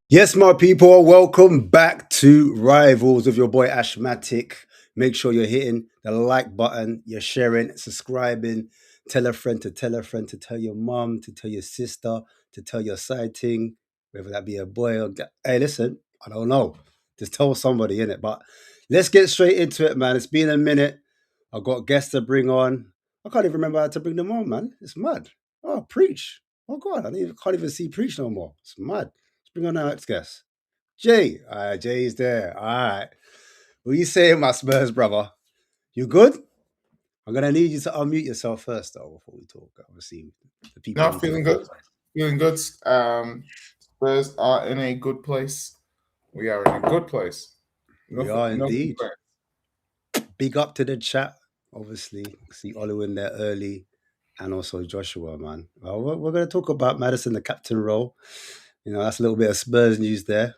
Yes, my people, welcome back to Rivals with your boy Ashmatic. Make sure you're hitting the like button, you're sharing, subscribing, tell a friend to tell a friend to tell your mom, to tell your sister, to tell your side ting, whether that be a boy or hey, listen, I don't know. Just tell somebody in it. But let's get straight into it, man. It's been a minute. I've got guests to bring on. I can't even remember how to bring them on, man. It's mad. Oh, preach. Oh God, can't even see preach no more. It's mad. Let's bring on our next guest. Jay. All right, Jay's there. All right. What you saying, my Spurs brother? You good? I'm gonna need you to unmute yourself first, though, before we talk. Obviously, the people No, need feeling to good. Feeling good. Spurs are in a good place. We are in a good place. We are indeed. complaints. Big up to the chat. Obviously, see Olu in there early. and also Joshua, man. Well, we're going to talk about Maddison, the captain role. That's a little bit of Spurs news there.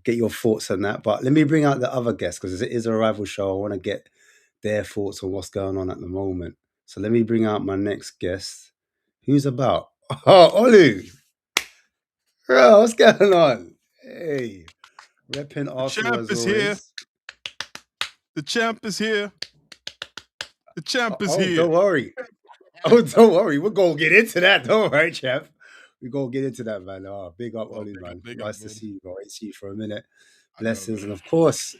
Get your thoughts on that. But let me bring out the other guests because it is a rival show. I want to get their thoughts on what's going on at the moment. So let me bring out my next guest. Who's about? Oh, Olu. Bro, what's going on? Hey, repping Arsenal as always. Here. The champ is here. The champ is here. Don't worry. Don't worry. We're going to get into that. Don't worry, champ. We're going to get into that, man. Oh, big up, Olu, man. Nice to see you, bro. I see you for a minute. Blessings. And of course,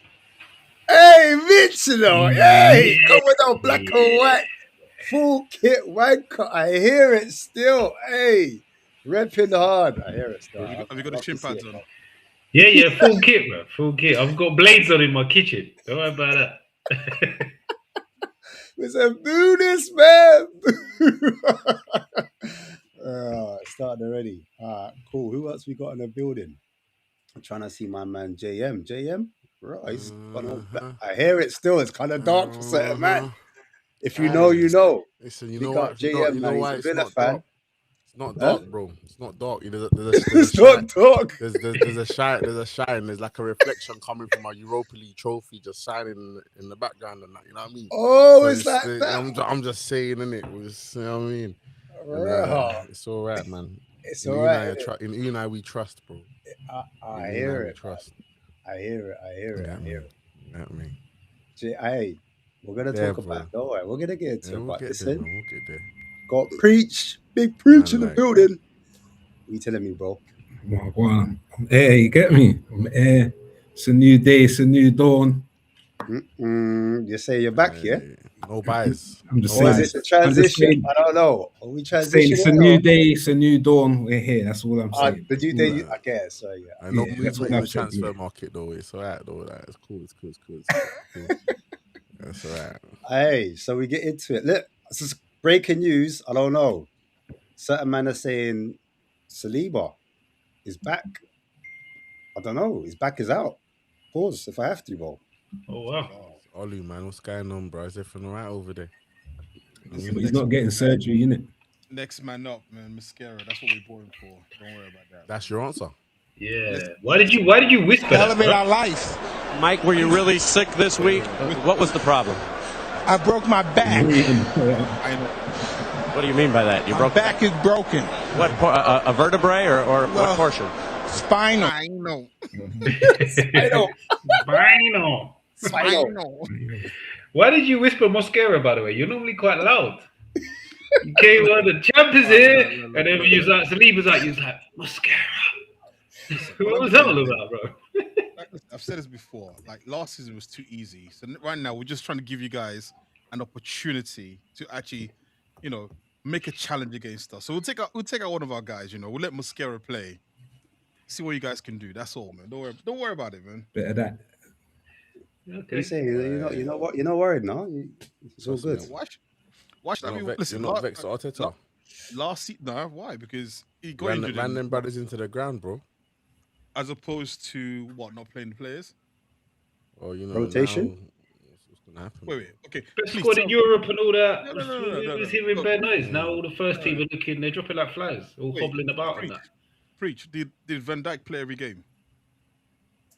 hey, Mitchell. Hey, come with our black and white. Full kit wanker. I hear it still. Hey, repping hard. I hear it still. Have you got the shin pads on? Yeah, full kit, bro. Full kit. I've got blades on in my kitchen. Don't worry about that. Listen, do this, man. Starting already. Cool. Who else we got in the building? I'm trying to see my man JM. JM? Right, he's I hear it still. It's kind of dark for certain, man. If you know, you know. Listen, you know what? JM, you know why it's not dark? It's not dark, bro. It's not dark. It's not dark. There's a shine. There's a shine. There's like a reflection coming from our Europa League trophy, just shining in the background and that. You know what I mean? Oh, so it's like that. I'm just saying, innit? You know what I mean? It's all right, man. It's all right. In you and I, we trust, bro. I hear it. Trust. I hear it. I hear it. You know what I mean? Hey, we're gonna talk about. Don't worry, we're gonna get into it. But listen, we'll get there. Got preach, big preach in the building. What you telling me, bro? Well, hey, you get me? It's a new day, it's a new dawn. You say you're back, yeah? No bias. I'm just saying. Is it a transition? I don't know. Are we transitioning? It's a new day, it's a new dawn. We're here. That's all I'm saying. The new day, I guess. So yeah. I know moves in the transfer market though. It's all right though. It's cool. It's cool. That's all right. Hey, so we get into it. Look, this is breaking news. I don't know. Certain man are saying Saliba is back. I don't know. His back is out. Pause if I have to, bro. Oh wow. Olu, man, what's going on, bro? Is everything all right over there? He's not getting surgery, innit? Next man up, man. Mascara. That's what we bought him for. Don't worry about that. That's your answer. Yeah. Why did you whisper that? Elevate our life. Mike, were you really sick this week? What was the problem? I broke my back. I know. What do you mean by that? My back is broken. What, a vertebrae or what portion? Spinal. Spinal. Why did you whisper mascara, by the way? You're normally quite loud. You came on, the champ is here, and then when you was like, Saliba's like, you was like, mascara. What was that all about, bro? I've said this before. Like, last season was too easy. So right now, we're just trying to give you guys an opportunity to actually, make a challenge against us. So we'll take out one of our guys. We'll let Mascara play. See what you guys can do. That's all, man. Don't worry about it, man. Bit of that. Okay. You say you're not worried now. It's all good. Why should I be? Listen, you're not vexed at Arteta. Last season, no. Why? Because he got injured. Ran them brothers into the ground, bro. As opposed to what? Not playing the players. Well, rotation. What's gonna happen? Wait. Okay. Best squad in Europe and all that. No. Was hearing bad noise. Now all the first team are looking. They're dropping like flies, all hobbling about and that. Preach. Did Van Dijk play every game?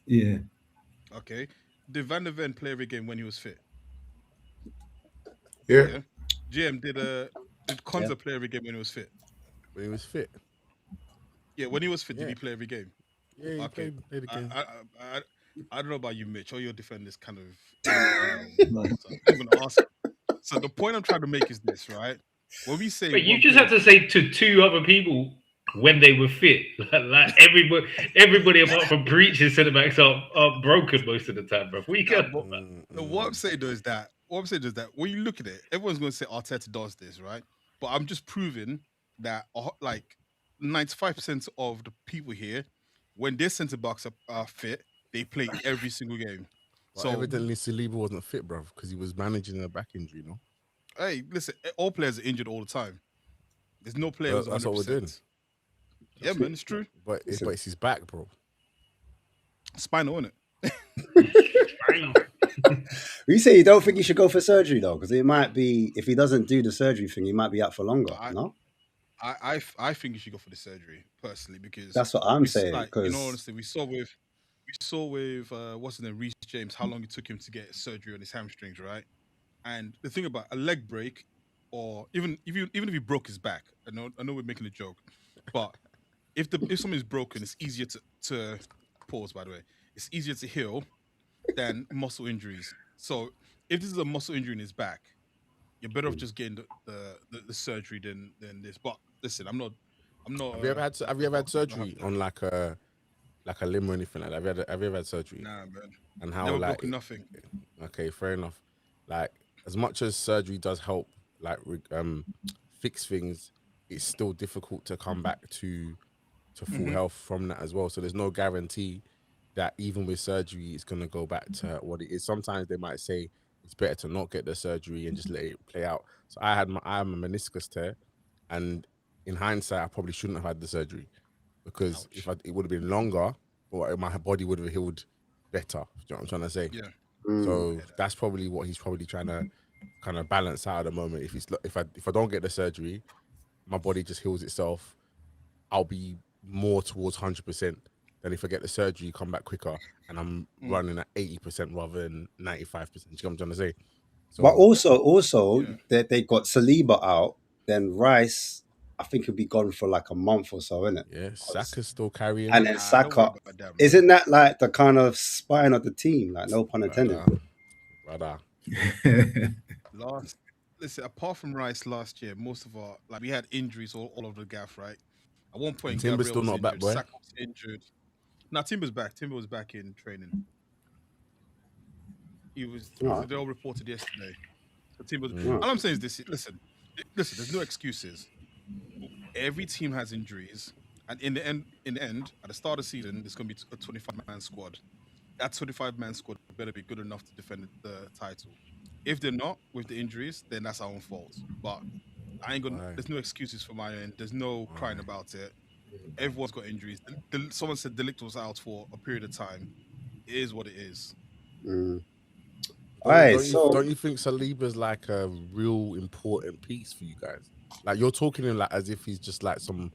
Yeah. Okay. Did Van der Ven play every game when he was fit? Yeah. GM, did Konza play every game when he was fit? When he was fit? Yeah, when he was fit, did he play every game? Yeah, he played the game. I don't know about you, Mitch. All your defenders kind of... so I'm going to ask. So the point I'm trying to make is this, right? When we say... But you just have to say to two other people when they were fit. Like everybody apart from Breach's centre-backs are broken most of the time, bro. What I'm saying though is that when you look at it, everyone's going to say Arteta does this, right? But I'm just proving that like 95% of the people here, when their centre-backs are fit, they play every single game. Well, so evidently Saliba wasn't fit, bro, because he was managing a back injury, Hey, listen, all players are injured all the time. There's no player who's 100%. That's what we're doing. Yeah, man, it's true. But it's his back, bro. Spinal, isn't it? Spinal. You say you don't think he should go for surgery though, because it might be if he doesn't do the surgery thing, he might be out for longer. No, I think you should go for the surgery personally because that's what I'm we saying. like in all Because honesty we saw with what's his name, Reece James, how long it took him to get surgery on his hamstrings, right? And the thing about a leg break, or even if he broke his back, I know we're making a joke, but if something's broken, it's easier to pause. By the way, it's easier to heal than muscle injuries. So if this is a muscle injury in his back, you're better off just getting the surgery than this. But listen, I'm not. Have you ever had surgery on like a limb or anything like that? Have you ever had surgery? Nah, man. And how Never like broken nothing. Okay, fair enough. Like as much as surgery does help, like fix things, it's still difficult to come back to full health from that as well. So there's no guarantee that even with surgery, it's gonna go back to what it is. Sometimes they might say it's better to not get the surgery and just let it play out. So I am a meniscus tear, and in hindsight, I probably shouldn't have had the surgery because it would have been longer, or my body would have healed better. You know what I'm trying to say? Yeah. So that's probably what he's probably trying to kind of balance out at the moment. If I don't get the surgery, my body just heals itself. I'll be more towards 100% than if I get the surgery, come back quicker, and I'm running at 80% rather than 95%. You know what I'm trying to say? So, but also that they got Saliba out, then Rice, I think he'll be gone for like a month or so, isn't it? Yeah, Saka's still carrying. And then Saka, isn't that like the kind of spine of the team? Like, no pun intended. Brother. Listen, apart from Rice last year, most of our we had injuries all over the gaff, right? At one point, Timber's still not back, boy. Saka was injured. Now Timber's back. Timber was back in training. They all reported yesterday. So Timber's. All I'm saying is this: listen. There's no excuses. Every team has injuries, and in the end, at the start of the season, there's going to be a 25-man squad. That 25-man squad better be good enough to defend the title. If they're not with the injuries, then that's our own fault. But I ain't gonna. There's no excuses for my end. There's no crying about it. Everyone's got injuries. Someone said Delict was out for a period of time. It is what it is. Don't you think Saliba's like a real important piece for you guys? Like you're talking to him like as if he's just like some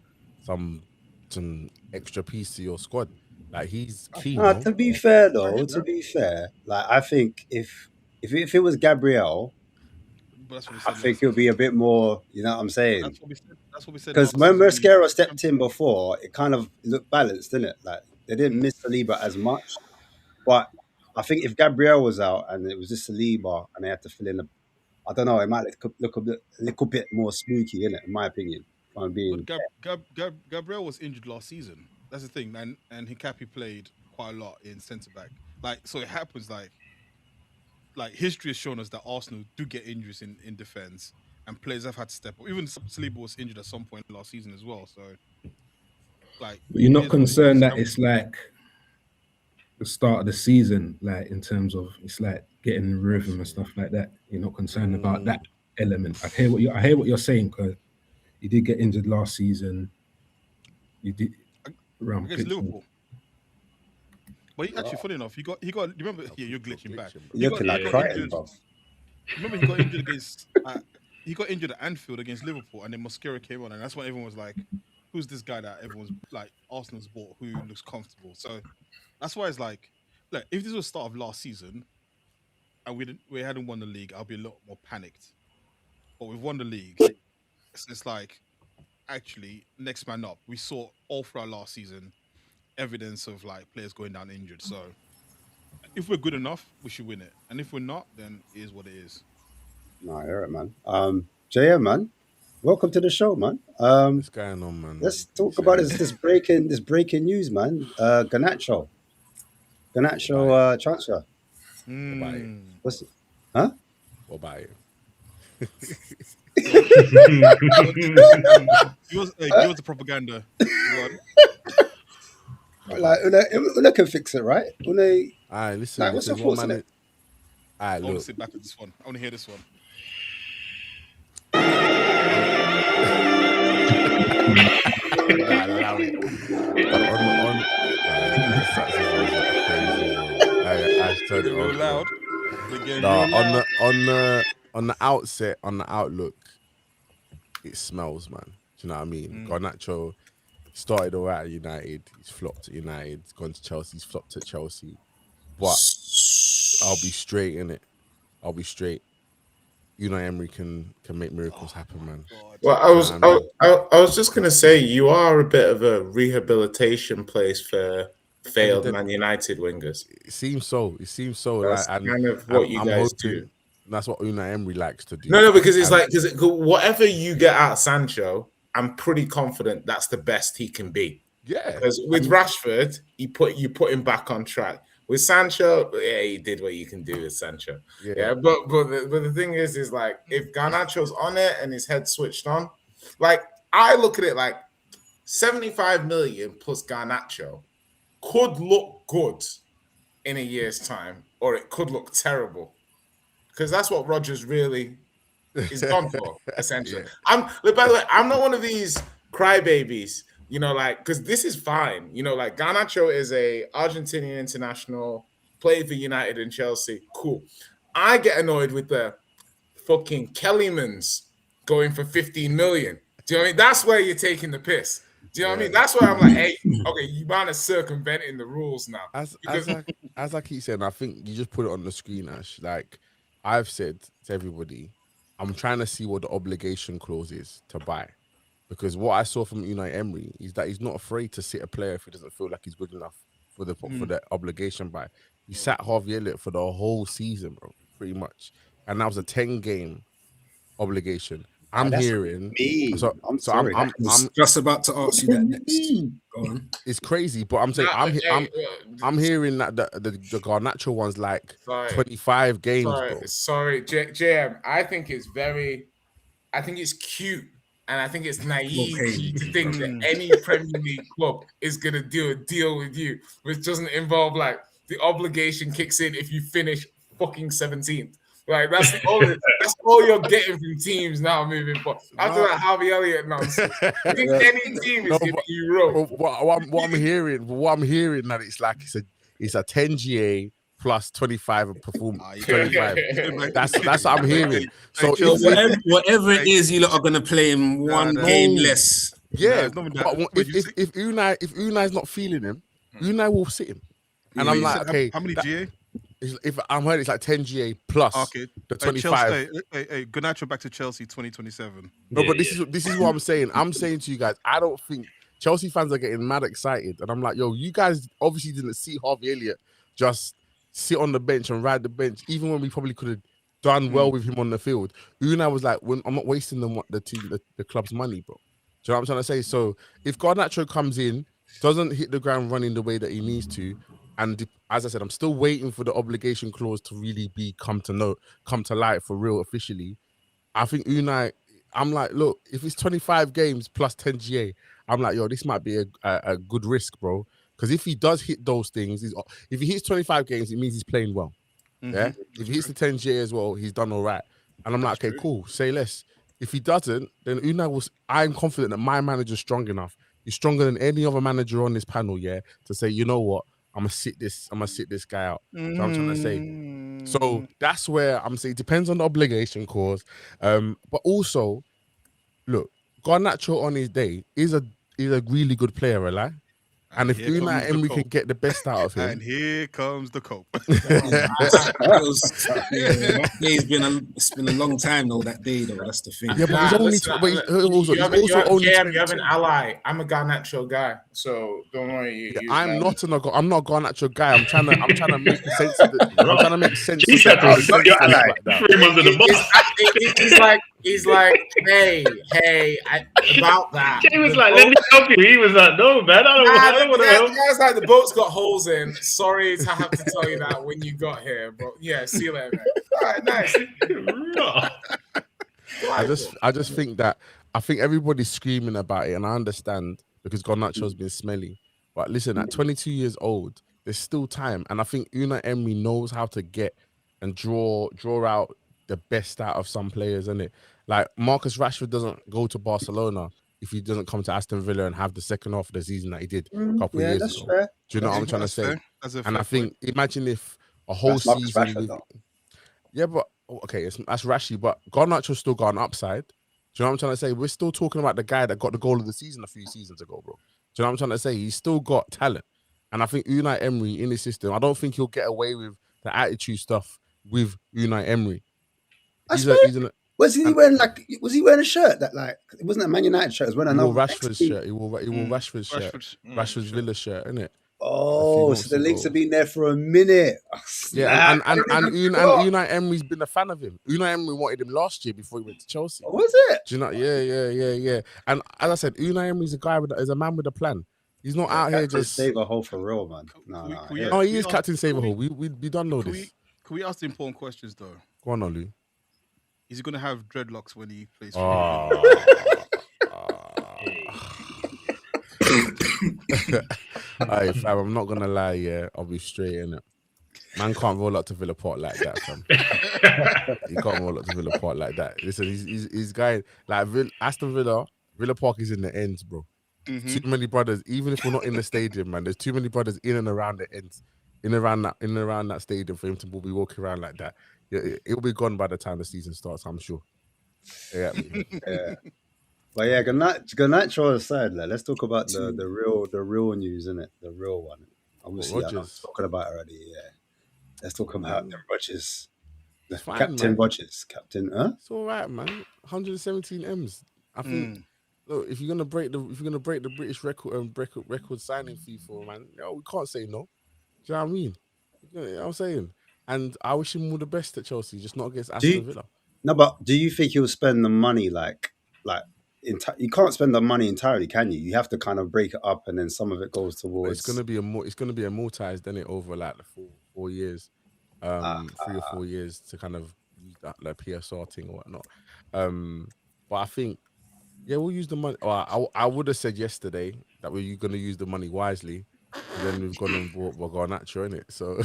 extra piece to your squad. Like he's key. To be fair, like I think if it was Gabriel, I think it'll be a bit more. You know what I'm saying? That's what we said. Because when Mosquera stepped in before, it kind of looked balanced, didn't it? Like they didn't miss Saliba as much. But I think if Gabriel was out and it was just Saliba and they had to fill in I don't know, it might look a little bit more spooky, innit? In my opinion. If I'm being Gabriel was injured last season. That's the thing, and Hikapi played quite a lot in centre back. Like so, it happens. Like history has shown us that Arsenal do get injuries in defence, and players have had to step up. Even Saliba was injured at some point last season as well. So, like, but you're not concerned that it's like the start of the season, like in terms of it's like getting the rhythm and stuff like that. You're not concerned about that element. I hear what you're saying because you did get injured last season. You did against Liverpool. But actually, funny enough, he got. Remember, you're glitching back. You're looking like crying, bro. Remember, he got injured against. He got injured at Anfield against Liverpool, and then Mosquera came on, and that's when everyone was like, "Who's this guy that everyone's like Arsenal's bought who looks comfortable?" So that's why it's like, look, if this was the start of last season, and we hadn't won the league, I'll be a lot more panicked. But we've won the league. It's like, actually, next man up. We saw all throughout last season evidence of like players going down injured. So if we're good enough, we should win it. And if we're not, then it is what it is. No, I hear it, man. JM, man, welcome to the show, man. What's going on, man? Let's talk about this breaking news, man. Garnacho transfer. What's it? Huh? What about it? Give us the propaganda. Like Una can fix it, right? Alright, listen. Like, what's your thoughts on it? I want to sit back with this one. I want to hear this one. Allow it. I turned it off. Loud. On the outset, on the outlook, it smells, man. Do you know what I mean? Garnacho started all right at United. He's flopped at United. He's gone to Chelsea. He's flopped at Chelsea. But I'll be straight in it. I'll be straight. Unai Emery can make miracles happen, man. Well, I was just gonna say you are a bit of a rehabilitation place for failed Man United wingers. It seems so. That's kind of what you guys do. That's what Unai Emery likes to do. No, because it's because whatever you get out of Sancho, I'm pretty confident that's the best he can be. Yeah, because with Rashford, you put him back on track. With Sancho, yeah, he did what you can do with Sancho. Yeah, but the thing is like if Garnacho's on it and his head switched on, like I look at it like 75 million plus Garnacho could look good in a year's time, or it could look terrible. Because that's what Rodgers really is gone for, essentially. By the way, I'm not one of these crybabies, like, because this is fine. Like Garnacho is a Argentinian international, played for United and Chelsea. Cool. I get annoyed with the fucking Kellymans going for 15 million. Do you know what I mean? That's where you're taking the piss. Do you know what I mean? That's where I'm like, hey, okay, you want to circumventing the rules now. As I keep saying, I think you just put it on the screen, Ash. Like, I've said to everybody, I'm trying to see what the obligation clause is to buy. Because what I saw from Unai Emery is that he's not afraid to sit a player if he doesn't feel like he's good enough for the obligation buy. He sat Harvey Elliott for the whole season, bro, pretty much. And that was a 10-game obligation. I'm hearing. I'm just about to ask you that next. Go on. It's crazy, but I'm saying I'm hearing that the Garnacho one's like 25 games. Sorry, JM. I think it's cute, and I think it's naive to think that any Premier League club is gonna do a deal with you, which doesn't involve like the obligation kicks in if you finish fucking 17th. Like that's all you're getting from teams now moving forward. After that Harvey Elliott nonsense, I think any team is giving you rope. What I'm hearing that it's like it's a 10 GA plus 25 of performance. 25. That's what I'm hearing. So whatever it is, you lot are gonna play in one game less. Yeah, but if Unai's not feeling him, Unai will sit him. And I'm like, okay, how many GA? If I'm heard it's like 10 GA plus the 25. Hey, Garnacho back to Chelsea 2027. No, but this is what I'm saying. I'm saying to you guys, I don't think Chelsea fans are getting mad excited. And I'm like, yo, you guys obviously didn't see Harvey Elliott just sit on the bench and ride the bench, even when we probably could have done well with him on the field. Unai was like, I'm not wasting the club's money, bro. Do you know what I'm trying to say? So if Garnacho comes in, doesn't hit the ground running the way that he needs to, and as I said, I'm still waiting for the obligation clause to really come to light for real officially. I think Unai, I'm like, look, if it's 25 games plus 10 GA, I'm like, yo, this might be a good risk, bro. Because if he does hit those things, if he hits 25 games, it means he's playing well. Mm-hmm. Yeah. If he hits the 10 GA as well, he's done all right. And I'm like, okay, cool, say less. If he doesn't, then Unai I'm confident that my manager's strong enough. He's stronger than any other manager on this panel, yeah, to say, you know what? I'm gonna sit this guy out. That's what I'm trying to say. So that's where I'm saying it depends on the obligation clause. But also, look, Garnacho on his day is a really good player, right? And if Unai Emery can get the best out of him, and here comes the cope. It's been a long time though. That day though, that's the thing. Yeah, but he's only. You have an ally. I'm a Garnacho guy, so don't worry. I'm not a Garnacho guy. I'm trying to make sense of it. I'm trying to make sense of it. Your ally. Throw him under the bus. He's like, hey, about that. Jay was like, let me help you. He was like, no, man, I don't want to help. Guys, like, the boat's got holes in. Sorry to have to tell you that when you got here, bro. Yeah, see you later, man. All right, nice. I just think that everybody's screaming about it, and I understand because Garnacho's been smelly. But listen, at 22 years old, there's still time, and I think Unai Emery knows how to get and draw out the best out of some players, isn't it? Like Marcus Rashford doesn't go to Barcelona if he doesn't come to Aston Villa and have the second half of the season that he did a couple of years ago. Fair. Do you know what I'm trying to say? Fair. And I think, imagine if a whole season, Yeah, but okay, that's Rashi, but Garnacho's still got an upside. Do you know what I'm trying to say? We're still talking about the guy that got the goal of the season a few seasons ago, bro. Do you know what I'm trying to say? He's still got talent. And I think Unai Emery in his system, I don't think he'll get away with the attitude stuff with Unai Emery. Was he wearing a shirt that like it wasn't a Man United shirt? It was wearing another Rashford's shirt. He wore Rashford's shirt. Rashford's Villa shirt, innit? Oh, so the links have been there for a minute. Yeah, and Unai Emery's been a fan of him. Unai Emery wanted him last year before he went to Chelsea. Was it? Do you know? Yeah. And as I said, Unai Emery's is a man with a plan. He's not out here just save a hole for real, man. No, he is Captain Save a Hole. We don't know this. Can we ask the important questions though? Go on, Olu. Is he gonna have dreadlocks when he plays? Hey, fam, I'm not gonna lie, yeah, I'll be straight in it. Man can't roll up to Villa Park like that, fam. He can't roll up to Villa Park like that. Listen, he's guy like Aston Villa Park is in the ends, bro. Too many brothers, even if we're not in the stadium, man. There's too many brothers in and around the ends, in and around that stadium for him to be walking around like that. Yeah, it'll be gone by the time the season starts, I'm sure. Yeah. But yeah, Garnacho aside, let's talk about the real news, innit? The real one. Obviously, I'm talking about already. Yeah, let's talk about the Rodgers, Captain Rodgers, Captain. It's all right, man. 117 M's. I think. Look, if you're gonna break the British record signing fee for, man, we can't say no. Do you know what I mean? You know what I'm saying? And I wish him all the best at Chelsea, just not against Aston Villa. No, but do you think he'll spend the money you can't spend the money entirely, can you? You have to kind of break it up, and then some of it goes towards. It's gonna be amortized, then it over like the 4 years, 3 or 4 years to kind of use that like PSR thing or whatnot. But I think, yeah, we'll use the money. I would have said yesterday that we're gonna use the money wisely. And then we've gone and bought Garnacho, innit? So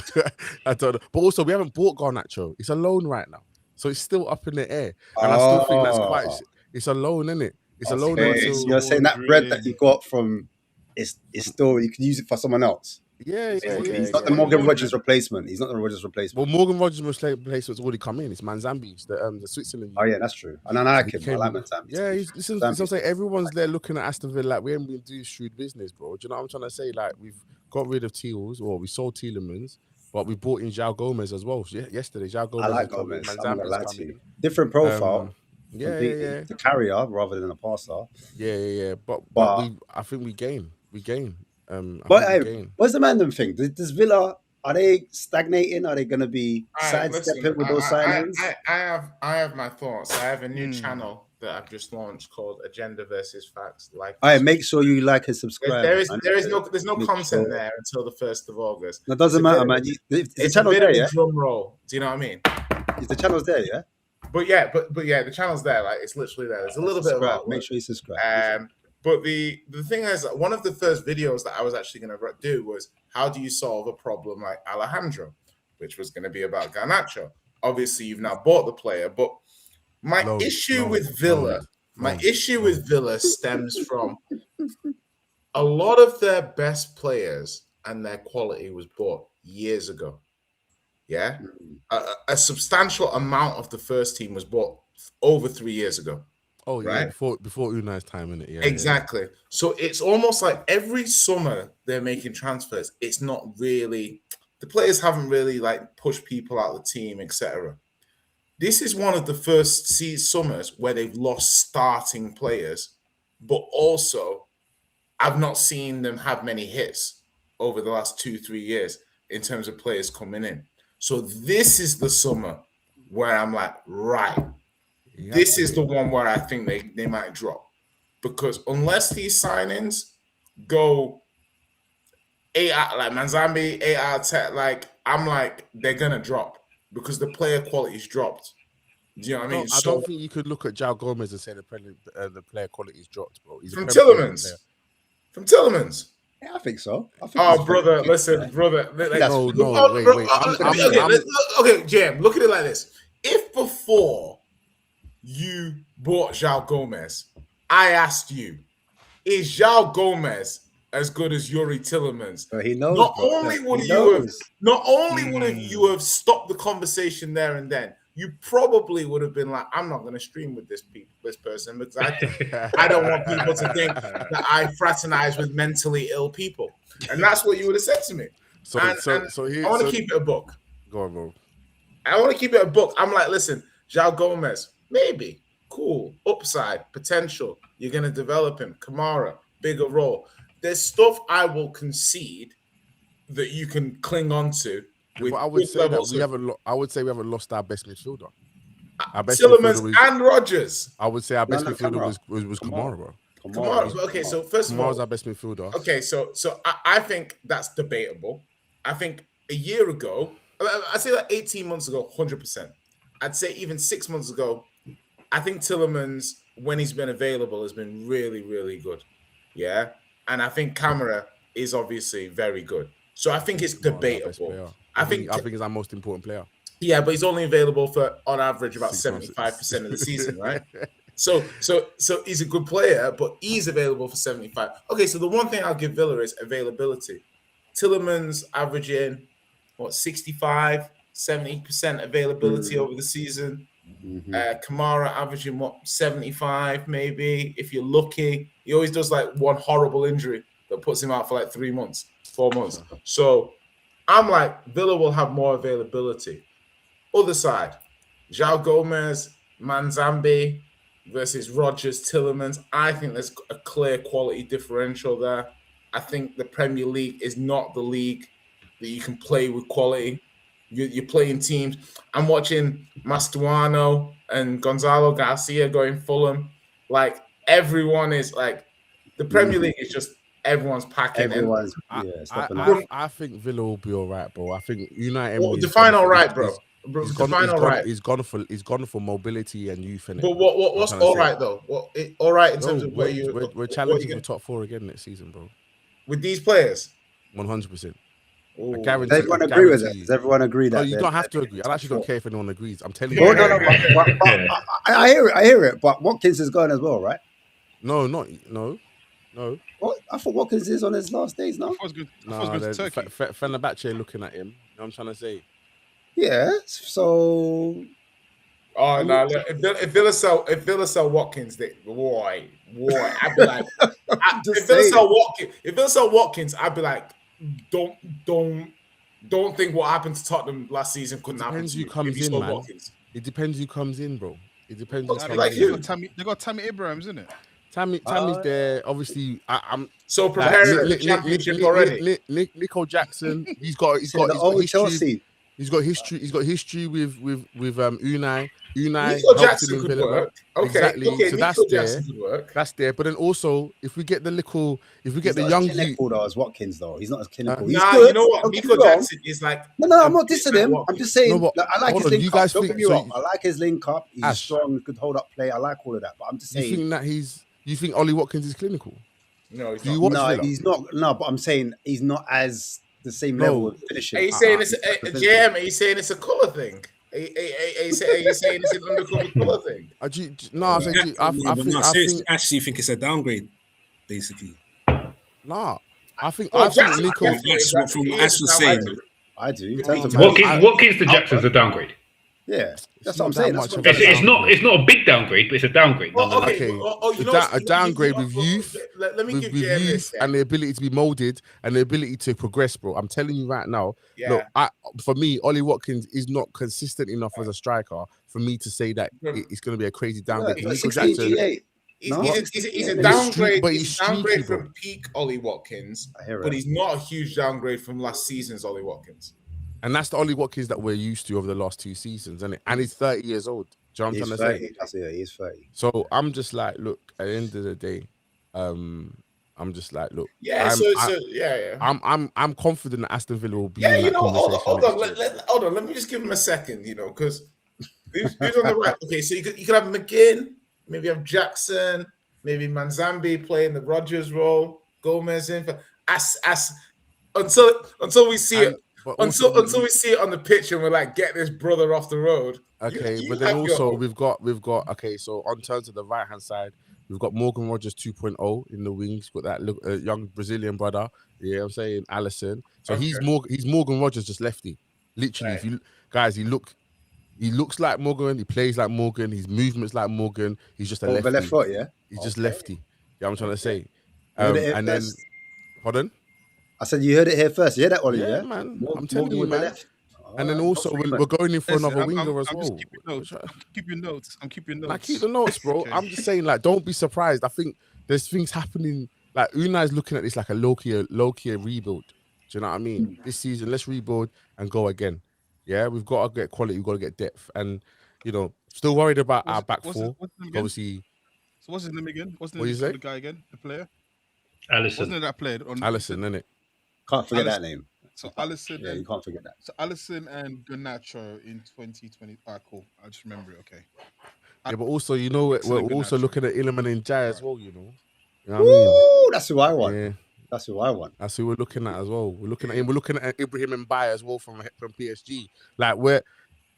I don't know. But also, we haven't bought Garnacho. It's a loan right now, so it's still up in the air. And I still think that's quite. It's a loan, innit? It's a loan. You're saying that bread that you got from it's still you can use it for someone else. Yeah. He's not the Morgan Rodgers replacement. He's not the Rodgers replacement. Well, Morgan Rodgers' replacement's already come in. It's Manzambi, the Switzerland. Oh yeah, that's true. And I like him. I like Manzambi. Yeah, I'm saying everyone's there looking at Aston Villa like we haven't been doing shrewd business, bro. Do you know what I'm trying to say? Like we've got rid of Teals, or we sold Tielemans, but we bought in João Gomez as well. Yesterday, João Gomez. I like Gomez. Manzambi's different profile. Yeah. The carrier rather than a passer. Yeah. But I think we gain. What's the Mandem thing? Does Villa, are they stagnating? Are they going to be sidestepping with those signings? I have my thoughts. I have a new channel that I've just launched called Agenda versus Facts. Make sure you like and subscribe. There's no content there until the 1st of August. That doesn't matter, man. It's a bit of a drum roll. Do you know what I mean? The channel's there, yeah. But the channel's there. Like it's literally there. There's a little bit of that. Make sure you subscribe. But the thing is, one of the first videos that I was actually going to do was how do you solve a problem like Alejandro, which was going to be about Garnacho. Obviously, you've now bought the player, but my issue with Villa stems from a lot of their best players and their quality was bought years ago. Yeah, a substantial amount of the first team was bought over 3 years ago. Oh, yeah, right? Before Unai's time, innit? Yeah, exactly. Yeah. So it's almost like every summer they're making transfers. It's not really, the players haven't really like pushed people out of the team, etc. This is one of the first summers where they've lost starting players, but also I've not seen them have many hits over the last 2-3 years in terms of players coming in. So this is the summer where I'm like, right. This is the one where I think they might drop. Because unless these signings go 8 out, like Manzambi, 8 out of 10, like I'm like, they're gonna drop because the player quality's dropped. Do you know what I mean? I don't think you could look at João Gomez and say the player quality's dropped, bro. He's from Tielemans. From Tielemans. Yeah, I think so. Brother, listen, brother. Wait. Okay, Jam, look at it like this. If before you bought João Gomez, I asked you, is João Gomez as good as Yuri Tielemans? He knows. Not only would you have stopped the conversation there and then, you probably would have been like, I'm not going to stream with this person because I don't want people to think that I fraternize with mentally ill people. And that's what you would have said to me. So here, I want to keep it a book. Go on, bro. I want to keep it a book. I'm like, listen, João Gomez, maybe, cool, upside, potential. You're going to develop him. Kamara, bigger role. There's stuff I will concede that you can cling on to. But I would say that we haven't. I would say we haven't lost our best midfielder. Our best Tielemans and Rodgers. I would say our best midfielder was Kamara, bro. Kamara. Okay, so first of all, Kamara's our best midfielder. Okay, so I think that's debatable. I think a year ago, I'd say like 18 months ago, 100%. I'd say even 6 months ago, I think Tielemans, when he's been available, has been really, really good. Yeah, and I think Kamara is obviously very good. So I think it's debatable. I think he's our most important player. Yeah, but he's only available for, on average, about 75% of the season, right? So he's a good player, but he's available for 75. Okay, so the one thing I'll give Villa is availability. Tielemans averaging, 65, 70% availability over the season. Kamara averaging, 75 maybe, if you're lucky. He always does like one horrible injury that puts him out for like 3 months, 4 months. So I'm like, Villa will have more availability. Other side, João Gomez, Manzambi versus Rodgers, Tielemans. I think there's a clear quality differential there. I think the Premier League is not the league that you can play with quality. You're playing teams. I'm watching Mastuano and Gonzalo Garcia going Fulham. Like, everyone is like, the Premier League is just everyone's packing. I think Villa will be all right, bro. I think United. Well, define all right, bro. He's gone for mobility and youth. But what's all right though? All right in terms of where we're challenging for top 4 again next season, bro. With these players, 100%. I guarantee. Does everyone agree with that? Does everyone agree that? No, you don't have to agree. I actually don't care if anyone agrees. I'm telling you. I hear it. But Watkins is going as well, right? No. What? I thought Watkins is on his last days now. I was good to Turkey. Fenerbahce looking at him. You know what I'm trying to say? Yeah. So. Oh no! If Villa sell Watkins, boy, I'd be like, if Villa sell Watkins, I'd be like, don't think what happened to Tottenham last season couldn't happen to you. It depends who comes in, bro. It depends. They got Tammy Abrahams, isn't it? Tammy's there. Obviously, I'm so preparing for the championship already. Nico Jackson, he's got history. He's got history with Unai. Nico Jackson could work. Exactly. So that's there. But then also, if we get the young clinical though as Watkins though, he's not as clinical. He's good. You know what? Nico Jackson is like. No, I'm not dissing him. I'm just saying. I like his link up. Don't get me wrong. I like his link up. He's strong, good hold up play. I like all of that. But I'm just saying. You think Ollie Watkins is clinical? No, he's not. He's not. No, but I'm saying he's not as the same level of finishing. Are you saying it's a JM? Are you saying it's a colour thing? Are you saying it's an undercover colour thing? I actually think it's a downgrade, basically. Nah, I think Nico. That's what Ash was saying. I do. Watkins to Jackson's a downgrade. Yeah, that's what I'm saying. It's not a big downgrade, but it's a downgrade. A downgrade with youth, let me give you youth and the ability to be molded and the ability to progress, bro. I'm telling you right now. Yeah. Look, for me, Ollie Watkins is not consistent enough as a striker for me to say that it's going to be a crazy downgrade. He's a downgrade, but he's downgrade from peak Ollie Watkins, but he's not a huge downgrade from last season's Ollie Watkins. And that's the Ollie Watkins that we're used to over the last 2 seasons, isn't it? And he's 30 years old. Do you know what I'm trying to say? He's 30. So I'm just like, look, at the end of the day, I'm just like, look. Yeah, I'm confident that Aston Villa will be in that you know, conversation. hold on. Let me just give him a second, you know, because who's on the right? Okay, so you could have McGinn, maybe have Jackson, maybe Manzambi playing the Rodgers role, Gomez in for until we see it. Until we see it on the pitch and we're like, get this brother off the road. Okay, but then also we've got okay. So on terms of the right hand side, we've got Morgan Rogers 2.0 in the wings. Got that young Brazilian brother. Yeah, I'm saying Allison. So he's Morgan Rogers, just lefty. Literally, if you guys, he look He looks like Morgan. He plays like Morgan. His movements like Morgan. He's just a Over lefty. left foot, yeah. He's just lefty. Yeah, you know I'm trying to say. You heard it here And then, first. pardon? I said you heard it here first. You hear that, Ollie? Yeah, Yeah, man. Morgan I'm telling you, with the man. left. And then Alright, also not we're going in for Listen, another winger as I'm well. just keeping notes. I'm keeping notes. I'm keeping notes. I keep the notes, bro. Okay. I'm just saying, like, don't be surprised. I think there's things happening. Like Unai's looking at this like a low-key rebuild. Do you know what I mean? This season, let's rebuild and go again. Yeah, we've got to get quality. We've got to get depth, and still worried about our back four. Obviously, so what's his name again? What's the What name you say? of the guy again? The player? Allison. Wasn't it that player on Allison, innit? Can't forget Allison. that name. So Allison Yeah, you and can't forget that. so Allison and Garnacho in 2020. Cool. I just remember it. Okay. Yeah, but also, we're Excellent also Garnacho. looking at Illiman and Jai as well. You know what I mean? Woo, that's who I want. Yeah, That's who I want. that's who we're looking at as well. We're looking at him. We're looking at Ibrahim and Baye as well from PSG. Like you know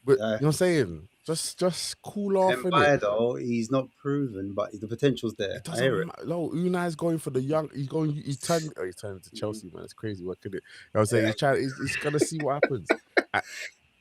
what I'm saying? Just cool off. And Bayer, though, he's not proven, but the potential's there. It I hear it. doesn't. No, Unai's going for the young. He's turning to Chelsea, man. It's crazy. What could it? You know what I'm saying? He's trying. He's gonna see what happens.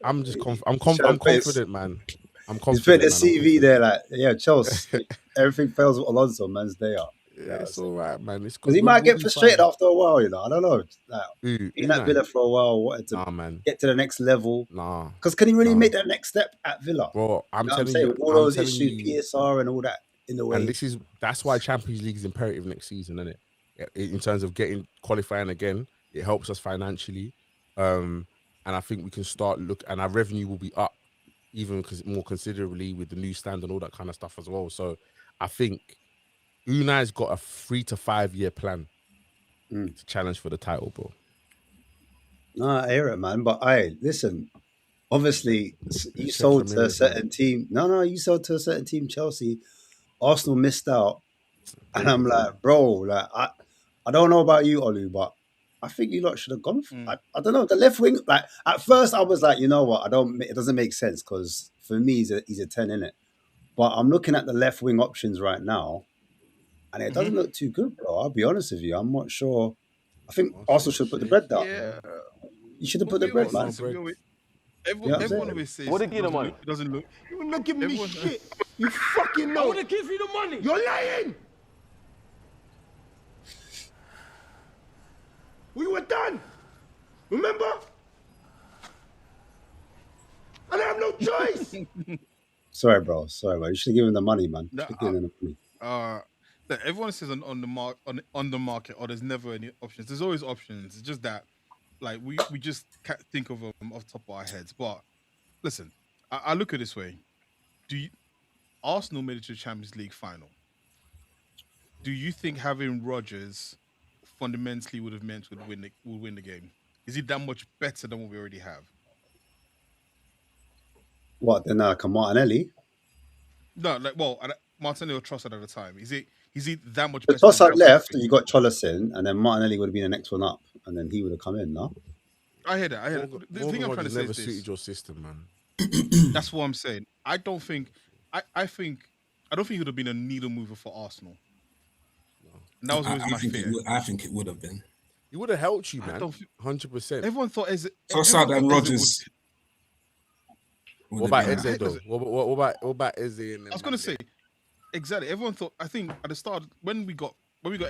I'm just I'm confident, man. I'm He's putting confident. a CV there, like, yeah, Chelsea. Everything fails with Alonso, man's day up. Yeah, it's all right, man. It's because he might get frustrated after a while. I don't know. Like, being at Villa for a while, wanted to get to the next level. Because can he really make that next step at Villa? Bro, I'm telling you, you, with all those issues, PSR and all that in the way. And that's why Champions League is imperative next season, isn't it? In terms of qualifying again, it helps us financially, and I think we can start and our revenue will be up even more considerably with the new stand and all that kind of stuff as well. So I think Unai's got a 3 to 5 year plan to challenge for the title, bro. No, I hear it, man. But listen, obviously you sold to a certain team. No, you sold to a certain team, Chelsea. Arsenal missed out. And I'm like, bro, like I don't know about you, Olu, but I think you lot should have gone for I don't know, the left wing. Like at first I was like, you know what, it doesn't make sense because for me he's a 10, innit? But I'm looking at the left wing options right now. And it doesn't look too good, bro. I'll be honest with you. I'm not sure. I think Arsenal should put the bread down. Yeah. You should have put the bread, man. Everyone always says, what give the money? It doesn't look. You're not giving me shit. You fucking know. I want to give you the money. You're lying. We were done. Remember? I don't have no choice. Sorry, bro. You should have given him the money, man. Everyone says on the market, or there's never any options. There's always options. It's just that, like, we just can't think of them off the top of our heads. But listen, I look at it this way: Arsenal made it to the Champions League final? Do you think having Rodgers fundamentally would have meant would win the game? Is he that much better than what we already have? What then? Martinelli? No, Martinelli or Trossard at the time. Is he that much better? Trossard left, and you got Cholison, and then Martinelli would have been the next one up, and then he would have come in. No, I hear that. The thing I'm trying to say never is this. suited your system, man. That's what I'm saying. I don't think it would have been a needle mover for Arsenal. And that was always my fear. I think it would have been. It would have helped you, man. 100%. Everyone thought Trossard and Rodgers. What about Eze though? What about Eze? I was going to say, exactly. Everyone thought. I think at the start when we got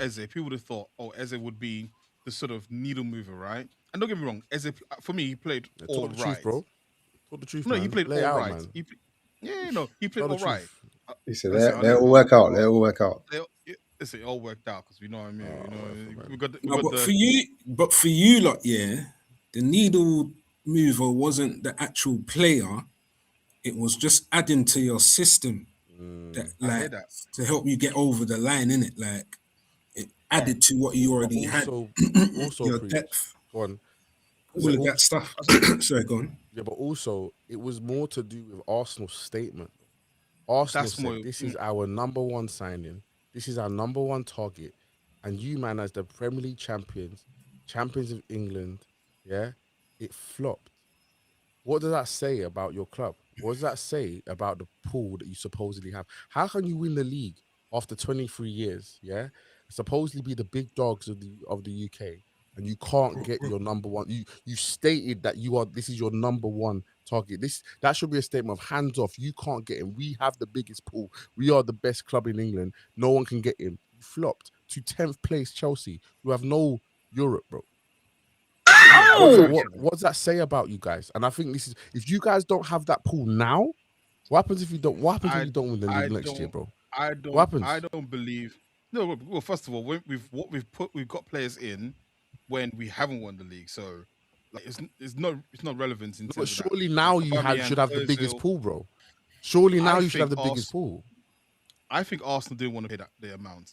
Eze, people would have thought, Eze would be the sort of needle mover, right? And don't get me wrong, Eze for me he played all right. Truth, bro. Told the truth, no, man. he played Lay all out, right. Man. He played all right. He said they all work out. They all work out. It all worked out because we know what I mean. We got for you lot, yeah, the needle mover wasn't the actual player. It was just adding to your system that to help you get over the line, innit? Like it added to what you already had. Also your depth. Go on. All of that stuff. Sorry, go on. Yeah, but also it was more to do with Arsenal's statement. Arsenal said, this is our number one signing. This is our number one target. And you, man, as the Premier League champions of England, yeah, it flopped. What does that say about your club? What does that say about the pool that you supposedly have? How can you win the league after 23 years, yeah? Supposedly be the big dogs of the UK, and you can't get your number one. You stated that this is your number one target. That should be a statement of hands off. You can't get him. We have the biggest pool. We are the best club in England. No one can get him. You flopped to 10th place Chelsea, who have no Europe, bro. What does that say about you guys? And I think this is, if you guys don't have that pool now, what happens if you don't? What happens if you don't win the league next year, bro? What happens? I don't believe. No, well, first of all, we've got players in when we haven't won the league, so like it's not relevant in terms But of surely that. now Like, you Aubameyang, should have the biggest Ozil, pool, bro. Surely now I you should have the think biggest pool. I think Arsenal didn't want to pay the amount.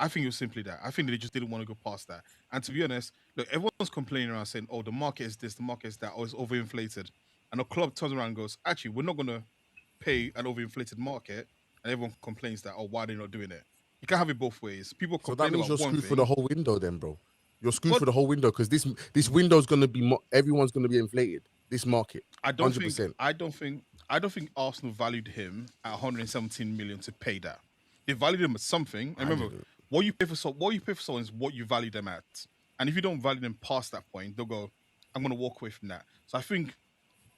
I think it was simply that. I think they just didn't want to go past that. And to be honest, look, everyone's complaining around saying, "Oh, the market is this, the market is that, or it's overinflated." And the club turns around and goes, "Actually, we're not going to pay an overinflated market." And everyone complains that, "Oh, why are they not doing it?" You can't have it both ways. People So that complain means about you're one screwed thing. for the whole window, then, bro. You're screwed for the whole window because this window is going to be everyone's going to be inflated. This market, I don't 100%. think Arsenal valued him at 117 million to pay that. They valued him at something. And remember, what you pay for someone is what you value them at. And if you don't value them past that point, they'll go, "I'm going to walk away from that." So I think.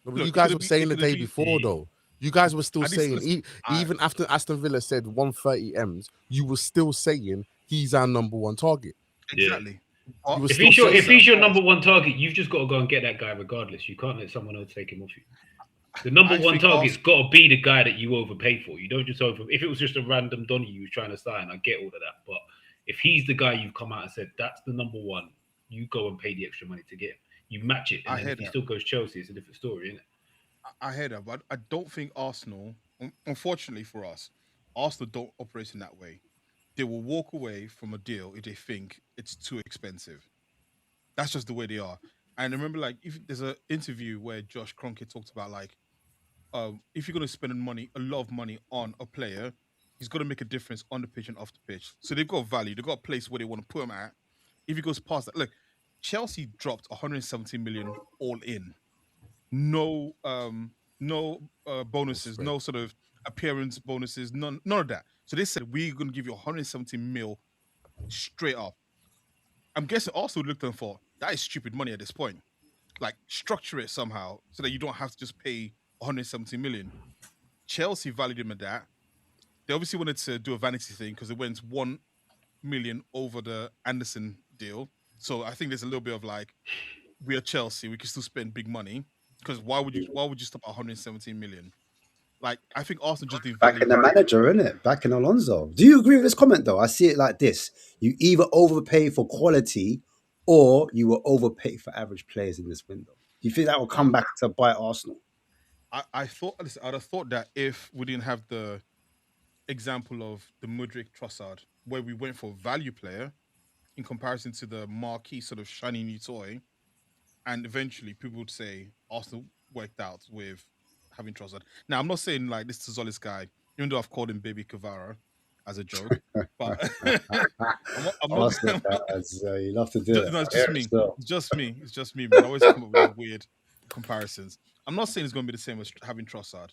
No, but you guys were saying the day before, though. You guys were still saying, even after Aston Villa said 130 M's, you were still saying he's our number one target. Exactly. If he's your number one target, you've just got to go and get that guy regardless. You can't let someone else take him off you. The number one target's got to be the guy that you overpay for. You don't just if it was just a random Donny you was trying to sign, I get all of that. But if he's the guy you've come out and said, that's the number one, you go and pay the extra money to get him. You match it. And then if he still goes Chelsea, it's a different story, isn't it? I hear that, but I don't think Arsenal, unfortunately for us, Arsenal don't operate in that way. They will walk away from a deal if they think it's too expensive. That's just the way they are. And remember, like, if there's an interview where Josh Kroenke talked about, like, if you're going to spend a lot of money on a player, he's got to make a difference on the pitch and off the pitch. So they've got value. They've got a place where they want to put him at. If he goes past that, look, Chelsea dropped 170 million all in. No bonuses, no sort of appearance bonuses, none of that. So they said, we're going to give you 170 mil straight up. I'm guessing also looked and thought, that is stupid money at this point. Like, structure it somehow so that you don't have to just pay 170 million. Chelsea valued him at that. They obviously wanted to do a vanity thing because it went 1 million over the Anderson deal. So I think there's a little bit of like, we are Chelsea, we can still spend big money. Because why would you stop at 117 million? Like, I think Arsenal just didn't back in the manager, innit? Back in Alonso. Do you agree with this comment though? I see it like this: you either overpay for quality, or you will overpay for average players in this window. Do you think that will come back to bite Arsenal? I'd have thought that if we didn't have the example of the Mudryk Trossard, where we went for a value player in comparison to the marquee sort of shiny new toy, and eventually people would say Arsenal worked out with having Trossard. Now, I'm not saying like this Tzolis guy, even though I've called him Baby Kvara as a joke, but I'm not saying that. You love to do it. No, it's just me. It's just me, man. I always come up with weird comparisons. I'm not saying it's going to be the same as having Trossard,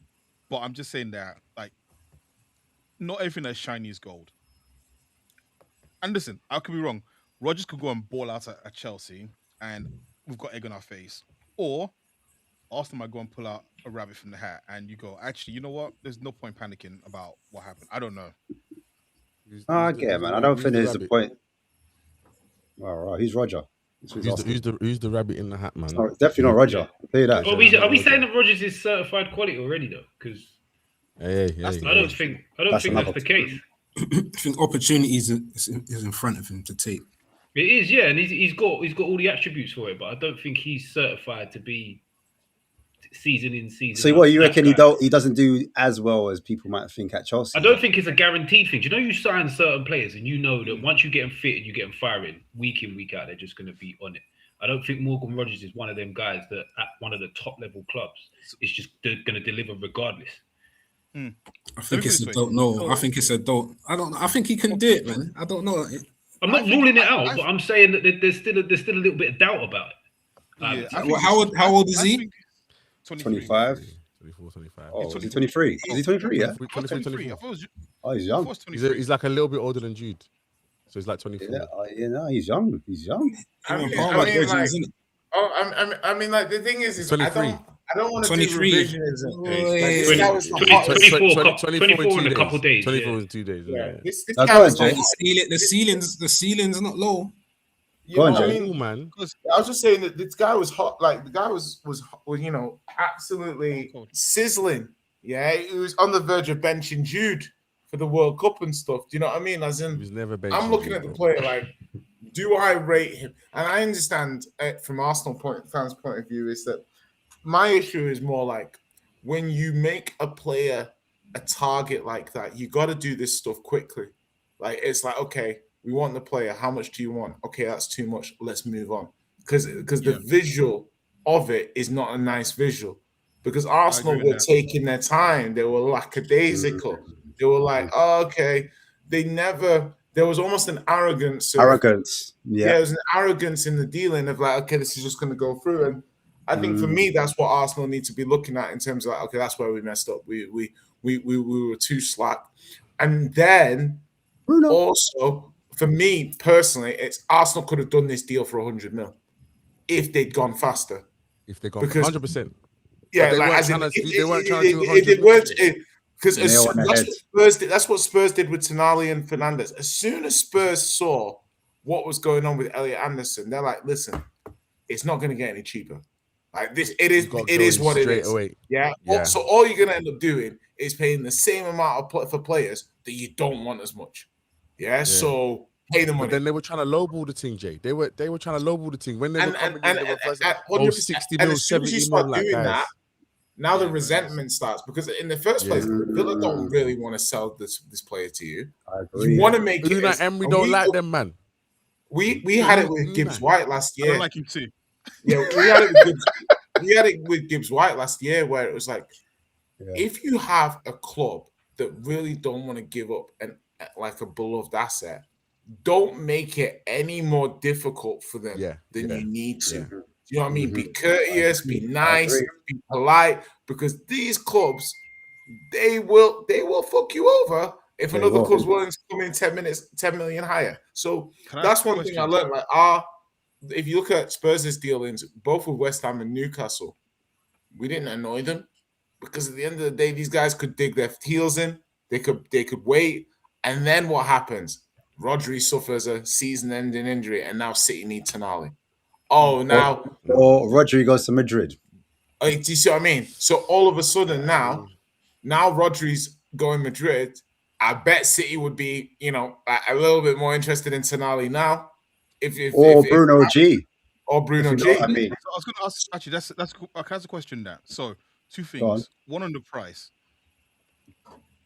but I'm just saying that like not everything that's shiny is gold. And listen, I could be wrong. Rodgers could go and ball out at Chelsea, and we've got egg on our face, or Arsenal might go and pull out a rabbit from the hat, and you go, actually, you know what? There's no point panicking about what happened. I don't know. I get it, man. I don't think there's a point. All right, who's Roger? Who's the rabbit in the hat, man? It's definitely not Roger. I'll tell you that. Are we saying that Rodgers is certified quality already though? Because I don't think that's the case. I think opportunities is in front of him to take. It is, yeah, and he's got all the attributes for it, but I don't think he's certified to be season in, season out. So what you reckon he doesn't do as well as people might think at Chelsea? I don't think it's a guaranteed thing. Do you know you sign certain players and you know that once you get them fit and you get them firing week in, week out, they're just going to be on it. I don't think Morgan Rodgers is one of them guys that at one of the top level clubs is just going to deliver regardless. I think it's a don't know. I think it's a don't. I think he can do it, man. I don't know. I'm not ruling it out, but I'm saying that there's still a little bit of doubt about it. How old is he? 25. 24, 25. Oh, is he 23? Is he 23? Yeah. 23. Oh, he's young. He's like a little bit older than Jude, so he's like 24. Yeah, he's young. He's young. I mean, like the thing is 23. I don't want to do 23. revisionism. Oi. Like, this guy was 24 in a couple days. 24 in 2 days. Yeah, this Now, guy go was on, hot. Jay. The ceiling's not low. You Go know on, what I Jay. mean? Man. I was just saying that this guy was hot. Like the guy was absolutely sizzling. Yeah, he was on the verge of benching Jude for the World Cup and stuff. Do you know what I mean? As in, He was never benching I'm looking Jude, at the bro. player like, do I rate him? And I understand from Arsenal fans' point of view is that my issue is more like when you make a player a target like that, you got to do this stuff quickly. Like it's like, okay, we want the player. How much do you want? Okay, that's too much. Let's move on. Because the visual of it is not a nice visual. Because Arsenal were taking their time. They were lackadaisical. They were like, oh, okay. There was almost an arrogance. Yeah. There was an arrogance in the dealing of like, okay, this is just going to go through. And I think for me, that's what Arsenal need to be looking at in terms of like, okay, that's where we messed up. We were too slack. And then also, for me personally, it's Arsenal could have done this deal for 100 mil if they'd gone faster. If they gone 100%. Yeah, they like weren't as in, they weren't trying to do 100 it weren't because that's what Spurs did with Tonali and Fernandes. As soon as Spurs saw what was going on with Elliot Anderson, they're like, listen, it's not going to get any cheaper. Like this, it is what it is. Away. Yeah. So all you're going to end up doing is paying the same amount for players that you don't want as much. Yeah. So pay the money. But then they were trying to lowball the thing, Jay. They were trying to lowball the thing when they were coming in. They were first like, 60 mil, 70 mil. Like, guys. Now the resentment starts because in the first place, Villa don't really want to sell this player to you. You want to make it. Like Emery don't like them, man. We had it with Gibbs White last year. I don't like him too. Yeah, we had it with Gibbs White last year, where it was like, if you have a club that really don't want to give up like a beloved asset, don't make it any more difficult for them than you need to. Yeah. You know what I mean? Be courteous, be nice, be polite, because these clubs, they will fuck you over if another club's willing to come in 10 million higher. So that's one thing I learned. Like, if you look at Spurs' dealings, both with West Ham and Newcastle, we didn't annoy them because at the end of the day, these guys could dig their heels in. They could wait, and then what happens? Rodri suffers a season-ending injury, and now City need Tonali. Oh, now or Rodri goes to Madrid. Do you see what I mean? So all of a sudden now Rodri's going Madrid. I bet City would be, a little bit more interested in Tonali now. Or Bruno G. I mean, I was going to ask. Actually, that's cool. I can ask a question. That so 2 things. One on the price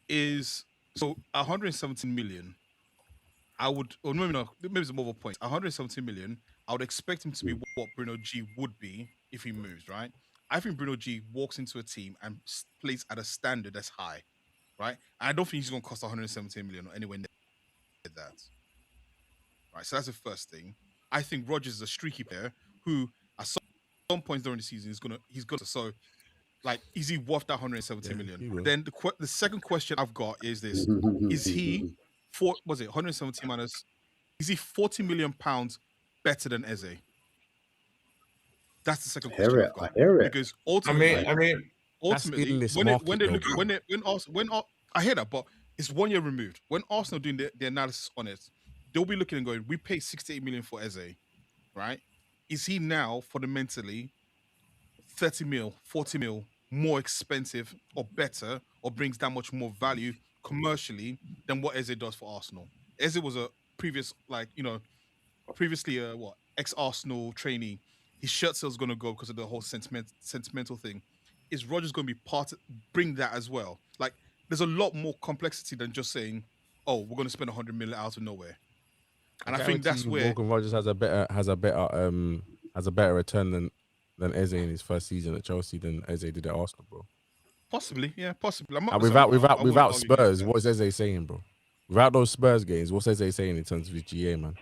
is 117 million. I would, or maybe not. Maybe it's more of a point. 117 million. I would expect him to be what Bruno G would be if he moves, right? I think Bruno G walks into a team and plays at a standard that's high, right? And I don't think he's going to cost 117 million or anywhere near that. Right, so that's the first thing. I think Rodgers is a streaky player who, at some points during the season, he's gonna. So, like, is he worth that 117 million? Then the second question I've got is this: is he 117 minus? Is he 40 million pounds better than Eze? That's the second question I've got. I hear it. Because ultimately, ultimately, when I hear that, but it's 1 year removed. When Arsenal doing the analysis on it, they'll be looking and going, we paid 68 million for Eze, right? Is he now fundamentally 30 mil, 40 mil more expensive or better, or brings that much more value commercially than what Eze does for Arsenal? Eze was a previously ex-Arsenal trainee. His shirt sales going to go because of the whole sentimental thing. Is Rodgers going to be bring that as well? Like, there's a lot more complexity than just saying, oh, we're going to spend 100 million out of nowhere. And I think that's where Morgan Rodgers has a better return than Eze in his first season at Chelsea than Eze did at Arsenal, bro. Possibly, yeah, possibly. Without Spurs, what's Eze saying, bro? Without those Spurs games, what's Eze saying in terms of his GA, man?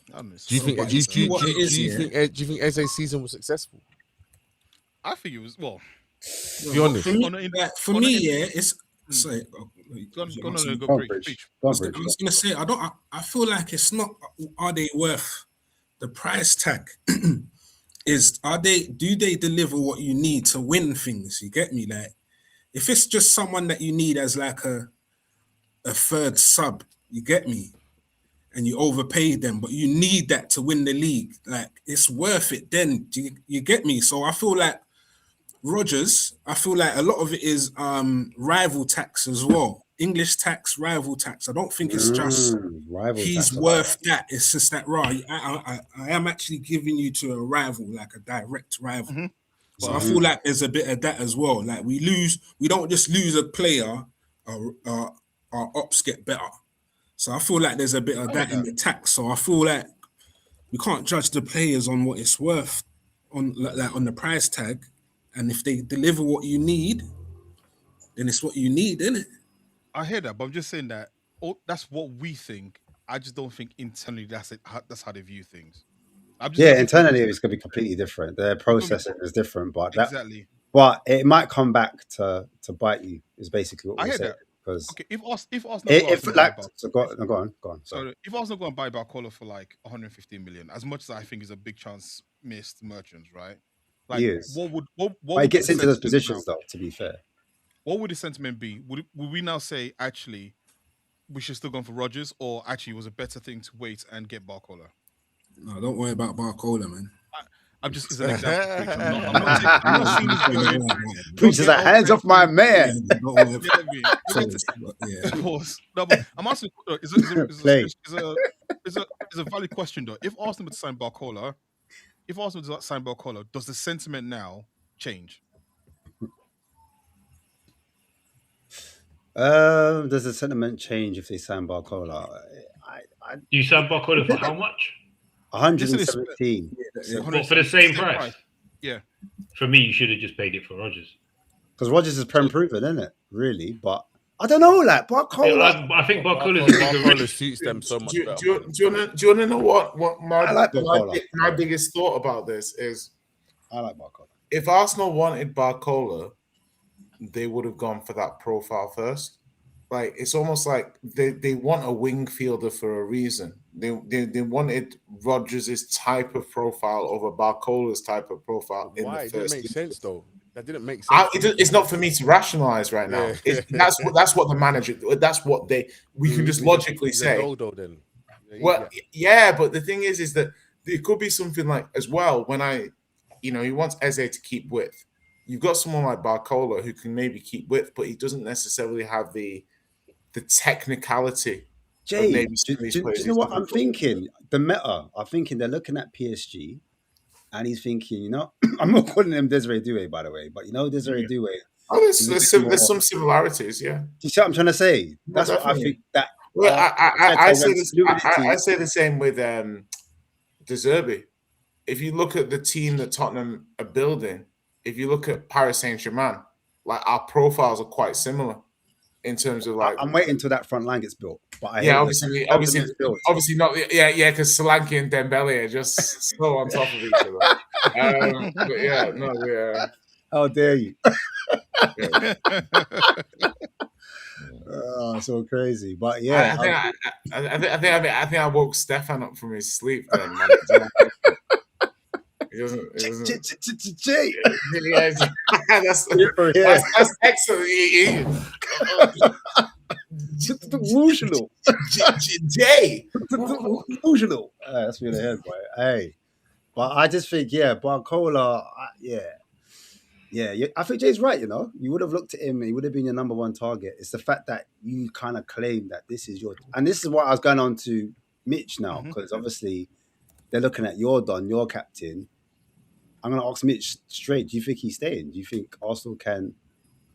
Do you think Eze's season was successful? I think it was. Well, be honest. For me, it's. Sorry, go preach. I was gonna say I feel like it's not. Are they worth the price tag? is do they deliver what you need to win things? You get me? Like, if it's just someone that you need as like a third sub, you get me, and you overpay them, but you need that to win the league, like, it's worth it then. You get me? So I feel like Rodgers, I feel like a lot of it is rival tax as well. English tax, rival tax. I don't think it's just he's worth that. It's just that, right, I am actually giving you to a rival, like a direct rival. Mm-hmm. So I feel like there's a bit of that as well. Like, we don't just lose a player, our ops get better. So I feel like there's a bit of that in the tax. So I feel like we can't judge the players on what it's worth on the price tag. And if they deliver what you need, then it's what you need, isn't it? I hear that, but I'm just saying that that's what we think. I just don't think internally that's how they view things. Internally it's going to be completely different. Their processing is different, but exactly. But it might come back to bite you. Is basically what we're saying. Because if Arsenal go on. So if Arsenal go and buy Barcola for like 115 million, as much as I think is a big chance missed merchants, right? Like, what it gets into those positions though, to be fair. What would the sentiment be? Would we now say actually we should still go for Rodgers, or actually it was a better thing to wait and get Barcola? No, don't worry about Barcola, man. I'm just as an example. I'm not seeing this. Preachers are hands off my man. Of course. No, but I'm asking. It's a valid question though. If Arsenal were to sign Barcola, does the sentiment now change? Does the sentiment change if they sign Barcola? You sign Barcola for how much? 117. For the same price? Yeah. For me, you should have just paid it for Rodgers. Because Rodgers is proven, isn't it? Really, but I don't know. Like Barcola, I think Barcola suits them so much better. Do you want to know what my biggest thought about this is? I like Barcola. If Arsenal wanted Barcola, they would have gone for that profile first. Like, it's almost like they want a wing fielder for a reason. They wanted Rodgers' type of profile over Barcola's type of profile. Why? It didn't make sense though. That didn't make sense. It's not for me to rationalize right now. That's what the manager. That's what we can just logically say. Then. But the thing is that it could be something like as well. When he wants Eze to keep width. You've got someone like Barcola who can maybe keep width, but he doesn't necessarily have the technicality. Jay, do you know what I'm thinking? The meta. I'm thinking they're looking at PSG, and he's thinking, I'm not calling him Desiree Doué, by the way, but Desiree Doué. Oh, there's some similarities, yeah. Do you see what I'm trying to say? That's what I think. That I say the same with De Zerbi. If you look at the team that Tottenham are building, if you look at Paris Saint-Germain, like, our profiles are quite similar in terms of like. I'm waiting until that front line gets built. But obviously not. Yeah, because Solanke and Dembele are just so on top of each other. But yeah, no, yeah. How dare you? Oh, so crazy. But yeah, I think I woke Stefan up from his sleep then. He doesn't. Jay. That's excellent. Delusional. Jay. Delusional. That's me in the head, boy. Hey, but I just think, Barcola. I think Jay's right. You would have looked at him. He would have been your number one target. It's the fact that you kind of claim that this is your, and this is what I was going on to Mitch now, because obviously they're looking at your captain. I'm going to ask Mitch straight. Do you think he's staying? Do you think Arsenal can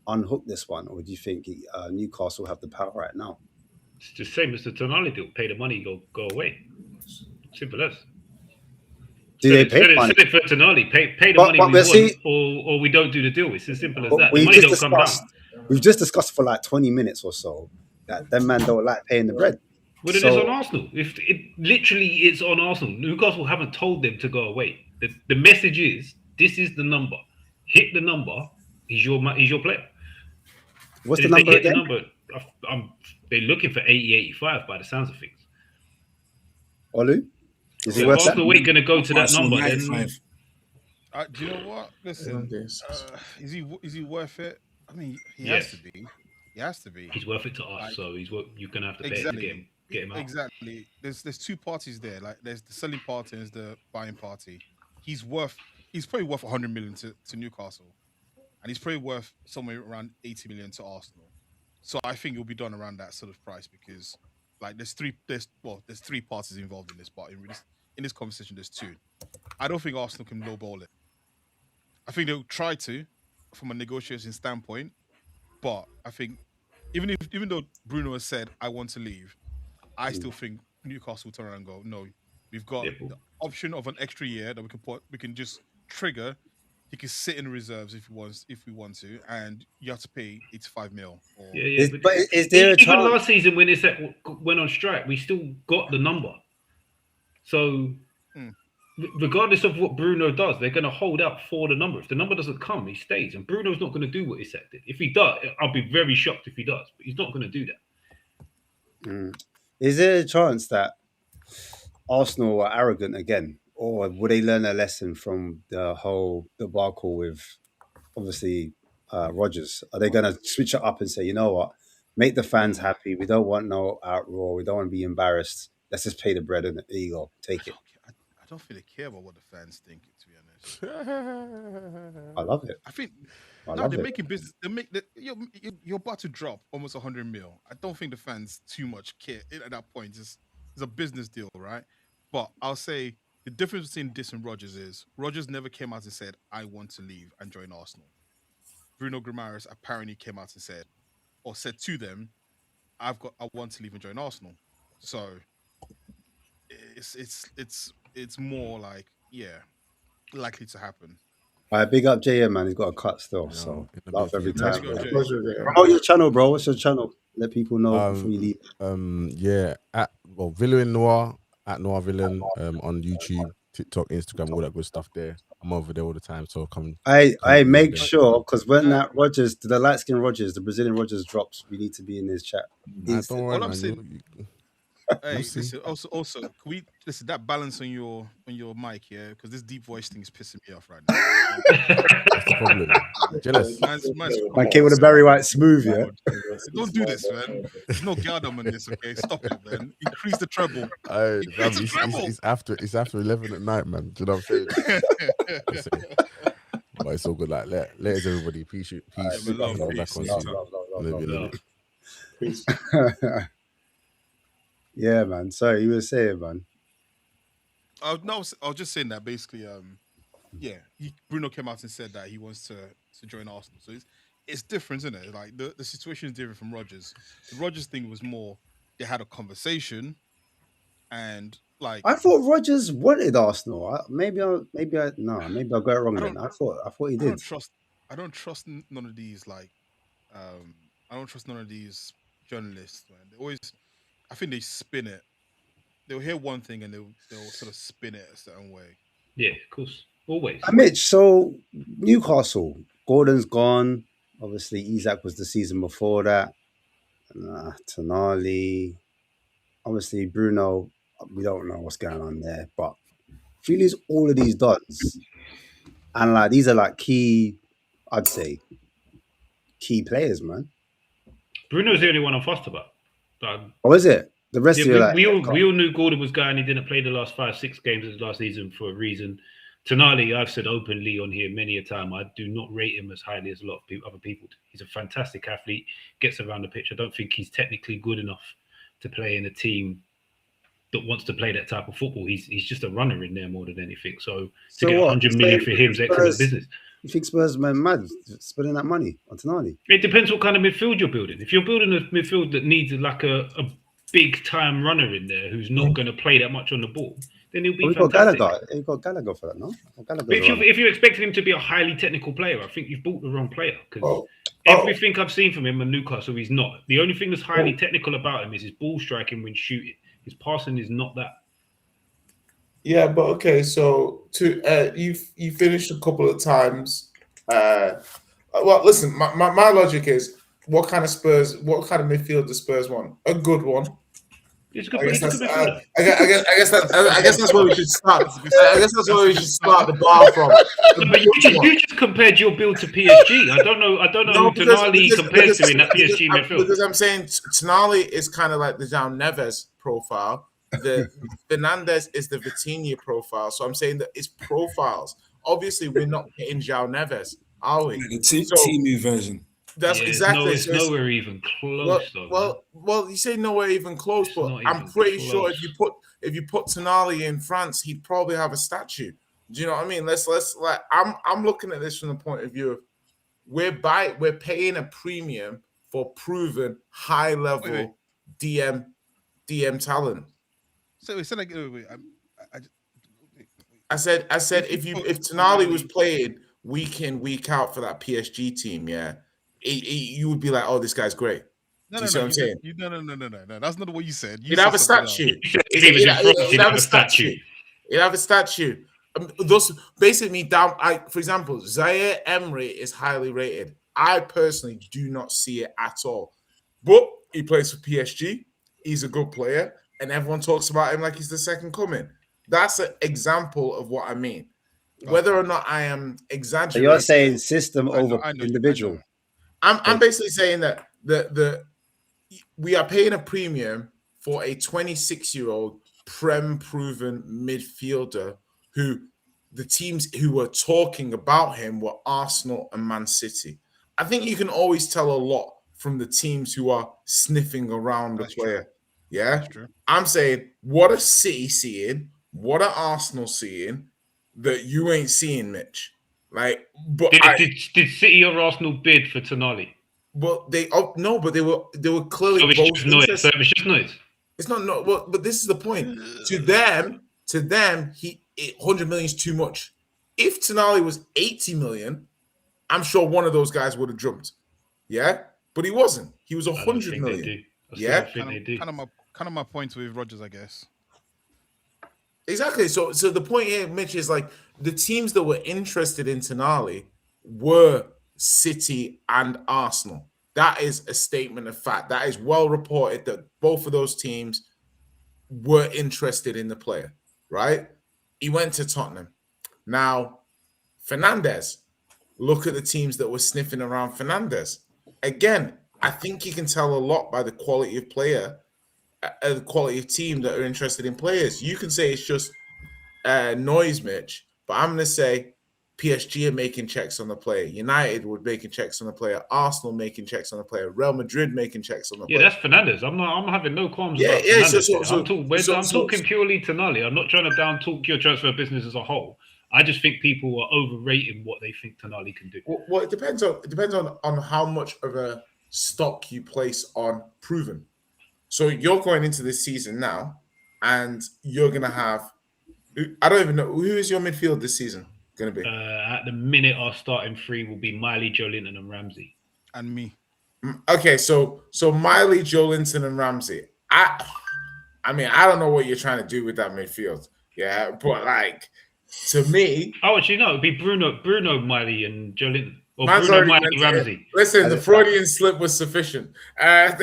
unhook this one, or do you think Newcastle have the power right now? It's the same as the Tonali deal. Pay the money, go away. Simple as. Do they pay money? Send it for Tonali. Pay the money we want, or we don't do the deal. It's as simple as that. The money don't come down. We've just discussed for like 20 minutes or so that them man don't like paying the bread. Well, then it's on Arsenal. If it's on Arsenal. Newcastle haven't told them to go away. The message is, this is the number. Hit the number. He's your player. What's the number again? They're looking for 80, 85 by the sounds of things. Olu? Is it worth that? Arsenal ain't going to go to that number. Do you know what? Listen, is he worth it? I mean, he has to be. He has to be. He's worth it to us, so you're gonna have to pay exactly to get him out. Exactly. There's two parties there. Like there's the selling party and there's the buying party. He's probably worth 100 million to Newcastle, and he's probably worth somewhere around 80 million to Arsenal. So I think it'll be done around that sort of price because, like, there's three parties involved in this, but in this conversation, there's two. I don't think Arsenal can lowball it. I think they'll try to, from a negotiation standpoint, but I think even though Bruno has said I want to leave, I still think Newcastle will turn around and go, no, we've got the option of an extra year that we can just trigger. He can sit in reserves if we want to, and you have to pay 85 mil. But is there a even last season when it went on strike, we still got the number. So regardless of what Bruno does, they're going to hold out for the number. If the number doesn't come, he stays, and Bruno's not going to do what he said. If he does, I'll be very shocked if he does, but he's not going to do that. Is there a chance that Arsenal are arrogant again, or would they learn a lesson from the whole debacle with obviously Rodgers? Are they going to switch it up and say, you know what, make the fans happy? We don't want no outroar. We don't want to be embarrassed. Let's just pay the bread, and there you go, take it. I don't really care about what the fans think, to be honest. I love it. I think they're making business. You're about to drop almost 100 mil. I don't think the fans too much care at that point. It's a business deal, right? But I'll say the difference between this and Rodgers is Rodgers never came out and said, I want to leave and join Arsenal. Bruno Guimaraes apparently came out and said to them, I want to leave and join Arsenal. So it's more like, likely to happen. All right, big up JM, man. He's got a cut still, so laugh every time. Promote your channel, bro. What's your channel? Let people know before you leave. Villa in Noir, at Noir Villain, on YouTube, TikTok, Instagram, all that good stuff there. I'm over there all the time, so come. I make sure, because when that Rodgers, the light skin Rodgers, the Brazilian Rodgers drops, we need to be in his chat. Don't worry, man. Hey, listen. Also, can we listen? That balance on your mic, because this deep voice thing is pissing me off right now. That's the problem. Jealous. Man came with a Barry White smooth, yeah. Don't do this, man. There's no Gardam on this, okay? Stop it, man. Increase the treble. It's after 11 at night, man. Do you know what I'm saying? But it's all good. Like, letters, everybody. Peace. Peace. Yeah, man. Sorry, you were saying, man. I was just saying that basically. Bruno came out and said that he wants to join Arsenal. So it's different, isn't it? Like the situation is different from Rodgers. The Rodgers thing was more they had a conversation, and like I thought Rodgers wanted Arsenal. Maybe I got it wrong. Then I thought he did. I don't trust none of these I don't trust none of these journalists, man. They always. I think they spin it. They'll hear one thing and they'll sort of spin it a certain way. Yeah, of course. Always. Mitch, so Newcastle, Gordon's gone. Obviously, Isak was the season before that. Tonali. Obviously, Bruno, we don't know what's going on there. But if you lose all of these dots, and like these are like key, I'd say, key players, man. Bruno's the only one I'm fussed about. Is it? The rest of we all knew Gordon was going. He didn't play the last 5-6 games of last season for a reason. Tonali, I've said openly on here many a time, I do not rate him as highly as a lot of other people. He's a fantastic athlete, gets around the pitch. I don't think he's technically good enough to play in a team that wants to play that type of football. He's just a runner in there more than anything. So to get 100 million for him is excellent business. You think Spurs are mad spending that money on Tonali? It depends what kind of midfield you're building. If you're building a midfield that needs like a big time runner in there who's not going to play that much on the ball, then he'll be fantastic. You've got Gallagher for that, no? But if you're expecting him to be a highly technical player, I think you've bought the wrong player. Because everything I've seen from him in Newcastle, he's not. The only thing that's highly technical about him is his ball striking when shooting. His passing is not that. Yeah, but okay. So you finished a couple of times. Well, listen. My logic is what kind of midfield does Spurs want? A good one. He's a good I guess midfielder. I guess that's where we should start. I guess that's where we should start the bar from. But you just compared your build to PSG. I don't know who Tonali compares to in that PSG midfield. Because I'm saying Tonali is kind of like the João Neves profile. The Fernandes is the Vitinha profile. So I'm saying that it's profiles. Obviously, we're not getting João Neves, are we? The Timu version. That's exactly. It's nowhere even close. Well, you say nowhere even close, but I'm pretty sure if you put Tonali in France, he'd probably have a statue. Do you know what I mean? Let's like I'm looking at this from the point of view of we're paying a premium for proven high level DM talent. So it's like I said if Tonali was playing week in week out for that PSG team, you would be like, oh, this guy's great. No, what I'm saying? No. That's not what you said. You'd have a statue. You'd have a statue. You'd have a statue. Those basically down. For example, Zaire Emery is highly rated. I personally do not see it at all. But he plays for PSG. He's a good player, and everyone talks about him like he's the second coming. That's an example of what I mean. Whether or not I am exaggerating. So you're saying system over individual. I'm basically saying that we are paying a premium for a 26-year-old Prem-proven midfielder who the teams who were talking about him were Arsenal and Man City. I think you can always tell a lot from the teams who are sniffing around the player. True. Yeah? That's true. I'm saying, what are City seeing? What are Arsenal seeing that you ain't seeing, Mitch? Like, but did City or Arsenal bid for Tonali? Well, they were clearly so both interested. So it's just noise. It's not well, but this is the point. To them, 100 million is too much. If Tonali was 80 million, I'm sure one of those guys would have jumped. Yeah, but he wasn't. He was 100 million. Yeah, kind of my point with Rodgers, I guess. Exactly. So the point here, Mitch, is like the teams that were interested in Tonali were City and Arsenal. That is a statement of fact. That is well reported that both of those teams were interested in the player, right? He went to Tottenham. Now, Fernandes, look at the teams that were sniffing around Fernandes. Again, I think you can tell a lot by the quality of player, the quality of team that are interested in players. You can say it's just noise, Mitch, but I'm going to say PSG are making checks on the player. United were making checks on the player. Arsenal making checks on the player. Real Madrid making checks on the player. Yeah, that's Fernandes. I'm having no qualms about Fernandes. I'm talking purely Tonali. I'm not trying to down talk your transfer business as a whole. I just think people are overrating what they think Tonali can do. Well, it depends on how much of a stock you place on proven. So you're going into this season now, and you're going to have. I don't even know who is your midfield this season. Going to be at the minute our starting three will be Miley, Joelinton, and Ramsey, and me. Okay, so Miley, Joelinton, and Ramsey. I mean, I don't know what you're trying to do with that midfield. Yeah, but like to me, actually no, it'd be Bruno, Miley, and Joelinton, or Bruno, Miley, Ramsey. Listen, the Freudian slip was sufficient. But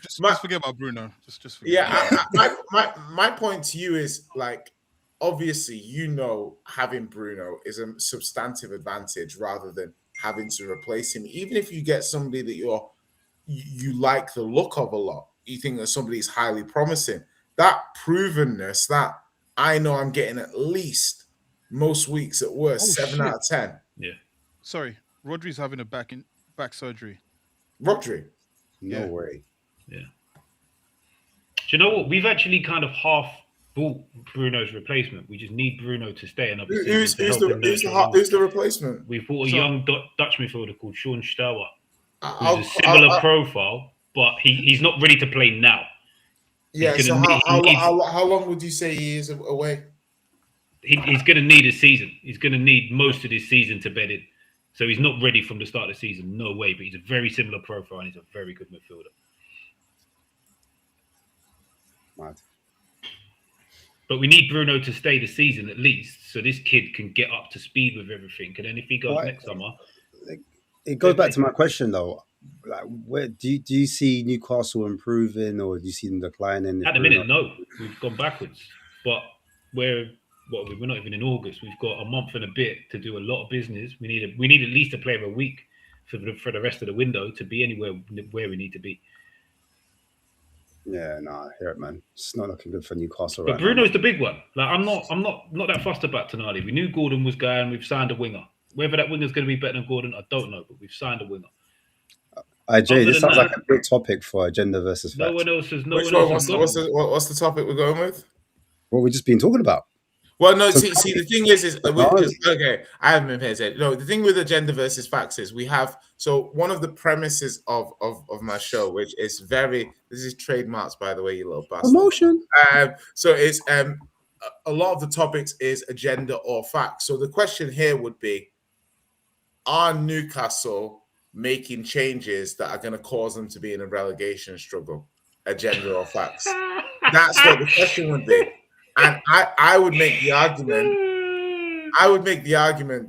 just forget about Bruno. Just forget. My point to you is like. Obviously, having Bruno is a substantive advantage rather than having to replace him. Even if you get somebody that you like the look of a lot, you think that somebody's highly promising. That provenness, that I know I'm getting at least most weeks at worst 7 out of 10. Yeah. Sorry, Rodri's having a back surgery. Rodri? No way. Yeah. Do you know what? We've actually kind of half bought Bruno's replacement. We just need Bruno to stay. And who's the replacement? We bought a young Dutch midfielder called Sean Stauer, who's a similar profile, but he's not ready to play now. Yeah. So how long would you say he is away? He's going to need a season. He's going to need most of this season to bed in. So he's not ready from the start of the season. No way. But he's a very similar profile and he's a very good midfielder. Mad. But we need Bruno to stay the season at least, so this kid can get up to speed with everything. And then if he goes next summer, it goes back to my question though. like, where do you see Newcastle improving, or do you see them declining? At the minute, no, we've gone backwards. But we're not even in August. We've got a month and a bit to do a lot of business. We need at least a player a week for the rest of the window to be anywhere where we need to be. Yeah, I hear it, man. It's not looking good for Newcastle But right Bruno's now. the big one. Like I'm not that fussed about Tonali. We knew Gordon was going. We've signed a winger. Whether that winger's going to be better than Gordon, I don't know. But we've signed a winger. Jay, this sounds like that, a good topic for agenda versus facts. No one else has. What's the topic we're going with? What we've just been talking about. Well, no. See, the thing is okay. I haven't been paying attention. No, the thing with agenda versus facts is we have. So one of the premises of my show, which is this is trademarks, by the way, you little bastard. Emotion. So it's a lot of the topics is agenda or facts. So the question here would be: are Newcastle making changes that are going to cause them to be in a relegation struggle? Agenda or facts? That's what the question would be. And I would make the argument.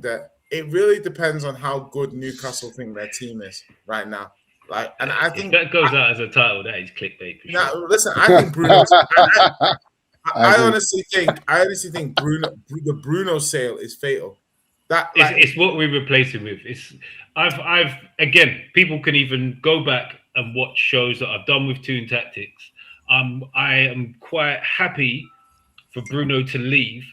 That it really depends on how good Newcastle think their team is right now. Like, and I think that goes out as a title. That is clickbait. Now, listen, I think Bruno. I honestly think the Bruno sale is fatal. It's what we replace him with. I've again, people can even go back and watch shows that I've done with Toon Tactics. I am quite happy for Bruno to leave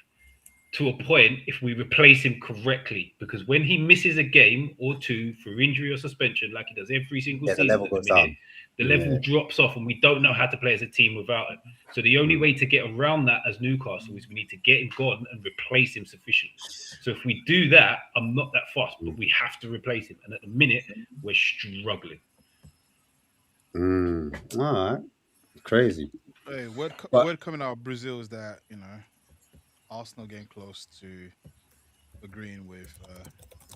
to a point if we replace him correctly, because when he misses a game or two for injury or suspension, like he does every single season, the level drops off, and we don't know how to play as a team without him. So the only way to get around that as Newcastle is we need to get him gone and replace him sufficiently. So if we do that, I'm not that fast, but we have to replace him. And at the minute, we're struggling. All right. Crazy. Hey, word coming out of Brazil is that, Arsenal getting close to agreeing with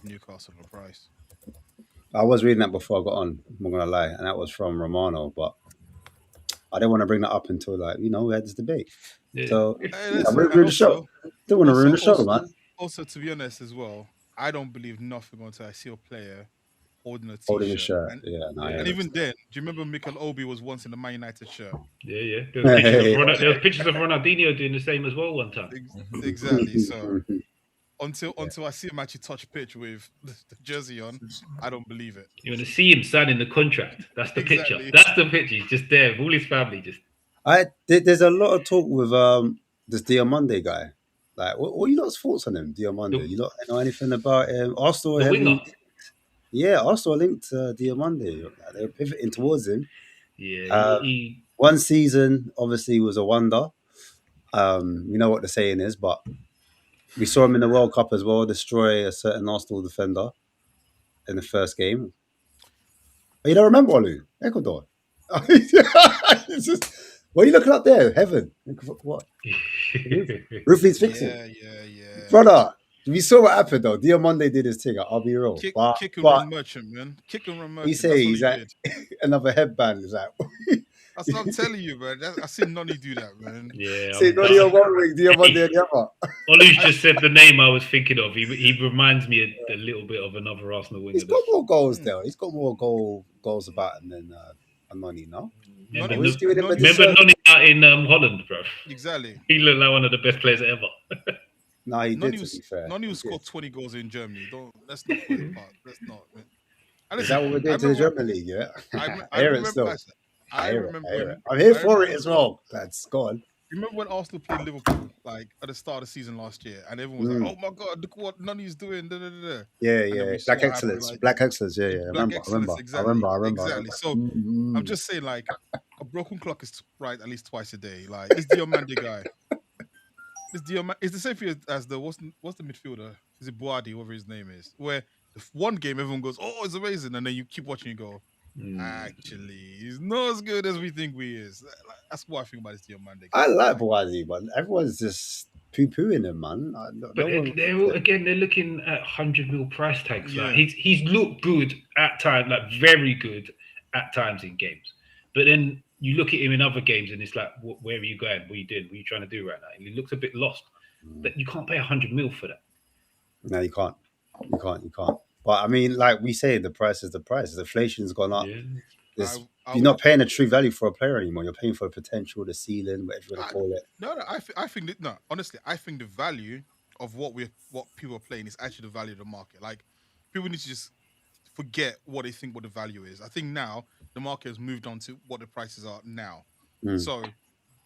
Newcastle on the price. I was reading that before I got on, I'm not going to lie, and that was from Romano, but I didn't want to bring that up until, we had this debate. Yeah. So, I'm ruining the show. Don't want to ruin the show, man. Also, to be honest as well, I don't believe nothing until I see a player holding a t-shirt. Holding a shirt, and even then, do you remember Mikel Obi was once in the Man United shirt? Yeah. There was pictures of Ronaldinho doing the same as well one time. Exactly. So until I see him actually touch pitch with the jersey on, I don't believe it. You want to see him signing the contract? That's the picture. That's the picture. He's just there with all his family. There's a lot of talk with this Diomande guy. Like, what are you lot's thoughts on him, Diomande? You don't know anything about him? Arsenal, Arsenal linked Diomande. They were pivoting towards him. Yeah, one season obviously was a wonder. You know what the saying is, but we saw him in the World Cup as well destroy a certain Arsenal defender in the first game. Oh, you don't remember Olu? Ecuador. What are you looking up there? Heaven. What? Roof needs fixing. Yeah. Brother, we saw what happened though. Diomande did his thing. I'll be real. Kick and run merchant, man. Kick and run merchant. He say he's like another headband. He's like, that's what I'm telling you, man. I seen Noni do that, man. Yeah. See, Noni on one wing, Diomande on the other. Olu's just said the name I was thinking of. He reminds me a little bit of another Arsenal winger. He's got more goals though. He's got more goals about him than Noni, no? Remember Noni out in Holland, bro? Exactly. He looked like one of the best players ever. No, he did, to be fair. Noni scored 20 goals in Germany. Let's not put it apart. Let's not. Is that what we're doing to the German League, yeah? I hear it still. I hear it. I'm here for it as well. That's gone. Remember when Arsenal played Liverpool, like at the start of the season last year, and everyone was like, "Oh my God, look what Noni's doing!" Yeah. Black excellence. Black excellence. Yeah. I remember. Exactly. So I'm just saying, like, a broken clock is right at least twice a day. Like this Diomande guy. It's the same thing as the what's the midfielder? Is it Boadi, whatever his name is? Where the one game everyone goes, "Oh, it's amazing," and then you keep watching and go, actually, he's not as good as we think he is. That's what I think about this Diomande. I like Boadi, but everyone's just poo-pooing him, man. They're looking at 100 mil price tags. Yeah. Like he's looked good at times, like very good at times in games, but then you look at him in other games and it's like, where are you going? What are you doing? What are you trying to do right now? And he looks a bit lost. But you can't pay 100 mil for that. No, you can't. You can't. But I mean, like we say, the price is the price. Inflation's gone up. Yeah. You're not paying a true value for a player anymore. You're paying for the potential, the ceiling, whatever you want to call it. No, I think that, no. Honestly, I think the value of what people are playing is actually the value of the market. Like, people need to just forget what they think what the value is. I think now the market has moved on to what the prices are now. So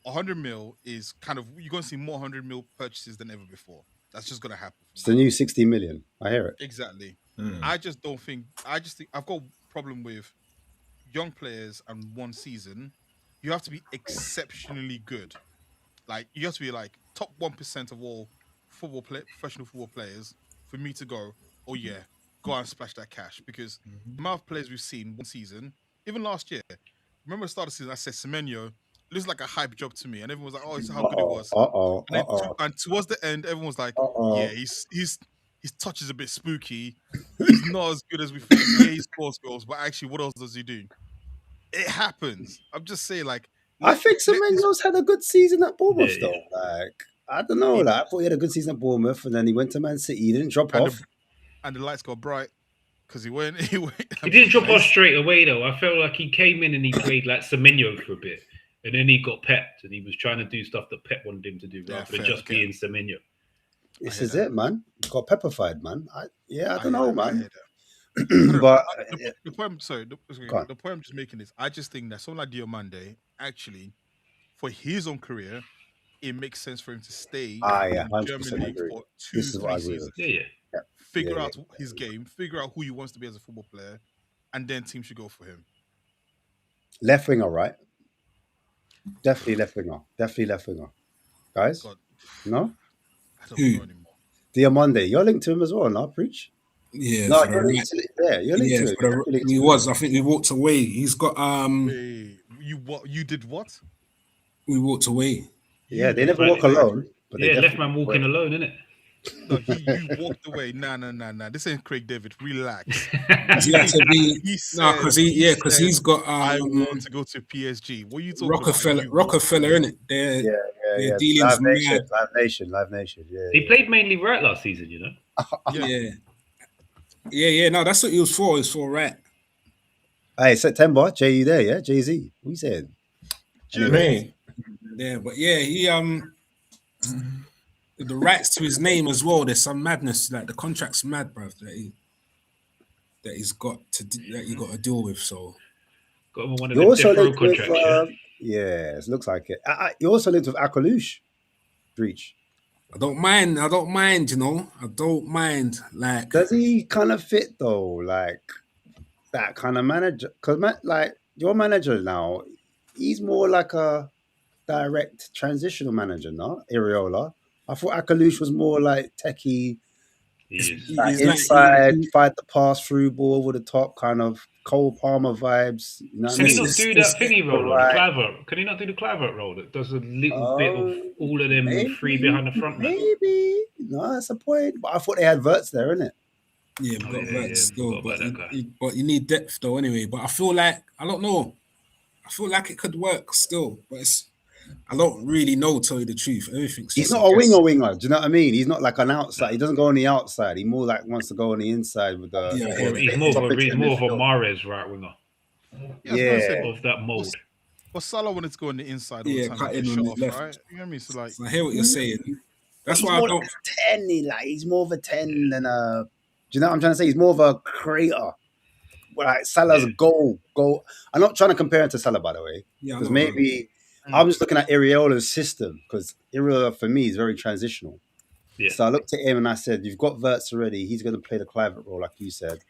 100 mil is kind of, you're going to see more 100 mil purchases than ever before. That's just going to happen. It's the new 60 million. I hear it. Exactly. I just think I've got a problem with young players and one season. You have to be exceptionally good. Like, you have to be like top 1% of all professional football players for me to go, oh yeah, go out and splash that cash. Because the amount of players we've seen one season, even last year, remember the start of the season, I said Semenyo looks like a hype job to me, and everyone was like, "Oh, this is how good it was." And towards the end, everyone was like, "Yeah, his touch is a bit spooky. He's not as good as we think. Yeah, he scores goals, but actually, what else does he do?" It happens. I'm just saying, like, I think Semenyo's had a good season at Bournemouth, though. Like, I don't know. Like, I thought he had a good season at Bournemouth, and then he went to Man City. He didn't drop off, and the lights got bright. Because he went. He didn't drop off straight away, though. I felt like he came in and he played like Semenyo for a bit, and then he got pepped, and he was trying to do stuff that Pep wanted him to do, rather than just being Semenyo. This is it, man. Got peppified, man. I don't know, man. But the point. Sorry, the point I'm just making is, I just think that someone like Diomande, actually, for his own career, it makes sense for him to stay in the German league for 2-3 seasons. Yeah. Figure out his game, figure out who he wants to be as a football player, and then teams should go for him. Left winger, right? Definitely left winger. Guys? God. No? I don't know anymore. Diomande, you're linked to him as well, no? Preach? Yeah. No, you're linked to it. You're linked to it. He was. I think we walked away. He's got You did what? We walked away. Yeah, they never walk alone. But left man walking alone, innit? No, you walked away. Nah. This ain't Craig David. Relax. He had to be because he's got. I want to go to PSG. What are you talking about? Rockefeller, innit? They're dealings Live Nation. Yeah. He played mainly right last season, you know. Yeah. No, that's what he was for. He was for right. Hey, September. Jay, you there? Yeah, Jay-Z. What you saying? Jimmy. Yeah, but yeah, he the rights to his name as well. There's some madness. Like, the contract's mad, bruv. That he's got to deal with. So got one of the different contracts. Yeah, it looks like it. You also linked with Akalush. Breach. I don't mind. You know, I don't mind. Like, does he kind of fit though? Like that kind of manager? Because like your manager now, he's more like a direct transitional manager, no? Iraola. I thought Akalush was more like techie, like inside, fight the pass through ball over the top, kind of Cole Palmer vibes. You know what Can he not do that thingy role, Can he not do the Clivert role that does a little bit of all of them three behind the front? Maybe. No, that's a point. But I thought they had Verts there, innit? Yeah, we've got Verts still, but you need depth though anyway. But I feel like, I don't know. I feel like it could work still, but I don't really know, tell you the truth. He's not a winger. Do you know what I mean? He's not like an outside. He doesn't go on the outside. He more like wants to go on the inside with the. He's more of a Mahrez right winger. Of that mold. But Salah wanted to go on the inside all the time. Cut in on the left. Right? You know what I mean? So like, I hear what you're saying. That's why I don't. Like 10, he's more of a 10 than a. Do you know what I'm trying to say? He's more of a creator. Like Salah's goal. I'm not trying to compare him to Salah, by the way, because maybe. I'm just looking at Iraola's system, because Iraola, for me, is very transitional. Yeah. So I looked at him and I said, you've got Verts already. He's going to play the Clivert role, like you said.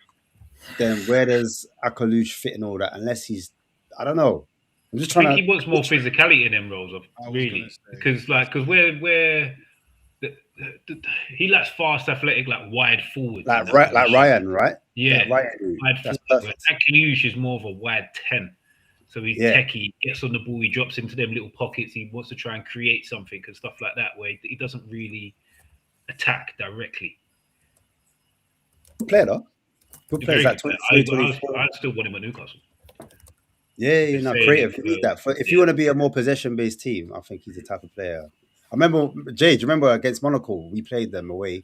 Then where does Akalush fit in all that? Unless he's, I don't know. I'm just trying I think he wants more physicality in them roles, really. Because where he lacks fast, athletic, like wide forward. Like Ryan, right? Yeah. Ryan. Wide forward. Akalush is more of a wide 10. So he's techie, gets on the ball, he drops into them little pockets, he wants to try and create something and stuff like that, where he doesn't really attack directly. Good player, though. Good player. Like 24. I still want him at Newcastle. Yeah, creative. You need that. If you want to be a more possession-based team, I think he's the type of player. I remember, Jay, do you remember against Monaco? We played them away.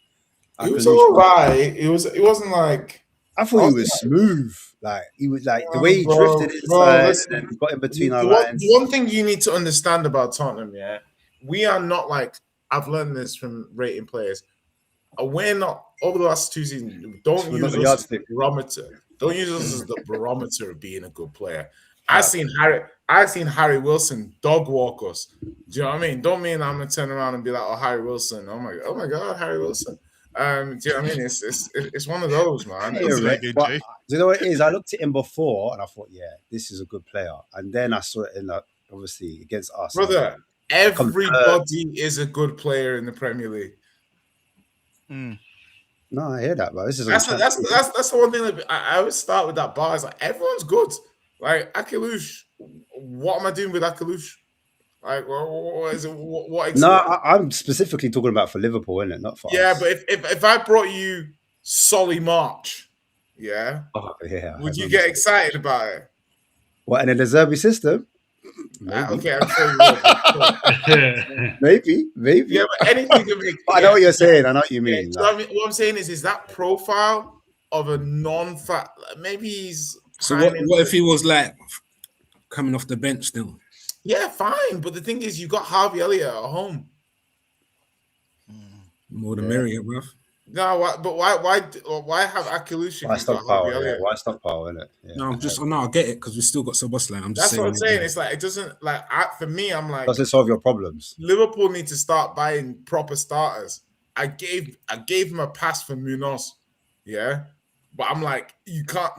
It was all right. It wasn't like I thought he was smooth. Like he was like the way he drifted inside and then got in between our lines. The one thing you need to understand about Tottenham, yeah, we are not like, I've learned this from rating players. We're not, over the last 2 seasons, don't use us as the barometer. Don't use us as the barometer of being a good player. I've seen Harry Wilson dog walk us. Do you know what I mean? Don't mean I'm gonna turn around and be like, oh, Harry Wilson, oh my god, Harry Wilson. Do you know what I mean? It's one of those, man. But do you know what it is? I looked at him before and I thought, yeah, this is a good player. And then I saw it in obviously against us. Brother, everybody is a good player in the Premier League. No, I hear that, but this is that's the one thing that I always start with that bar. It's like everyone's good. Like Akilush, what am I doing with Akilush? Like, what is it? What no, I'm specifically talking about for Liverpool, isn't it? Not for us. But if I brought you Solly March, would you get excited about it? What, in the Zerbi system? Okay, I'm sure you would. maybe. Yeah, but anything to make. I know what you're saying. I know what you mean. Yeah, so what I'm saying is that profile of a non-fat? Maybe he's. So what if he was like coming off the bench still? Yeah, fine. But the thing is, you got Harvey Elliott at home. More the merrier, bruv. No, why have Akilush? Why stockpile? Why stockpile, innit? Yeah. No, I get it because we still got Szoboszlai. That's what I'm saying. It's like it doesn't for me. I'm like, doesn't solve your problems. Liverpool need to start buying proper starters. I gave him a pass for Munoz, yeah, but I'm like, you can't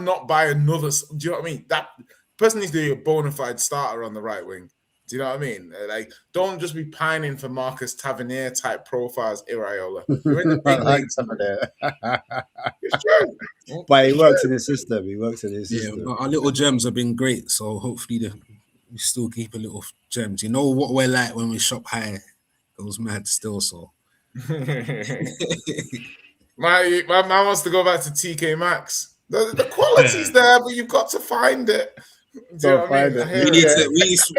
not buy another. Do you know what I mean? That person needs to be a bona fide starter on the right wing. Do you know what I mean? Like, don't just be pining for Marcus Tavernier type profiles, Iraola. You're in the big leagues. It's true. But he works in his system. Yeah, our little gems have been great. So hopefully we still keep a little gems. You know what we're like when we shop high. It was mad still, so. My man wants to go back to TK Maxx. The quality's there, but you've got to find it. Don't find it.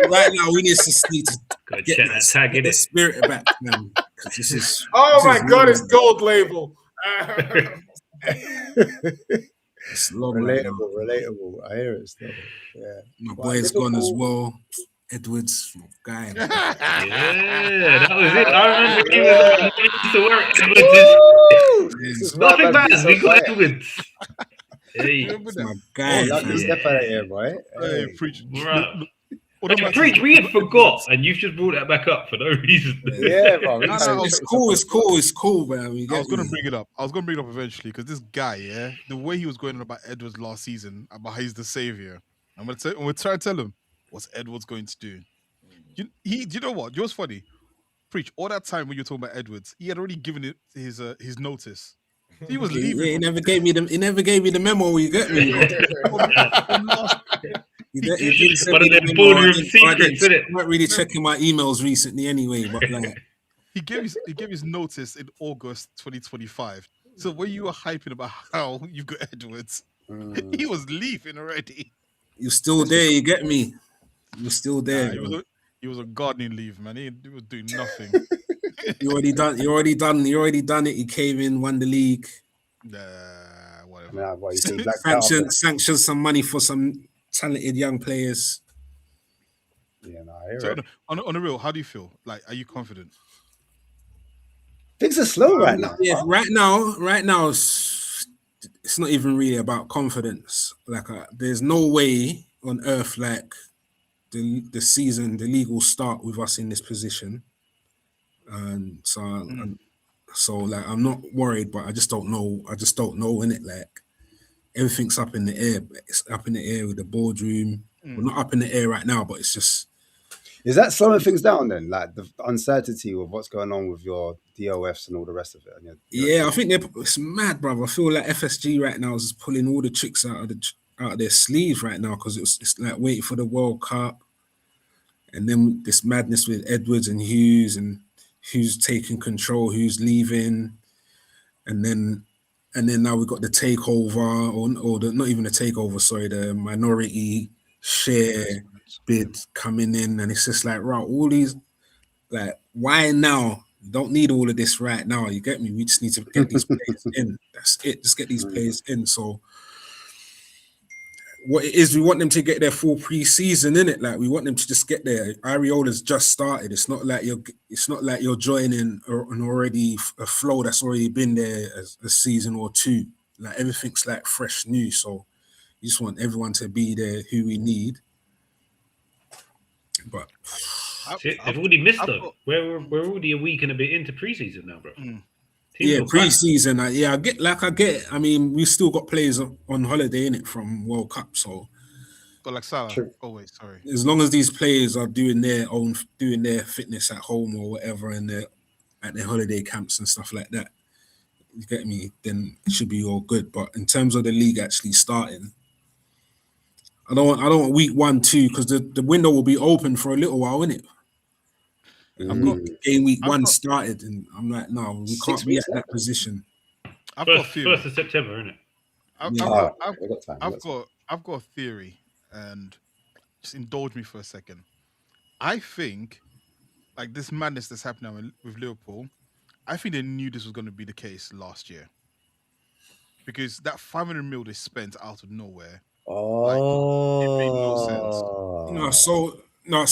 Right now, we need to get that tag in the spirit back, man. This is. Oh my god, it's gold label. It's long, relatable. I hear it still. Yeah, my boy's gone as well. Edwards, guy. Yeah, that was it. I remember he was to work. Edwards. Nothing bad. We got Edwards. Hey, my guy. Step out of here, boy. Hey, preach. Preach, we had forgot, and you've just brought that back up for no reason. Yeah, bro. It's cool, man. I was going to bring it up. Eventually because this guy, the way he was going on about Edwards last season, about he's the savior. We're trying to tell him what's Edwards going to do. You know what? Yours funny. Preach. All that time when you were talking about Edwards, he had already given it his notice. He was leaving. He never gave me the memo. You get me? One of them boardroom secrets, isn't it? I'm not really checking my emails recently, anyway. But like, he gave his notice in August 2025. So when you were hyping about how you got Edwards, he was leaving already. You're still there. You get me? You're still there. He was on gardening leave, man. He was doing nothing. You already done it. He came in, won the league. Whatever. Sanctioned some money for some talented young players. Yeah, no, I hear it. On the real, how do you feel? Like, are you confident? Things are slow right now. Yeah, right now, it's not even really about confidence. Like, there's no way on earth like the league will start with us in this position. And so like I'm not worried, but I just don't know innit? Like everything's up in the air. It's up in the air with the boardroom. We're not up in the air right now, but it's just. Is that slowing things down then? Like the uncertainty of what's going on with your DOFs and all the rest of it? Yeah, I think it's mad, brother. I feel like FSG right now is pulling all the tricks out of their sleeves right now because it's like waiting for the World Cup, and then this madness with Edwards and Hughes and who's taking control, who's leaving, and then now we've got the takeover, or not even the takeover, sorry, the minority share bid coming in, and it's just like, right, all these, like, why now? We don't need all of this right now. You get me? We just need to get these players in. That's it. Just get these players in. So what it is, we want them to get their full pre-season in it. Like we want them to just get there. Iriola's just started. It's not like you're joining an already a flow that's already been there as a season or two. Like everything's like fresh new. So you just want everyone to be there who we need. But they've already missed though. We're already a week and a bit into pre-season now, bro. Yeah, pre-season. I get it. I mean, we still got players on holiday in it from World Cup, so got like Salah. Always, sorry. As long as these players are doing their fitness at home or whatever, and they're at their holiday camps and stuff like that, you get me? Then it should be all good. But in terms of the league actually starting, I don't want week 1, 2 because the window will be open for a little while, innit? I've got game week 1 started, and I'm like, no, we can't be at that position. I've got first of September, isn't it? I've got a theory, and just indulge me for a second. I think, like this madness that's happening with Liverpool, I think they knew this was going to be the case last year, because that 500 mil they spent out of nowhere, it made no sense.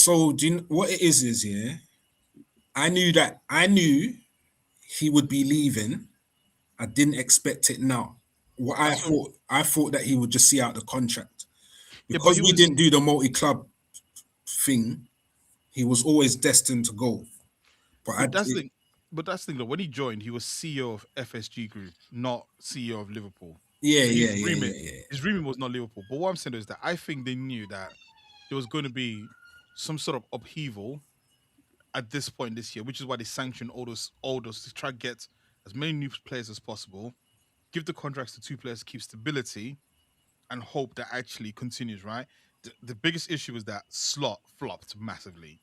So do you know what it is? Yeah. I knew he would be leaving. I didn't expect it now. What I thought that he would just see out the contract. Because we didn't do the multi-club thing, he was always destined to go. But that's the thing though, when he joined, he was CEO of FSG Group, not CEO of Liverpool. His remit was not Liverpool. But what I'm saying is that I think they knew that there was going to be some sort of upheaval at this point this year, which is why they sanctioned all those to try to get as many new players as possible, give the contracts to 2 players to keep stability, and hope that actually continues, right? The biggest issue is that Slot flopped massively.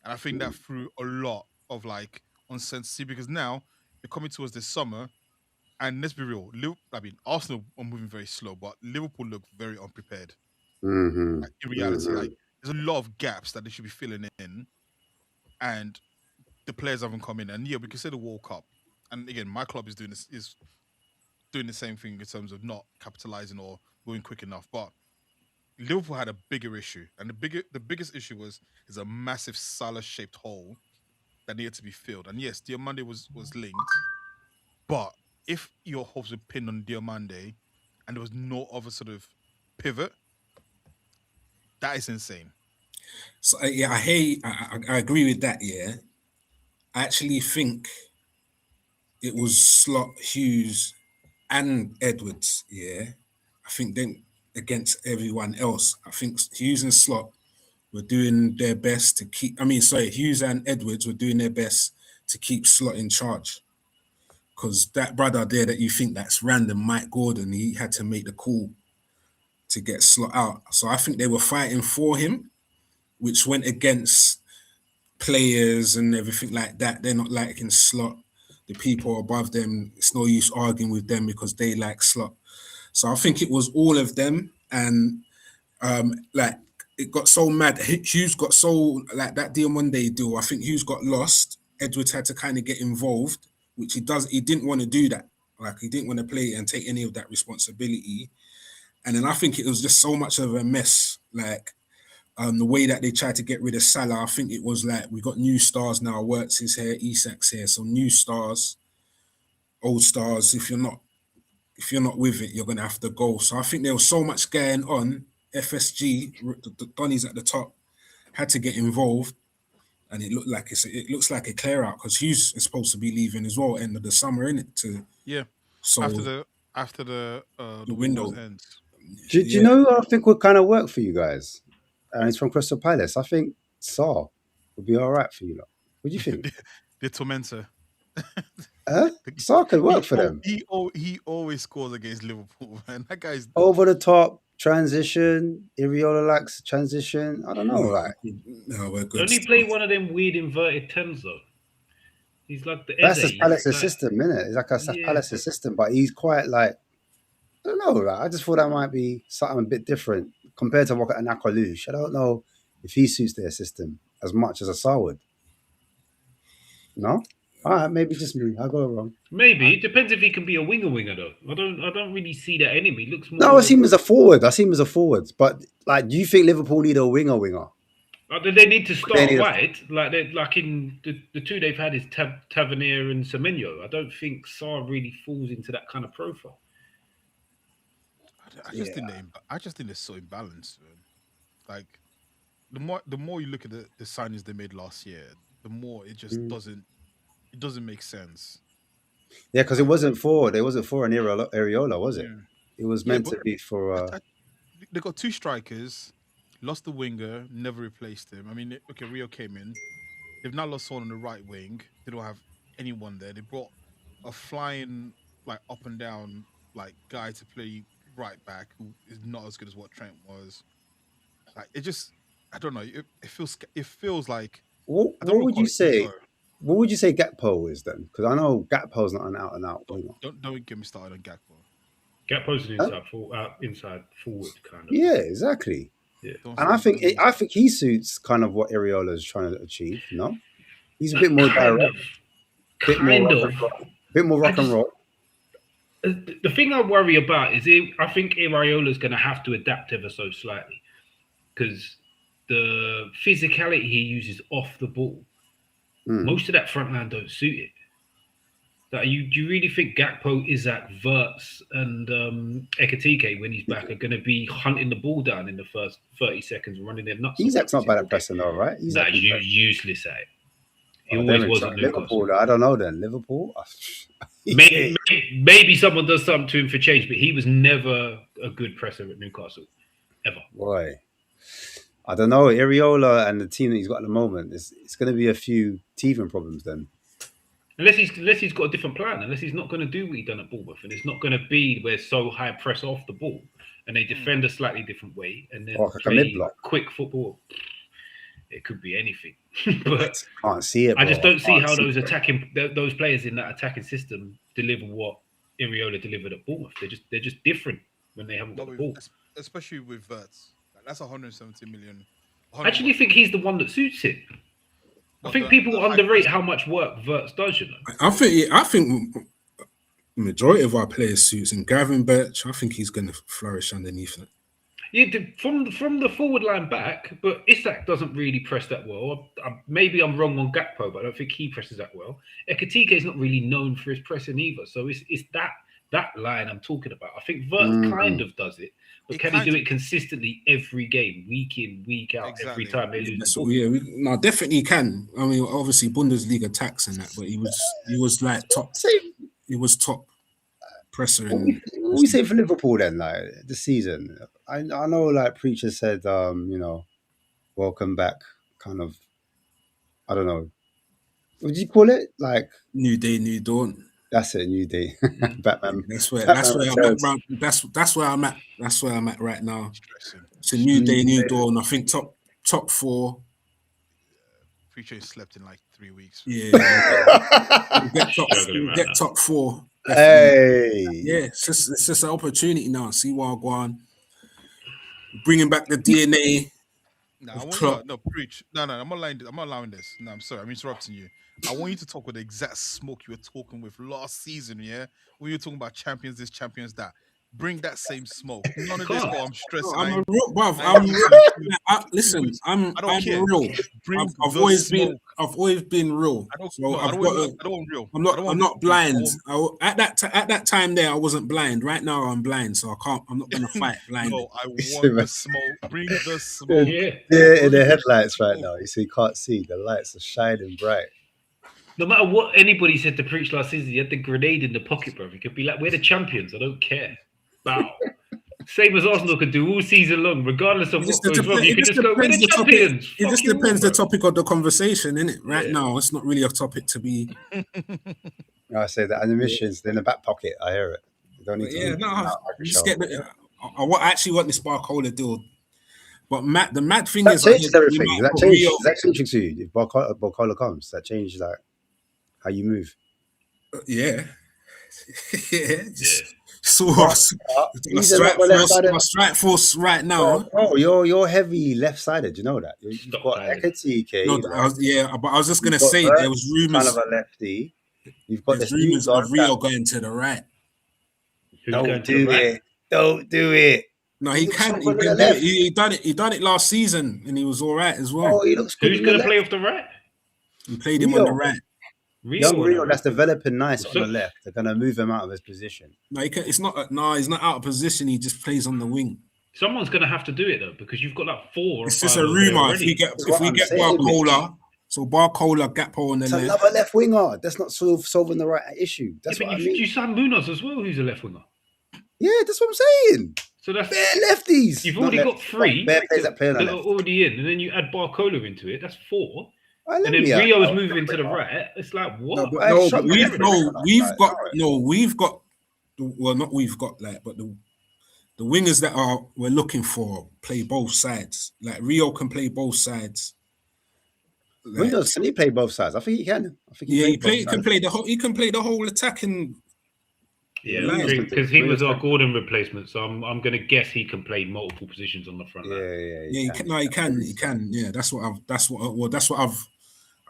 And I think that threw a lot of like uncertainty, because now you're coming towards this summer, and let's be real, Arsenal are moving very slow, but Liverpool look very unprepared. Like, in reality, like there's a lot of gaps that they should be filling in, and the players haven't come in. And yeah, we can say the World Cup. And again, my club is doing the same thing in terms of not capitalizing or going quick enough. But Liverpool had a bigger issue, and the biggest issue is a massive Salah-shaped hole that needed to be filled. And yes, Diomande was linked, but if your hopes were pinned on Diomande and there was no other sort of pivot, that is insane. So yeah, I agree with that. Yeah, I actually think it was Slot, Hughes, and Edwards. Yeah, I think then against everyone else, I think Hughes and Slot were doing their best to keep. Hughes and Edwards were doing their best to keep Slot in charge, because that brother there that you think that's random, Mike Gordon, he had to make the call to get Slot out. So I think they were fighting for him, which went against players and everything like that. They're not liking Slot. The people above them, it's no use arguing with them because they like Slot. So I think it was all of them, and it got so mad. Hughes got so like that Diomande deal. I think Hughes got lost. Edwards had to kind of get involved, which he didn't want to do that. Like, he didn't want to play and take any of that responsibility. And then I think it was just so much of a mess. Like, the way that they tried to get rid of Salah, I think it was like, we got new stars now. Wirtz is here, Isak's here. So new stars, old stars. If you're not with it, you're gonna have to go. So I think there was so much going on. FSG, Donny's at the top, had to get involved, and it looks like a clear out, because Hughes is supposed to be leaving as well end of the summer, innit? So after the window ends. Do you know who I think would kind of work for you guys? And it's from Crystal Palace. I think Saar would be all right for you lot. What do you think? The tormentor. Saar could work for them. He always scores against Liverpool, man. That guy's over the top transition. Iraola likes transition. I don't know, like. No, we're good. Don't he play one of them weird inverted tens though? He's like the that's his Palace's system, isn't it? It's like a Palace's system, but he's quite like, I don't know. Right? I just thought that might be something a bit different compared to what an Akalush. I don't know if he suits their system as much as a Saar would. No? All right, maybe just me. I go wrong. Maybe it depends if he can be a winger though. I don't really see that anyway. He looks more. No, I see him as a forward. But like, do you think Liverpool need a winger? They need to start need a- wide, like in the two they've had is Tavernier and Semenyo. I don't think Sarr really falls into that kind of profile. I just think they're so imbalanced, man. Like the more you look at the signings they made last year, the more it just doesn't make sense. Yeah, because it wasn't for an Iraola, was it? Yeah. It was meant to be for. They got two strikers, lost the winger, never replaced him. I mean, okay, Rio came in. They've now lost someone on the right wing. They don't have anyone there. They brought a flying like up and down like guy to play right back who is not as good as what Trent was. Like it just, I don't know. It feels like. What would you say? What would you say Gakpo is then? Because I know Gakpo's not an out and out winger. Don't get me started on Gakpo. Gakpo's an inside forward kind of. Yeah, exactly. Yeah, and I think he suits kind of what Iraola is trying to achieve. No, he's a bit more direct, bit more rock and roll. The thing I worry about is I think Iraola is going to have to adapt ever so slightly because the physicality he uses off the ball, most of that front line don't suit it. Like, do you really think Gakpo, Isak, Wirtz, and Ekitike when he's back are going to be hunting the ball down in the first 30 seconds and running their nuts? Isak's not bad at pressing though, right? Nah, useless at it. He always was at Liverpool. I don't know then. Liverpool? Maybe someone does something to him for change, but he was never a good presser at Newcastle, ever. Why? I don't know. Iraola and the team that he's got at the moment, it's going to be a few teething problems then. Unless he's got a different plan, unless he's not going to do what he done at Bournemouth, and it's not going to be where so high press off the ball and they defend a slightly different way and then play quick football. It could be anything, but can't see it. I just don't see how those players in that attacking system deliver what Iraola delivered at Bournemouth. They're just different when they haven't got the ball. Especially with Wirtz, that's 170 million. I actually think he's the one that suits it. I think people underrate how much work Wirtz does. You know, I think majority of our players suits, and Gavin Birch, I think he's going to flourish underneath it. Yeah, from the forward line back, but Isak doesn't really press that well. Maybe I'm wrong on Gakpo, but I don't think he presses that well. Ekitike is not really known for his pressing either, so it's that line I'm talking about. I think Wirtz kind of does it, but can he do it consistently every game, week in, week out, every time they lose the ball? Definitely can. I mean, obviously Bundesliga tax and that, but he was like top. He was top presser. What we say for Liverpool then, like this season? I know, like Preacher said, welcome back, kind of. I don't know. What do you call it? Like new day, new dawn. That's it, new day. Batman. That's where I'm at. That's where I'm at right now. It's a new day, new dawn. I think top four. Preacher slept in like 3 weeks. Yeah. get top four. Definitely. Hey. Yeah, it's just an opportunity now. See what I go on. Bringing back the DNA. Preach. No, I'm not allowing this. No, I'm sorry. I'm interrupting you. I want you to talk with the exact smoke you were talking with last season, yeah? When you were talking about champions this, champions that. Bring that same smoke. None of this, I'm stressing. I'm real, bruv. Listen, I'm real. I've always been real. I'm not blind. At that time there, I wasn't blind. Right now, I'm blind, so I'm not gonna fight blind. No, I want the smoke. Bring the smoke. Yeah, in the headlights right now. You see, you can't see. The lights are shining bright. No matter what anybody said to Preach last season, he had the grenade in the pocket, bro. He could be like, "We're the champions. I don't care." Bow. Same as Arsenal could do all season long, regardless of what goes wrong. You can just go, "We're the champions." It just depends the topic of the conversation, innit? Right now, it's not really a topic to be. I say that animations in the back pocket. I hear it. You don't need to. I actually want this Barcola deal. But the mad thing is, changes everything. Does that change to you if Barcola comes? That changes like how you move. Yeah. So He's another left-sided. strike force right now. Oh, you're heavy left-sided. You know that. You've got Ekatike. No, but I was just gonna say Bert, there was rumors. kind of a lefty. You've got There's this new rumors of Rio going to the right. Don't do it. Don't do it. No, he can do it. He done it last season, and he was all right as well. Oh, he looks good. Who's going to play off the right? He played him on the right. Young Rio, that's developing nice on the left. They're going to move him out of his position. No, it's not. No, he's not out of position. He just plays on the wing. Someone's going to have to do it though, because you've got like 4 or 5. It's just a rumor. If we get Barcola, so Barcola, Gakpo on the left. Another left winger. That's not solving the right issue. That's what I mean. You signed Munoz as well, who's a left winger. Yeah, that's what I'm saying. So that's bare lefties. You've already got 3 bare players that play on are already in, and then you add Barcola into it. That's 4. And then Rio's moving to the right. It's like what? The wingers that we're looking for play both sides. Like Rio can play both sides. Can he play both sides? I think he can. He can play the whole attacking. Yeah, because he was our Gordon replacement, so I'm going to guess he can play multiple positions on the front line. He can. Yeah, that's what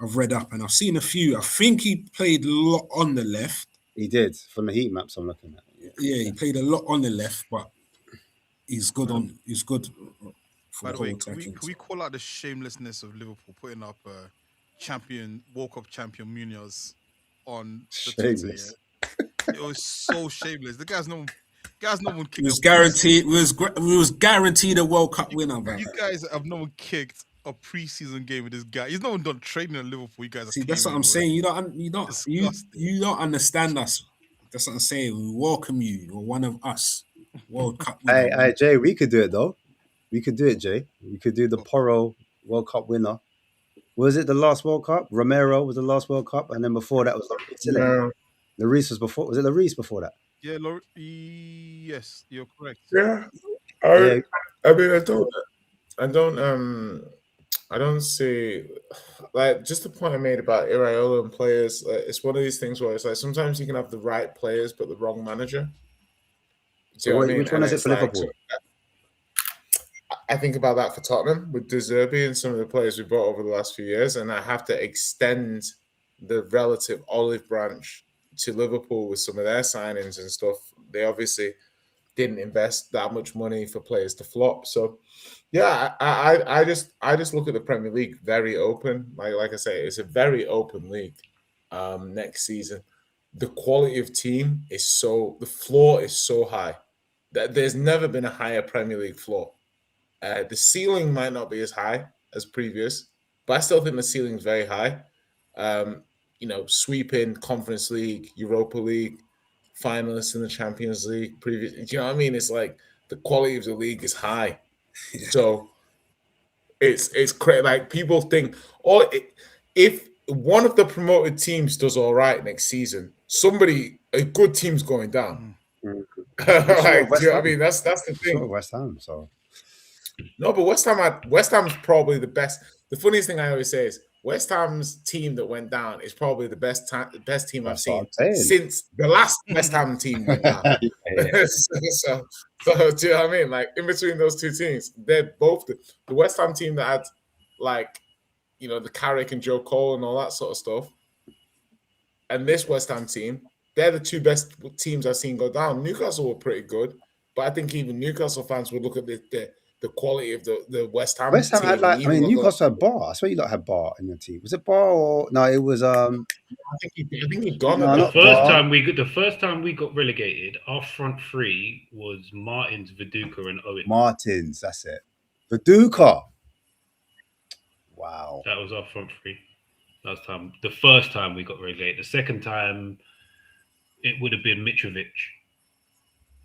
I've read up, and I've seen a few. I think he played a lot on the left. He did from the heat maps I'm looking at. Yeah, he played a lot on the left, but he's good on. He's good. By the way, can we call out the shamelessness of Liverpool putting up World Cup champion Munoz on the Twitter? It was so shameless. The guy's no one kicked. It was guaranteed. We was guaranteed a World Cup winner. Bro. You guys have no one kicked a preseason game with this guy. He's no one done training at Liverpool. You guys. See, that's what I'm saying. You don't understand us. That's what I'm saying. We welcome you. You're one of us. World Cup winner. Hey, Jay, we could do it though. We could do it, Jay. We could do the Porro World Cup winner. Was it the last World Cup? Romero was the last World Cup, and then before that was Lloris was before. Was it Lloris before that? Yeah, yes, you're correct. Yeah, I mean, I don't see, like, just the point I made about Iraola and players. It's one of these things where it's like sometimes you can have the right players but the wrong manager. So which one is it for Liverpool? I think about that for Tottenham with De Zerbi and some of the players we brought over the last few years, and I have to extend the relative olive branch to Liverpool with some of their signings and stuff. They obviously didn't invest that much money for players to flop. So, yeah, I just look at the Premier League very open. Like I say, it's a very open league next season. The quality of team is the floor is so high that there's never been a higher Premier League floor. The ceiling might not be as high as previous, but I still think the ceiling is very high. Sweeping Conference League, Europa League, finalists in the Champions League. Do you know what I mean? It's like the quality of the league is high. So it's crazy. Like people think, if one of the promoted teams does all right next season, a good team's going down. Do you know what I mean? That's the thing. West Ham, so. No, but West Ham's probably the best. The funniest thing I always say is West Ham's team that went down is probably the best team I've seen since the last West Ham team went down. So do you know what I mean? Like in between those two teams, they're both the West Ham team that had the Carrick and Joe Cole and all that sort of stuff, and this West Ham team, they're the two best teams I've seen go down. Newcastle were pretty good, but I think even Newcastle fans would look at the quality of the West Ham. West Ham team, had Newcastle had Bar. I swear you lot had Bar in your team. Was it Bar or no? It was I think he'd gone. The first time we got relegated, our front three was Martins, Viduka, and Owen. Martins, that's it. Viduka. Wow. That was our front three. Last time, the first time we got relegated. The second time, it would have been Mitrovic.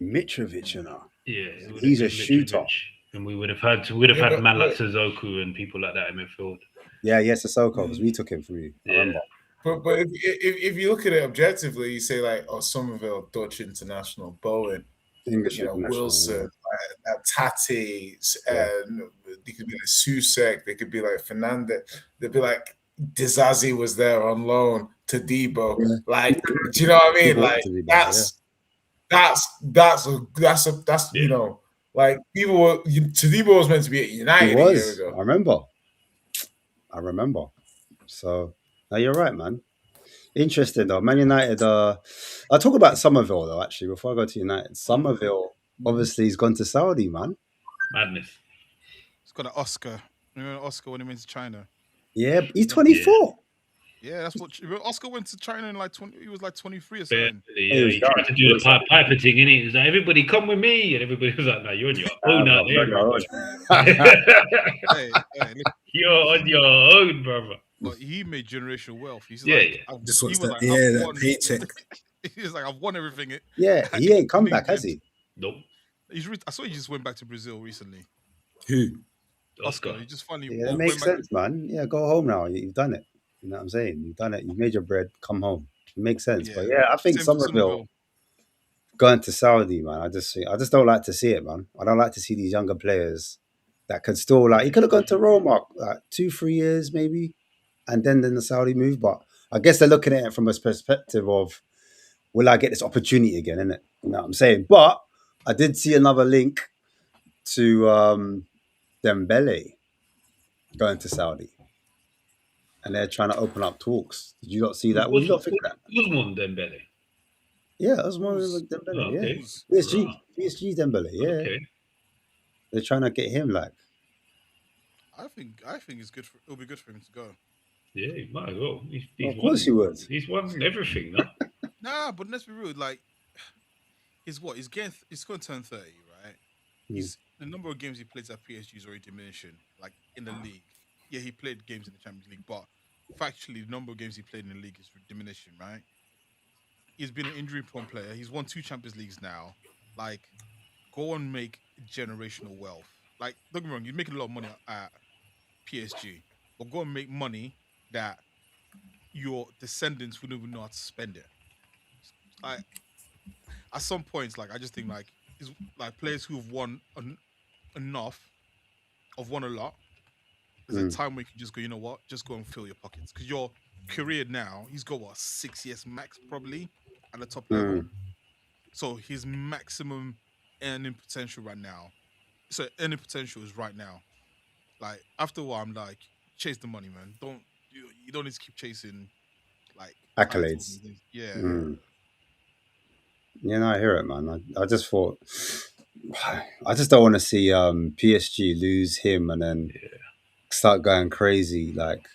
Mitrovic, you know. Yeah, he's a shooter. And we would have had man like Sissoko and people like that in midfield. Yeah, yes, Sissoko, because we took him through. I remember. But if you look at it objectively, you say like, Somerville, Dutch international, Bowen, English Wilson, Tati, they could be like Susek, they could be like Fernandez, they'd be like Dizazi was there on loan to Debo. Yeah. Like, do you know what I mean? Like that's you know, like people were. Tadibo was meant to be at United He a year was. ago. I remember. So no, you're right, man. Interesting though. Man United. I'll talk about Somerville though. Actually, before I go to United, Somerville obviously he's gone to Saudi, man. Madness. He's got an Oscar. Remember Oscar when he went to China? Yeah, he's 24. Yeah, that's what Oscar went to China in like 20. He was like 23 or Yeah, something. he tried to do the Piper thing, innit? He was like, "Everybody come with me," and everybody was like, "No, you're on your own out there. You're on your own, brother." But he made generational wealth. He's Yeah, like, yeah. Just he what's was that? like, Yeah, I've that won. paycheck. He's like, I've won everything. Yeah, he ain't come back, has he? Nope. I saw he just went back to Brazil recently. Who? Oscar. He just finally. Yeah, that makes sense, man. Yeah, go home now. You've done it. You know what I'm saying? You've done it. You've made your bread. Come home. It makes sense. Yeah. But yeah, I think Same for Somerville going to Saudi, man. I just don't like to see it, man. I don't like to see these younger players that could still he could have gone to Roma like 2-3 years maybe, and then the Saudi move. But I guess they're looking at it from a perspective of, will I get this opportunity again? Innit? You know what I'm saying? But I did see another link to Dembele going to Saudi, and they're trying to open up talks. Did you not see that? What did you not think of that? Usman Dembele. Yeah, Usman Dembele. Okay. Yeah, PSG Dembele. Yeah, Okay. they're trying to get him like. I think it's good. It'll be good for him to go. Yeah, he might as well. Of course he would. He's won everything, no? Nah, but let's be real. Like, he's going to turn 30, right? He's the number of games he plays at PSG is already diminishing. Like in the league, yeah, he played games in the Champions League, but factually, the number of games he played in the league is diminishing, right? He's been an injury-prone player. He's won 2 Champions Leagues now. Like, go and make generational wealth. Like, don't get me wrong, you're making a lot of money at PSG, but go and make money that your descendants wouldn't even know how to spend it. Like, at some points, like I just think like it's like players who have won enough, have won a lot. There's a time where you can just go, you know what, just go and fill your pockets, because your career now, he's got 6 years max probably at the top level. So his maximum earning potential right now. So earning potential is right now. Like after a while, I'm like, chase the money, man. You don't need to keep chasing like accolades. Yeah. Yeah, no, I hear it, man. I just thought, I just don't want to see PSG lose him and then start going crazy. Like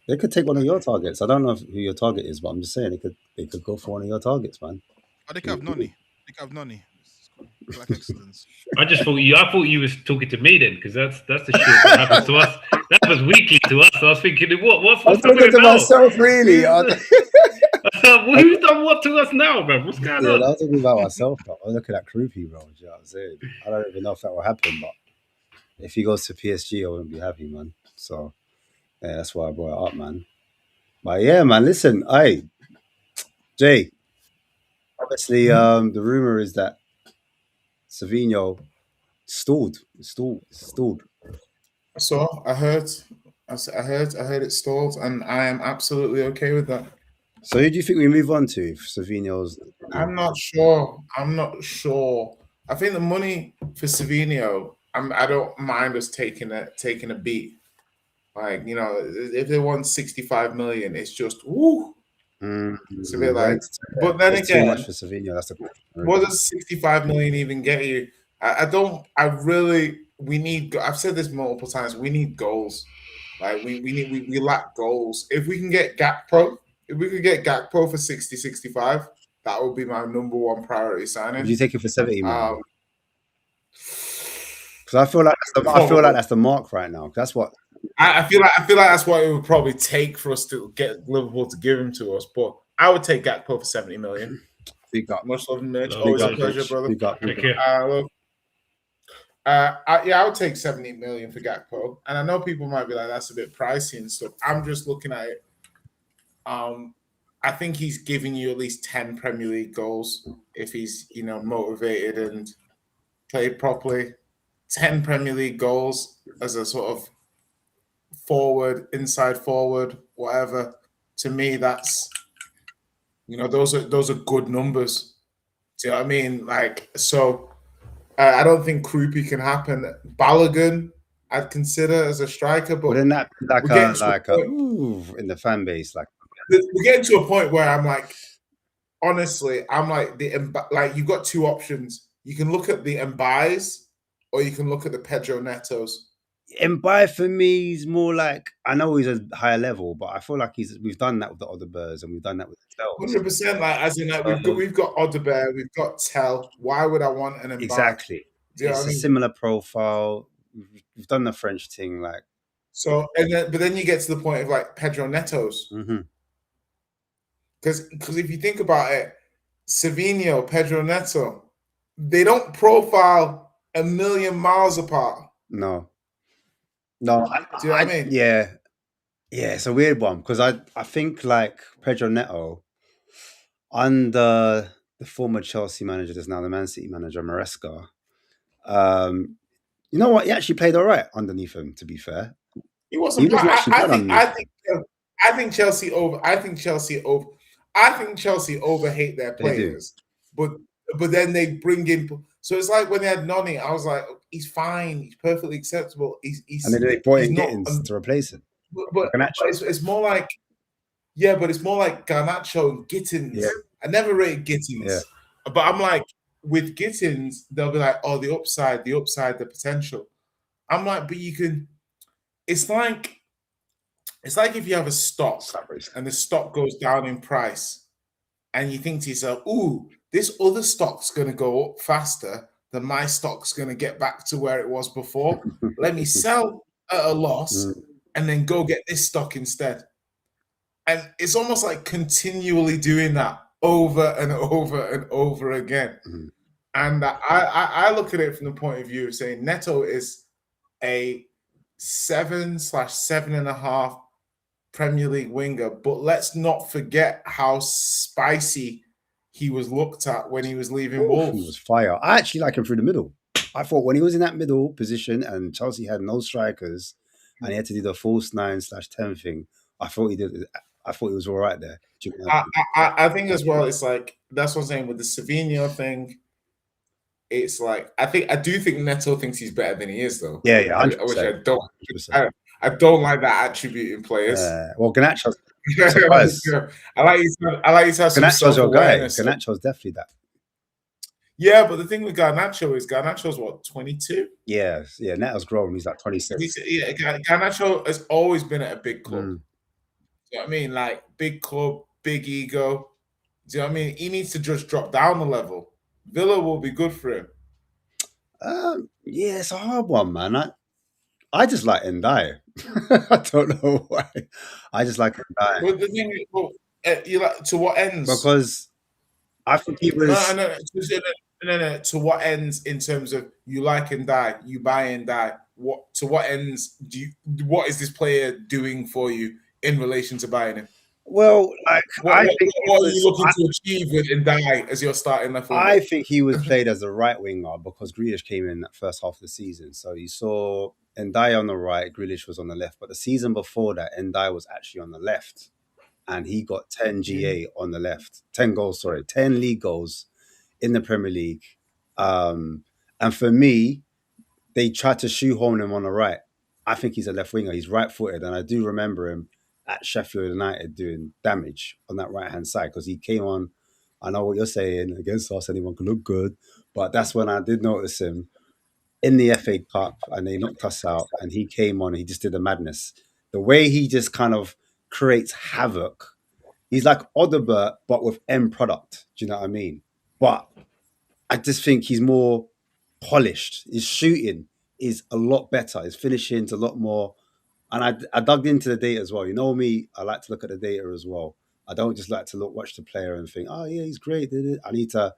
they could take one of your targets. I don't know who your target is, but I'm just saying they could go for one of your targets, man. Oh, they could have Noni. Black excellence. I thought you was talking to me then, because that's the shit that happens to us. That happens weekly to us. So I was thinking, what's I'm talking to myself, really. Who's done what to us now, bro? What's going on? I was talking about myself, bro. I'm looking at Krupi, bro. You know what I'm saying? I don't even know if that will happen, but if he goes to PSG, I wouldn't be happy, man. So yeah, that's why I brought it up, man. But yeah, man, listen, Jay, obviously the rumor is that Savinho stalled. So I heard it stalled, and I am absolutely okay with that. So who do you think we move on to if Savinho's? I'm not sure. I think the money for Savinho, I don't mind us taking a beat. Like, you know, if they want 65 million, it's just woo. It's a bit like, but then again, too much for Savinho. That's what does 65 million even get you? We need. I've said this multiple times. We need goals. Like we lack goals. If we can get Gakpo, for 60, 65, that would be my number one priority signing. Would you take it for 70 million? Because I feel like that's the mark right now. That's what I feel like that's what it would probably take for us to get Liverpool to give him to us. But I would take Gakpo for 70 million. Big up. Much love, Mitch. Always a pleasure, brother. Big up. I would take 70 million for Gakpo, and I know people might be like, "That's a bit pricey and stuff." I'm just looking at it. I think he's giving you at least 10 Premier League goals if he's, you know, motivated and played properly. 10 Premier League goals as a sort of forward, inside forward, whatever. To me, that's, you know, those are good numbers Do you know what I mean? Like, so I don't think Krupi can happen. Balogun, I'd consider as a striker, but Wouldn't that be like we're getting a to a point, ooh in the fan base? Like, we're getting to a point where I'm like, honestly, I'm like like you've got two options. You can look at the Mbais or you can look at the Pedro Netos. Mbai for me is more like, I know he's a higher level, but I feel like we've done that with the other birds and we've done that with the 100%, like as in like we've got Odebear, we've got Tell. Why would I want an Mbai? Exactly. Do you know It's what I a mean? similar profile. We've done the French thing, like So but then you get to the point of like Pedro Netos. Because if you think about it, Savinho, Pedro Neto, they don't profile a million miles apart. No. Do you know what I mean? Yeah, it's a weird one because I think like Pedro Neto under the former Chelsea manager, that's now the Man City manager, Maresca. You know what? He actually played all right underneath him. To be fair, he wasn't. I think Chelsea overhate their players, but then they bring in. So it's like when they had Noni, I was like, he's fine, he's perfectly acceptable. He's and then they brought in Gittins to replace him. But it's more like, yeah, but it's more like Garnacho and Gittins. Yeah. I never rated Gittins, but I'm like, with Gittins, they'll be like, oh, the upside, the potential. I'm like, but you can. It's like if you have a stock and the stock goes down in price, and you think to yourself, ooh, this other stock's going to go up faster than my stock's going to get back to where it was before. Let me sell at a loss and then go get this stock instead. And it's almost like continually doing that over and over and over again. And I look at it from the point of view of saying Neto is a 7/7.5 Premier League winger, but let's not forget how spicy he was looked at when he was leaving Wolves. He was fire. I actually like him through the middle. I thought when he was in that middle position and Chelsea had no strikers and he had to do the false 9/10 thing, I thought he was all right there. I think as well, it's like, that's what I'm saying with the Savinho thing. It's like, I do think Neto thinks he's better than he is, though. Yeah, I wish I don't. I don't like that attribute in players. Well, Garnacho's I like you to have some self-awareness. Garnacho's definitely that. Yeah, but the thing with Garnacho's what, 22? Yeah, Neto's grown. He's like 26. Yeah, Garnacho has always been at a big club. Do you know what I mean? Like, big club, big ego. Do you know what I mean? He needs to just drop down the level. Villa will be good for him. Yeah, it's a hard one, man. I just like Ndai. I don't know why. I just like Ndai. But the thing is, you like, to what ends? Because I think he was. No. To what ends in terms of you like Ndai, you buy Ndai? To what ends what is this player doing for you in relation to buying him? Well, like, what are you looking to achieve with Ndai as your starting left winger? I think he was played as a right winger because Grealish came in that first half of the season. So you saw Ndai on the right, Grealish was on the left. But the season before that, Ndai was actually on the left. And he got 10 GA on the left. 10 league goals in the Premier League. And for me, they tried to shoehorn him on the right. I think he's a left winger. He's right-footed. And I do remember him at Sheffield United doing damage on that right-hand side because he came on. I know what you're saying, against us, anyone can look good. But that's when I did notice him in the FA Cup and they knocked us out and he came on and he just did a madness. The way he just kind of creates havoc. He's like Odegaard, but with end product. Do you know what I mean? But I just think he's more polished. His shooting is a lot better. His finishing's a lot more. And I dug into the data as well. You know me, I like to look at the data as well. I don't just like to watch the player and think, oh, yeah, he's great. I need to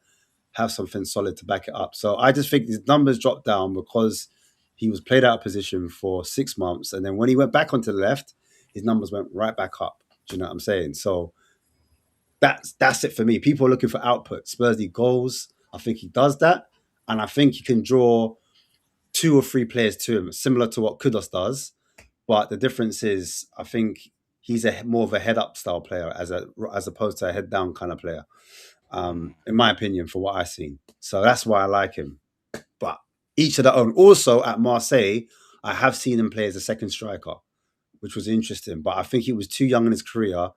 have something solid to back it up. So I just think his numbers dropped down because he was played out of position for 6 months. And then when he went back onto the left, his numbers went right back up. Do you know what I'm saying? So that's it for me. People are looking for output. Spurs need goals. I think he does that. And I think he can draw 2 or 3 players to him, similar to what Kudos does. But the difference is, I think he's more of a head-up style player as opposed to a head-down kind of player. in my opinion, for what I've seen. So that's why I like him. But each of their own. Also at Marseille, I have seen him play as a second striker, which was interesting. But I think he was too young in his career.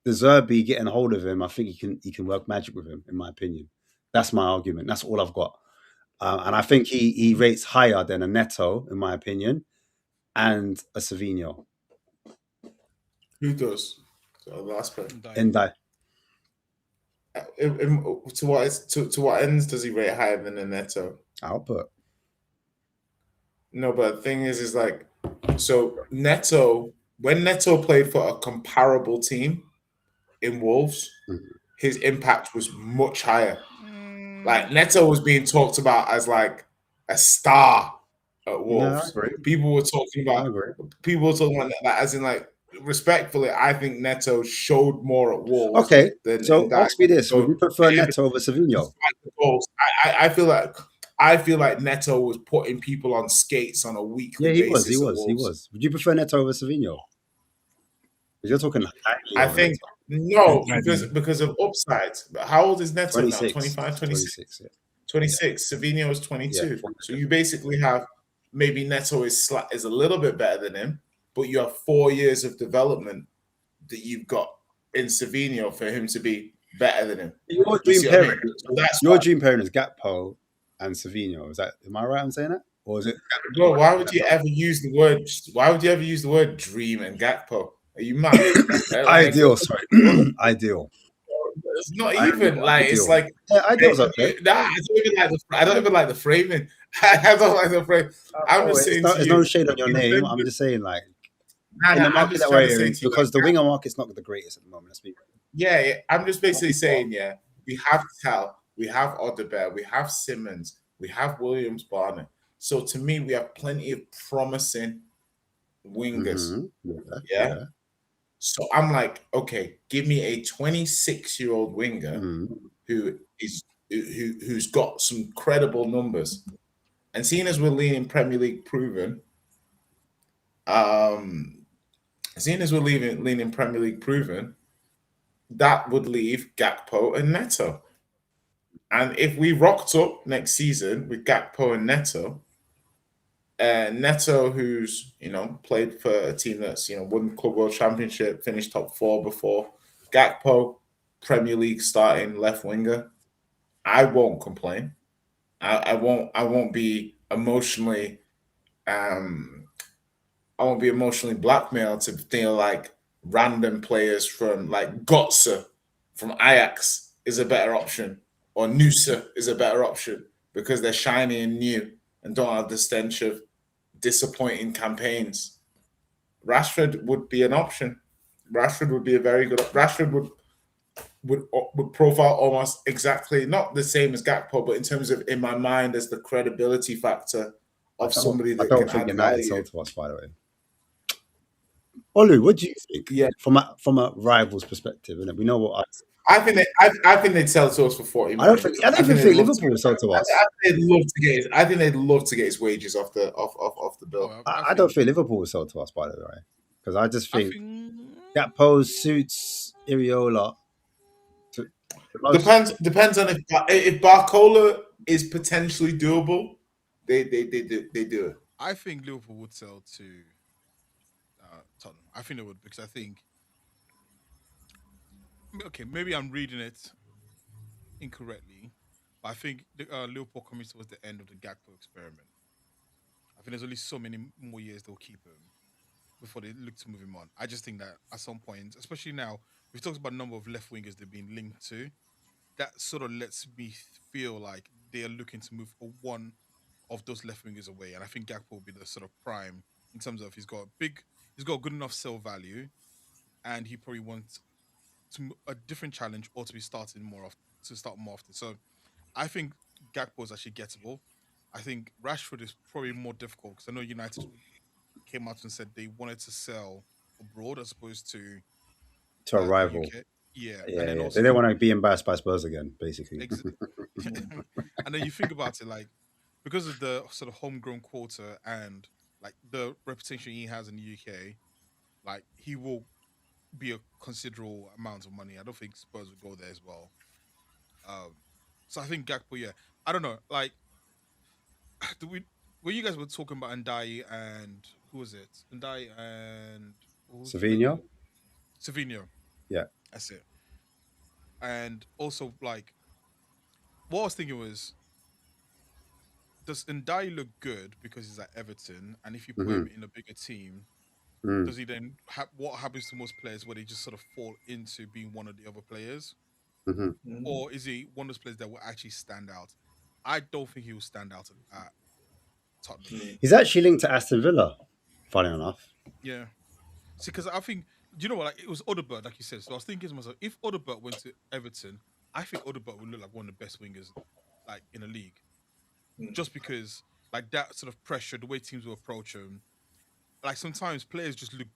The Zerbi getting hold of him, I think he can work magic with him, in my opinion. That's my argument. That's all I've got. And I think he rates higher than a Neto, in my opinion, and a Savinho. Who does? So the last person. Ndai. To what ends does he rate higher than a Neto? Output. No, but the thing is like, so Neto, when Neto played for a comparable team in Wolves, his impact was much higher. Like Neto was being talked about as like a star at Wolves. No, people were talking about that as in like, respectfully, I think Neto showed more at Wolves. Okay, than so ask me this: would you prefer Neto over Savinho? I feel like Neto was putting people on skates on a weekly basis. He was. Would you prefer Neto over Savinho? You're talking. I think no, because of upsides. But how old is Neto 26, now? 25, 26? 26. Yeah. Savinho is 22. Yeah. So you basically have maybe Neto is a little bit better than him, but you have 4 years of development that you've got in Savinho for him to be better than him. Your dream pairing. Your dream pairing is Gakpo and Savinho. Is that? Am I right in saying that, or is it? Bro, why would you ever use the word? Why would you ever use the word dream and Gakpo? Are you mad? Ideal, sorry. Ideal. It's not even like ideal. It's like ideal's okay. Nah, I don't even like the framing. I don't like the frame. I'm just saying. There's no shade on your name. I'm just saying, like, in the market that we're in, because the winger market's not the greatest at the moment. Yeah, I'm just basically saying, we have Cal, we have Odebear, we have Simmons, we have Williams Barner. So to me, we have plenty of promising wingers. Yeah. So I'm like, okay, give me a 26-year-old winger who's got some credible numbers. And seeing as we're leaning Premier League proven, that would leave Gakpo and Neto. And if we rocked up next season with Gakpo and Neto, Neto, who's played for a team that's won Club World Championship, finished top 4 before. Gakpo, Premier League starting left winger. I won't complain. I won't be emotionally. I won't be emotionally blackmailed to feel like random players from like Götze from Ajax is a better option, or Nusa is a better option because they're shiny and new and don't have the stench of disappointing campaigns. Rashford would be an option. Rashford would be a very good. Rashford would profile almost exactly, not the same as Gakpo, but in terms of, in my mind, as the credibility factor of somebody that can add value. Sold to us, by the way. Olu, what do you think? Yeah, from a rival's perspective, and we know what I think they'd sell to us for 40 million. I don't think Liverpool would sell to us. I think they'd love to get his wages off the bill. I don't think Liverpool would sell to us, by the way, because I just think Gakpo suits Iraola. Depends on if Barcola is potentially doable. They do it. I think Liverpool would sell to Tottenham. I think they would, because I think, okay, maybe I'm reading it incorrectly, but I think Liverpool coming towards the end of the Gakpo experiment. I think there's only so many more years they'll keep him before they look to move him on. I just think that at some point, especially now, we've talked about the number of left wingers they've been linked to. That sort of lets me feel like they are looking to move one of those left wingers away, and I think Gakpo will be the sort of prime in terms of he's got good enough sell value, and he probably wants a different challenge or to start more often. So I think Gakpo is actually gettable. I think Rashford is probably more difficult because I know United came out and said they wanted to sell abroad as opposed to a rival. Yeah. And then also, they don't want to be embarrassed by Spurs again, basically. And then you think about it, like, because of the sort of homegrown quota and like the reputation he has in the UK, like he will be a considerable amount of money. I don't think Spurs would go there as well. So I think Gakpo, yeah. I don't know. Like, when you guys were talking about Ndai and who was it? Ndai and who's the player Savinho? again? Savinho. Yeah. That's it. And also, like, what I was thinking was, does Ndai look good because he's at Everton? And if you put him in a bigger team, does he then what happens to most players where they just sort of fall into being one of the other players? Or is he one of those players that will actually stand out? I don't think he will stand out at Tottenham. He's actually linked to Aston Villa, funny enough. Yeah. See, because I think, do you know what? Like, it was Odegaard, like you said. So I was thinking to myself, if Odegaard went to Everton, I think Odegaard would look like one of the best wingers, like, in the league. Just because, like, that sort of pressure, the way teams will approach him. Like, sometimes players just look,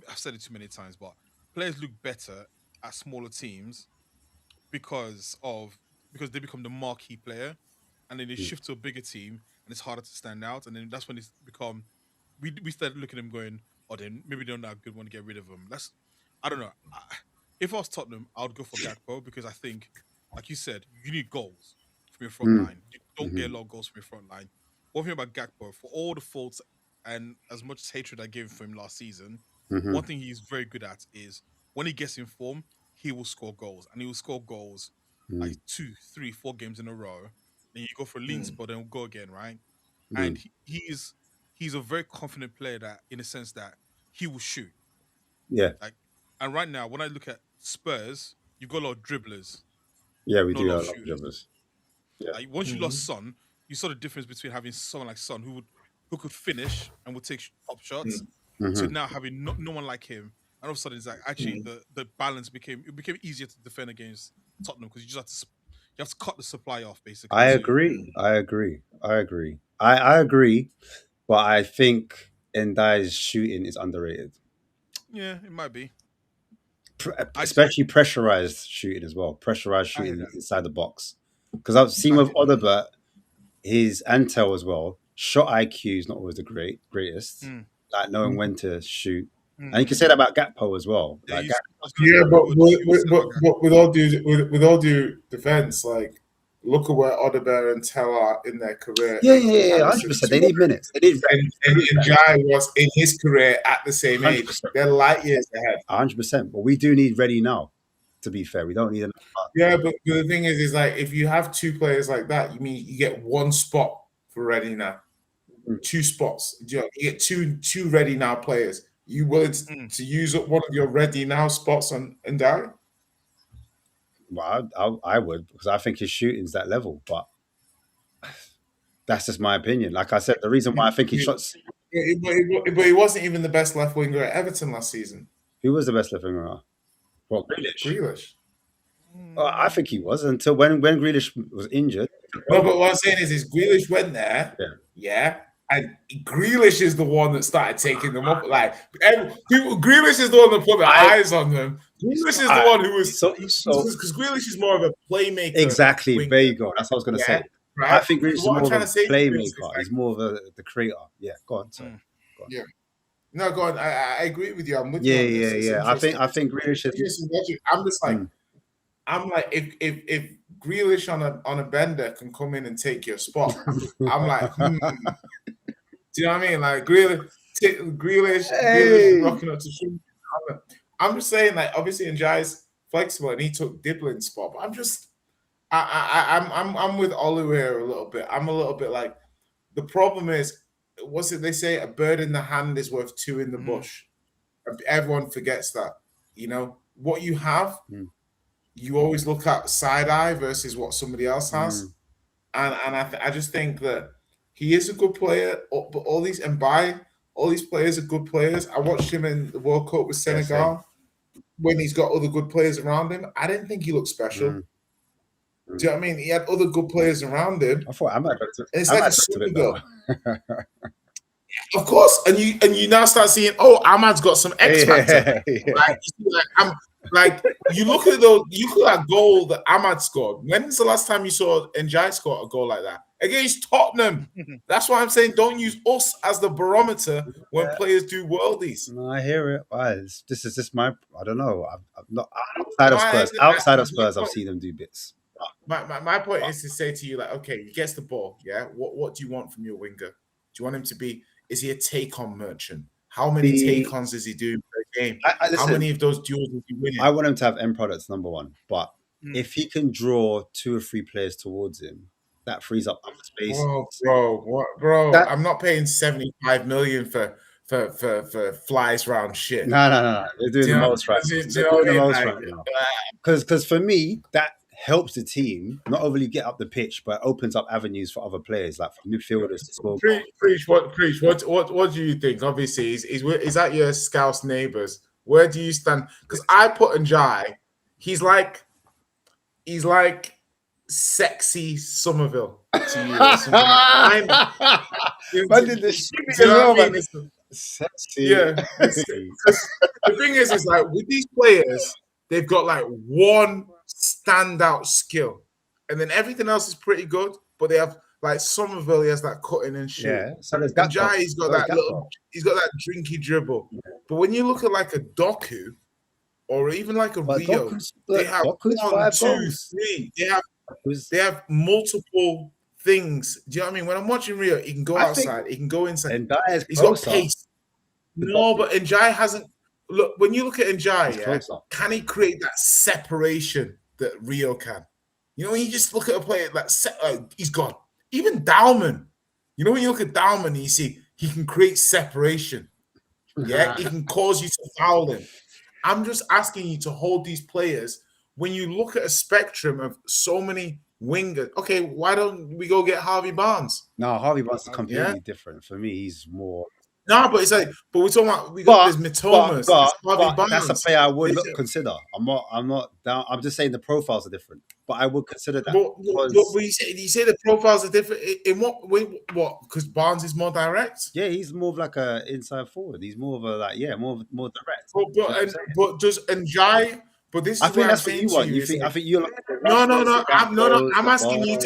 I've said it too many times, but players look better at smaller teams because they become the marquee player, and then they shift to a bigger team, and it's harder to stand out. And then that's when it's become, we started looking at them going, oh, then maybe they're not a good one to get rid of them. I don't know. If I was Tottenham, I would go for Gakpo because I think, like you said, you need goals from your front line. You don't get a lot of goals from your front line. One thing about Gakpo, for all the faults and as much hatred I gave for him last season, one thing he's very good at is when he gets in form, he will score goals. And he will score goals like 2, 3, 4 games in a row. Then you go for a lean spot, then we'll go again, right? And he's a very confident player that, in a sense that he will shoot. Yeah. Like, and right now, when I look at Spurs, you've got a lot of dribblers. Yeah, we not do a have lot a of lot of shooters. dribblers. Yeah. Like, once you lost Son, you saw the difference between having someone like Son who could finish and would take top shots, to now having no one like him. And all of a sudden, it's like actually the balance became easier to defend against Tottenham because you have to cut the supply off basically. I agree. I agree. I agree, but I think Ndai's shooting is underrated. Yeah, it might be. Especially pressurized shooting as well. Pressurized shooting inside the box. Because I've seen with Odegaard, his Antel as well, shot IQ is not always the greatest. Like knowing when to shoot. And you can say that about Gakpo as well. Yeah, Like but with all due defense, like look at where Odegaard and Tel are in their career. Yeah, 100%. They need minutes. They need and Jai was in his career at the same 100%. Age. They're light years ahead. 100%. But we do need ready now. To be fair, we don't need enough. Yeah, but the thing is like if you have two players like that, you mean you get one spot for ready now, 2 spots. You get two ready now players. You willing to use up one of your ready now spots on Ndai? Well, I would, because I think his shooting's that level, but that's just my opinion. Like I said, the reason why I think he shots. But he wasn't even the best left winger at Everton last season. Who was the best left winger? Well, Grealish. I think he was until when Grealish was injured. No, but what I'm saying is Grealish went there. Yeah. And Grealish is the one that started taking them up. Like, Grealish is the one that put their eyes on them. Grealish is the one who was because Grealish is more of a playmaker. Exactly. Winger. There you go. That's what I was going to say. Right? I think Grealish is more of a playmaker. He's more of the creator. Yeah. Go on. Sorry. Go on. Yeah. No, go on. I agree with you. I'm with you. Yeah. I think Grealish is. I'm just like, I'm like, if Grealish on a bender can come in and take your spot, I'm like, do you know what I mean? Like Grealish rocking up to shoot. I'm just saying, like, obviously, Njai's flexible and he took Diblin's spot, but I'm just, I'm with Oliver a little bit. I'm a little bit like, the problem is, what's it they say? A bird in the hand is worth 2 in the bush. Everyone forgets that. You know what you have. You always look at side eye versus what somebody else has, and I just think that he is a good player. But all these players are good players. I watched him in the World Cup with Senegal when he's got other good players around him. I didn't think he looked special. Do you know what I mean? He had other good players around him. I thought it's like a super girl. Of course, and you now start seeing, Ahmad's got some X factor. Like you look at that goal that Ahmad scored. When's the last time you saw Njai score a goal like that against Tottenham? That's why I'm saying don't use us as the barometer when players do worldies. No, I hear it. This is just my. I don't know. I'm not outside of Spurs. Outside of Spurs, I've seen them do bits. My point is to say to you, like, okay, he gets the ball, yeah. What do you want from your winger? Do you want him to be? Is he a take-on merchant? How many take-ons is he doing per game? How many of those duels is he winning? I want him to have end products, number one. But if he can draw 2 or 3 players towards him, that frees up other space. Bro, I'm not paying 75 million for flies round shit. No. They're doing the most right now. Because for me, that helps the team not only get up the pitch, but opens up avenues for other players, like for midfielders to score. Preach. What do you think? Obviously, is that your Scouse neighbours? Where do you stand? Because I put Njai, he's like sexy Somerville to you or something. But did the shit as well, man. Sexy. Yeah. The thing is like with these players, they've got like one standout skill, and then everything else is pretty good. But they have like Somerville, he has that cutting and shit. Yeah. So there's Njai, he's got that drinky dribble. Yeah. But when you look at like a Doku or even like a Rio, they have 1, 2, 3. They have multiple things. Do you know what I mean? When I'm watching Rio, he can go outside, he can go inside. And he's got pace. No, but Njai hasn't. Look, when you look at Njai, can he create that separation that Rio can? You know, when you just look at a player like he's gone. Even Dauman. You know, when you look at Dauman, you see he can create separation. Yeah, he can cause you to foul him. I'm just asking you to hold these players. When you look at a spectrum of so many wingers, okay, why don't we go get Harvey Barnes? No, Harvey Barnes is completely different. For me, he's more. No, but it's like, but we're talking about there's Mitomas. But that's a player I would consider. I'm not down. I'm just saying the profiles are different. But I would consider that. But you say the profiles are different in what? Because Barnes is more direct. Yeah, he's more of like a inside forward. He's more of a more direct. But does Njai? But this is I think that's what you want. I think you're. No. I'm asking you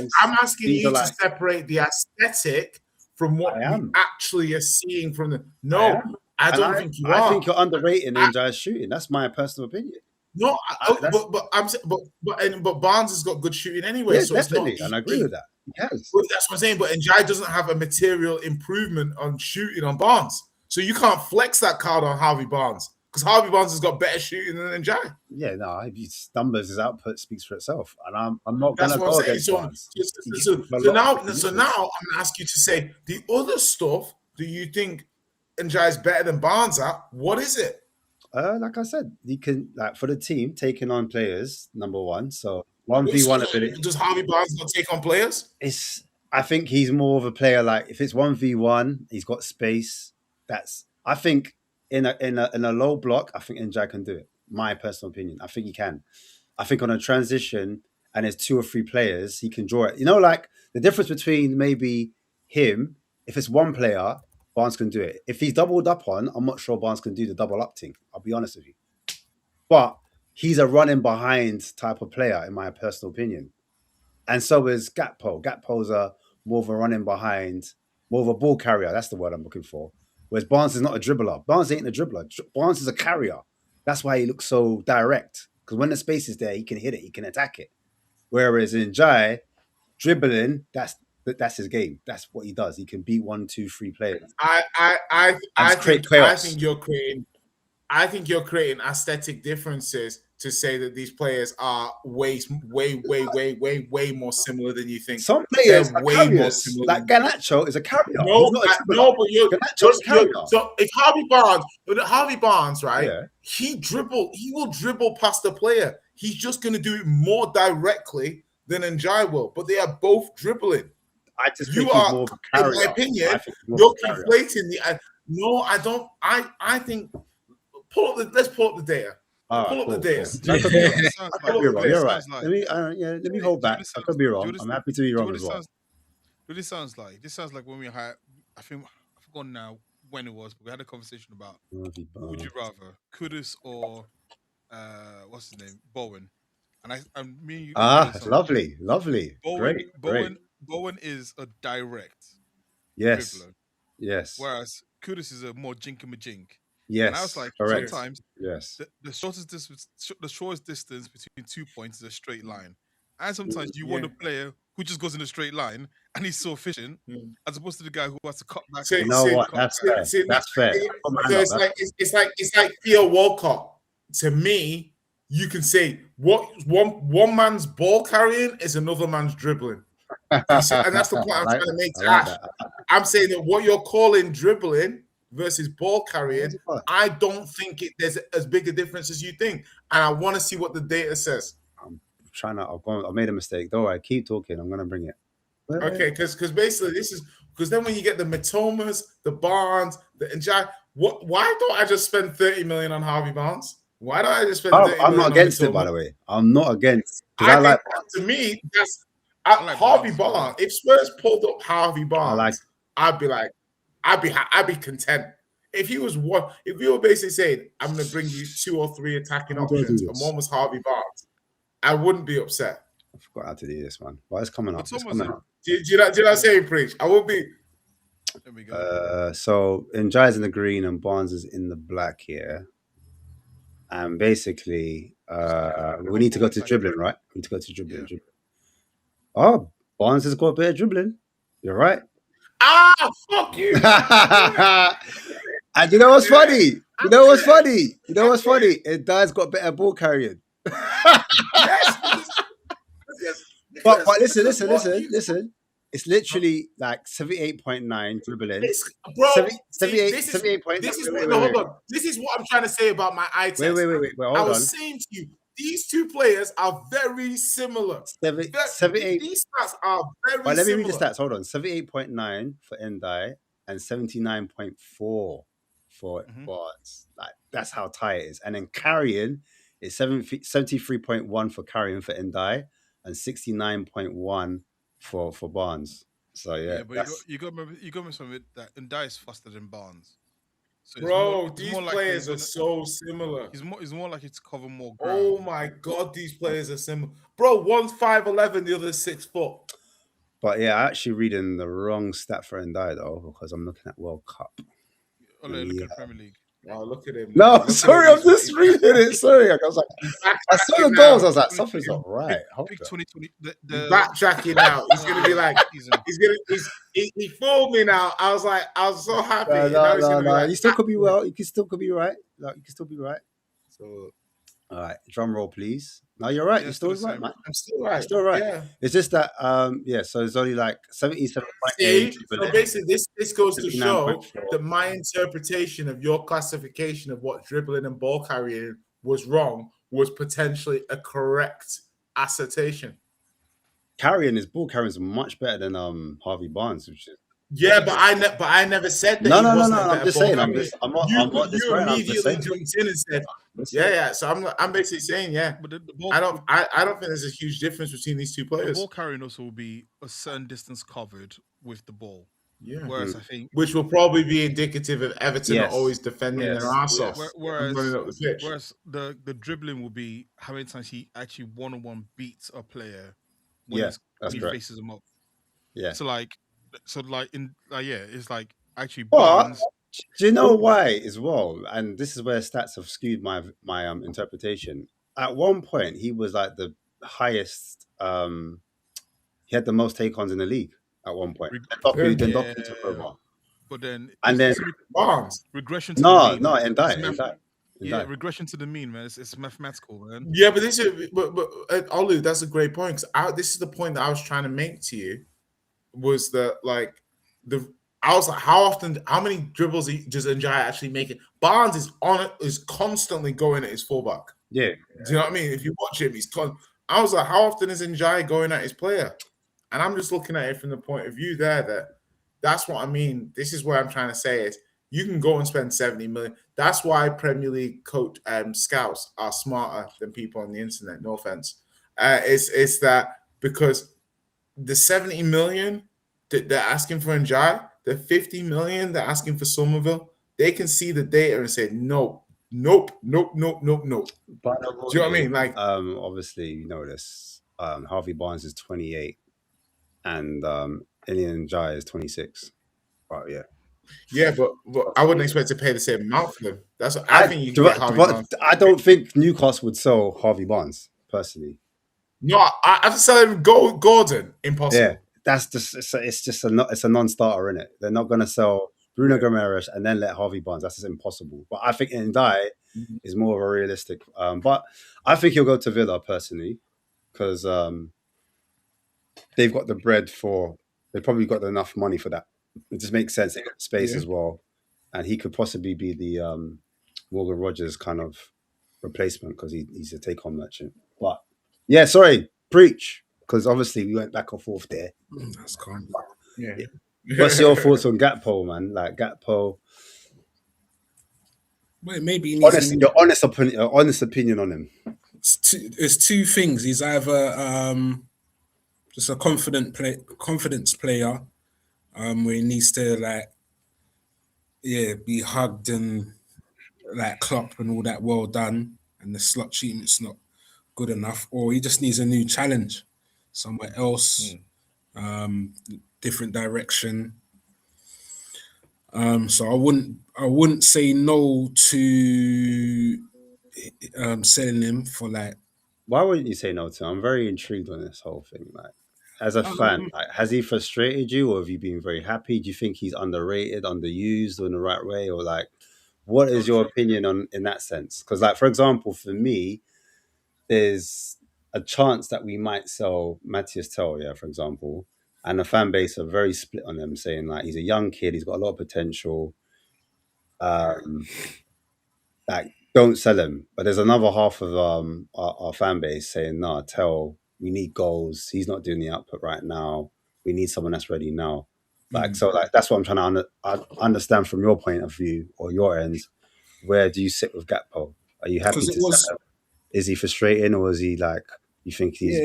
to separate the aesthetic from what you actually are seeing from the. No, I don't think you are. I think you're underrating Njai's shooting. That's my personal opinion. No, but Barnes has got good shooting anyway. Yeah, so definitely, it's not, and I agree with that. Yes, well, that's what I'm saying. But Njai doesn't have a material improvement on shooting on Barnes, so you can't flex that card on Harvey Barnes because Harvey Barnes has got better shooting than Njai. Yeah, no, his numbers, his output speaks for itself, and I'm not going to go against Barnes. So now I'm going to ask you to say the other stuff. Do you think Njai is better than Barnes at? What is it? Like I said, you can for the team taking on players. Number one, so 1v1 ability. Does Harvey Barnes not take on players? I think he's more of a player. Like if it's 1v1, he's got space. I think in a low block, I think Njai can do it. My personal opinion, I think he can. I think on a transition and there's 2 or 3 players, he can draw it. You know, like the difference between maybe him. If it's one player, Barnes can do it. If he's doubled up on, I'm not sure Barnes can do the double up thing. I'll be honest with you. But he's a running behind type of player, in my personal opinion. And so is Gakpo. Gakpo's more of a running behind, more of a ball carrier. That's the word I'm looking for. Whereas Barnes is not a dribbler. Barnes ain't a dribbler. Barnes is a carrier. That's why he looks so direct. Because when the space is there, he can hit it. He can attack it. Whereas in Njai, dribbling, that's his game. That's what he does. He can beat 1, 2, 3 players. I think you're creating aesthetic differences to say that these players are way more similar than you think. Some players are way more similar. Like Garnacho is a carrier. But you're just so if Harvey Barnes, right? Yeah. He will dribble past the player. He's just going to do it more directly than Njai will. But they are both dribbling. I just think he's more of a carrier. In my opinion, you're conflating the. No, I don't. I think. Let's pull up the data. Pull up the data. You're right. Let me hold back. I could be wrong. I'm happy to be wrong as well. This sounds like when we had. I think I've forgotten now when it was, but we had a conversation about would you rather Kudus or what's his name, Bowen, and me. Lovely. Bowen is a direct dribbler. Yes. Whereas Kudus is a more jinkamajink. Yes. And I was like, correct. Sometimes the shortest distance between 2 points is a straight line. And sometimes you want a player who just goes in a straight line and he's so efficient, as opposed to the guy who has to cut back. You know what? That's fair. That's fair. So it's like Theo Walcott. To me, you can say what one man's ball carrying is another man's dribbling. And that's the point I'm trying to make to Ash. I'm saying that what you're calling dribbling versus ball carrying, I don't think there's as big a difference as you think. And I want to see what the data says. I made a mistake. Don't worry, keep talking. I'm gonna bring it. Okay, because basically this is because then when you get the Mitomas, the Barnes, the Njai, why don't I just spend 30 million on Harvey Barnes? Why don't I just spend 30 million? I'm not against it, by the way. I'm not against because I like to me, that's Harvey Barnes. If Spurs pulled up Harvey Barnes, I'd be content. If he was one, if you were basically saying, I'm gonna bring you 2 or 3 attacking options, and one was Harvey Barnes, I wouldn't be upset. I forgot how to do this, man. But it's coming up. Did you not say preach? I would be. There we go. So Njai's in the green and Barnes is in the black here. And basically, we need to go to dribbling, right? We need to go to dribbling. Yeah. Oh, Barnes has got a bit of dribbling. You're right. Fuck you. And you know what's funny? You know what's funny? Ndai's got better ball carrying. But listen. It's literally like 78.9 dribbling. Bro, 78. This is what I'm trying to say about my eye test. Wait, hold on. I was saying to you, these two players are very similar. 78. These stats are very similar. Let me read the stats. Hold on. 78.9 for Ndai and 79.4 for Barnes. Like, that's how tight it is. And then carrying is 73.1 for carrying for Ndai and 69.1 for Barnes. So yeah, but you got to remember something that Ndai is faster than Barnes. So bro, these players are so similar. It's more like it's cover more ground. Oh my god, these players are similar. Bro, one's 5'11", the other's 6 foot. But yeah, I'm actually reading the wrong stat for Ndai though, because I'm looking at World Cup. Oh, look at Premier League. Oh, look at him. No, sorry, I'm just reading it. Sorry, I was like, I saw the goals. I was like, something's not right. Pick 2020. Backtracking now. He's gonna be like, he fooled me now. I was so happy. No. You still could be well. You still could be right. Like, you can still be right. So, all right, drum roll, please. No, you're right. You're still right, man. I'm still right. You're still right. Yeah. It's just that, so it's only like 77.8. So basically, this goes to show that my interpretation of your classification of what dribbling and ball carrying was wrong was potentially a correct assertion. Ball carrying is much better than Harvey Barnes, which is. Yeah, but I never said that. No. I'm just saying. I'm not you immediately jumped in and said, yeah. So I'm basically saying, yeah. But I don't think there's a huge difference between these two players. The ball carrying also will be a certain distance covered with the ball. Yeah. Whereas I think, which will probably be indicative of Everton are always defending their arse off. Whereas the dribbling will be how many times he actually one-on-one beats a player when he faces him up. Yeah. So it's like actually. But do you know why as well? And this is where stats have skewed my interpretation. At one point, he was like the highest. He had the most take-ons in the league at one point. Then Doku took over. But then Barnes regression. To Ndai. Regression to the mean, man. It's mathematical, man. Yeah, but Olu, that's a great point. This is the point that I was trying to make to you. Was that I was like, how many dribbles does Njai actually make it? Barnes is constantly going at his fullback. Yeah. Do you know what I mean? If you watch him, I was like, how often is Njai going at his player? And I'm just looking at it from the point of view that's what I mean. This is where I'm trying to say is you can go and spend 70 million. That's why Premier League coach scouts are smarter than people on the internet. No offense. It's that because the 70 million that they're asking for Njai, the 50 million they're asking for Somerville, they can see the data and say, nope. But do you know what I mean? Like, obviously, you know this. Harvey Barnes is 28, and Elliot Njai is 26. But yeah. Yeah, but I wouldn't expect to pay the same amount for them. That's what I think you can get Harvey Barnes. I don't think Newcastle would sell Harvey Barnes personally. No, I have to sell him Gordon. Impossible. Yeah, that's just it's a non-starter, isn't it? They're not going to sell Bruno Gomes and then let Harvey Barnes. That's just impossible. But I think Ndai is more of a realistic. But I think he'll go to Villa personally because they've got the bread for. They've probably got enough money for that. It just makes sense. They got space as well, and he could possibly be the Morgan Rogers kind of replacement because he's a take-on merchant. But yeah, sorry, preach, because obviously we went back and forth there. That's kind. Yeah. What's your thoughts on Gakpo, man? Like Gakpo. Well, maybe he needs your honest opinion on him. It's two things. He's either just a confidence player, where he needs to be hugged and like Klopp and all that, well done, and the slut treatment's not good enough, or he just needs a new challenge somewhere else, different direction. So I wouldn't say no to selling him for like. Why wouldn't you say no to him? I'm very intrigued on this whole thing. Like, as a fan, like, has he frustrated you, or have you been very happy? Do you think he's underrated, underused, or in the right way, or like, what is your opinion on in that sense? Because, like, for example, for me, there's a chance that we might sell Matthias Tell, for example, and the fan base are very split on him, saying like he's a young kid, he's got a lot of potential. Like, don't sell him. But there's another half of our fan base saying, "No, Tell, we need goals. He's not doing the output right now. We need someone that's ready now." Like, so like that's what I'm trying to understand from your point of view or your ends. Where do you sit with Gakpo? Are you happy to sell him? Is he frustrating, or is he like you think he's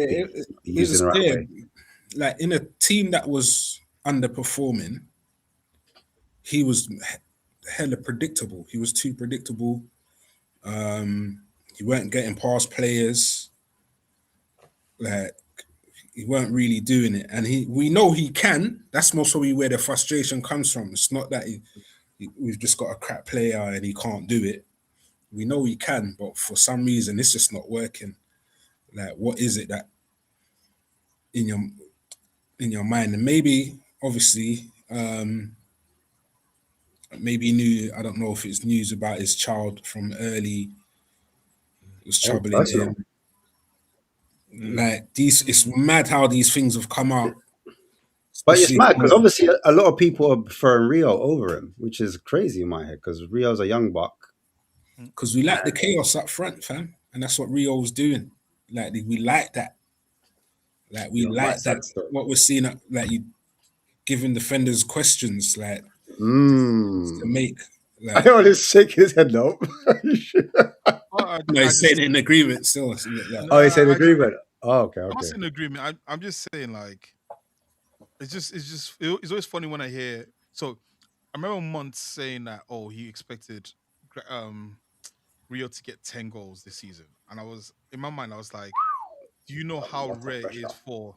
using the right way? Like in a team that was underperforming, he was hella predictable. He was too predictable. He weren't getting past players. Like he weren't really doing it, and we know he can. That's most probably where the frustration comes from. It's not that we've just got a crap player and he can't do it. We know he can, but for some reason it's just not working. Like, what is it that in your mind? And maybe, obviously, maybe knew. I don't know if it's news about his child from early. It was troubling him. Like these, it's mad how these things have come out. But it's mad because obviously a lot of people are preferring Rio over him, which is crazy in my head because Rio's a young buck. Because we like the chaos up front, fam, and that's what Rio was doing. Like we like that. Like we like that. What we're seeing, like you giving defenders questions, like to make. Like, I don't want to shake his head no. No, he's saying in agreement still. Oh, he's saying agreement. Oh, okay. I'm not saying agreement. I'm just saying like it's always funny when I hear. So I remember months saying that he expected Rio to get 10 goals this season, and I was in my mind I was like, do you know how rare it is for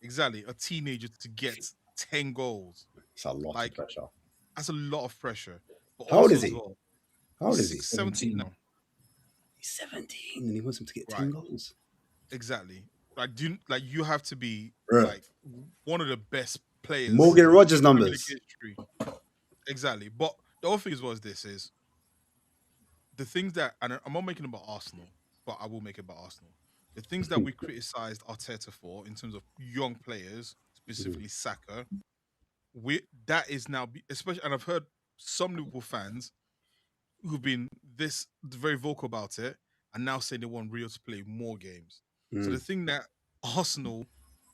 a teenager to get 10 goals? It's a lot of pressure. That's a lot of pressure. But how old is he? How old is he? 17 now. He's 17 and he wants him to get 10 goals. Exactly. Like you have to be like one of the best players. Morgan Rogers numbers. Exactly. But the other thing is the things that, and I'm not making it about Arsenal, but I will make it about Arsenal. The things that we criticized Arteta for in terms of young players, specifically Saka, that is now, especially, and I've heard some Liverpool fans who've been very vocal about it and now saying they want Rio to play more games. So the thing that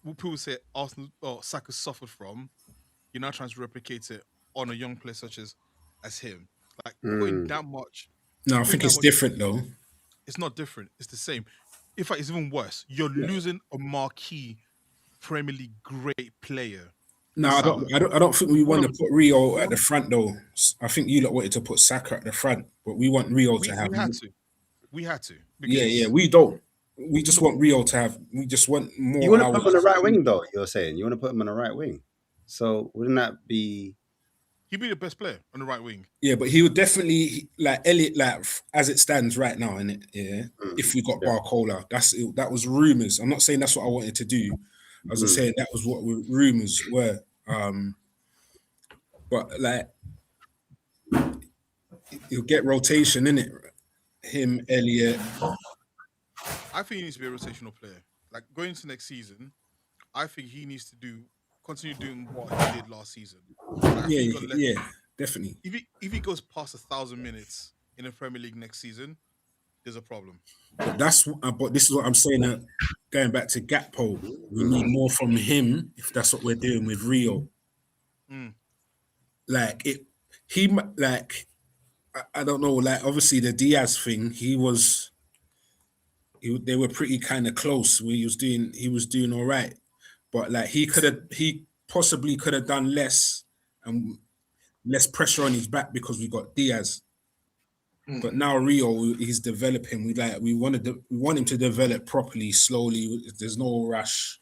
people say Arsenal or Saka suffered from, you're now trying to replicate it on a young player such as him. Like putting that much. No, I think it's different though. It's not different. It's the same. In fact, it's even worse. You're losing a marquee Premier League great player. No, I don't think we want to put Rio at the front though. I think you lot wanted to put Saka at the front, but we want Rio to have. We had to. Yeah. We don't. We just want Rio to have. We just want more. You want to put him on the right wing, though. You're saying you want to put him on the right wing. So wouldn't that be He'd be the best player on the right wing. Yeah, but he would definitely like Elliot, like as it stands right now, innit? Yeah. If we got Barcola, that was rumors. I'm not saying that's what I wanted to do. I was just saying that was what rumors were. But like you'll get rotation in it. Him, Elliot. I think he needs to be a rotational player. Like going into next season, I think he needs to continue doing what he did last season. Like, Yeah, definitely. If he goes past 1,000 minutes in the Premier League next season, there's a problem. But but this is what I'm saying. Going back to Gakpo, we need more from him if that's what we're doing with Rio. Like I don't know. Like obviously the Diaz thing, they were pretty kind of close. He was doing all right, but like he possibly could have done less and less pressure on his back because we got Diaz. But now Rio, he's developing. We want him to develop properly, slowly. There's no rush.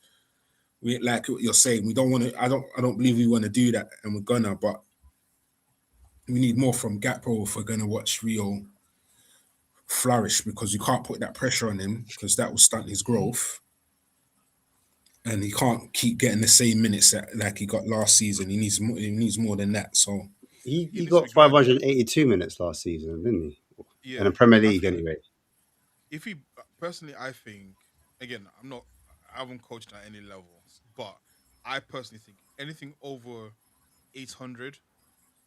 We like what you're saying. We don't want to. I don't believe we want to do that, and we're gonna. But we need more from Gakpo if we're gonna watch Rio flourish, because you can't put that pressure on him because that will stunt his growth, and he can't keep getting the same minutes like he got last season. He needs more than that. So he got 582 minutes last season, didn't he? Yeah, in the Premier League anyway. If he personally, I think again, I haven't coached at any levels, but I personally think anything over 800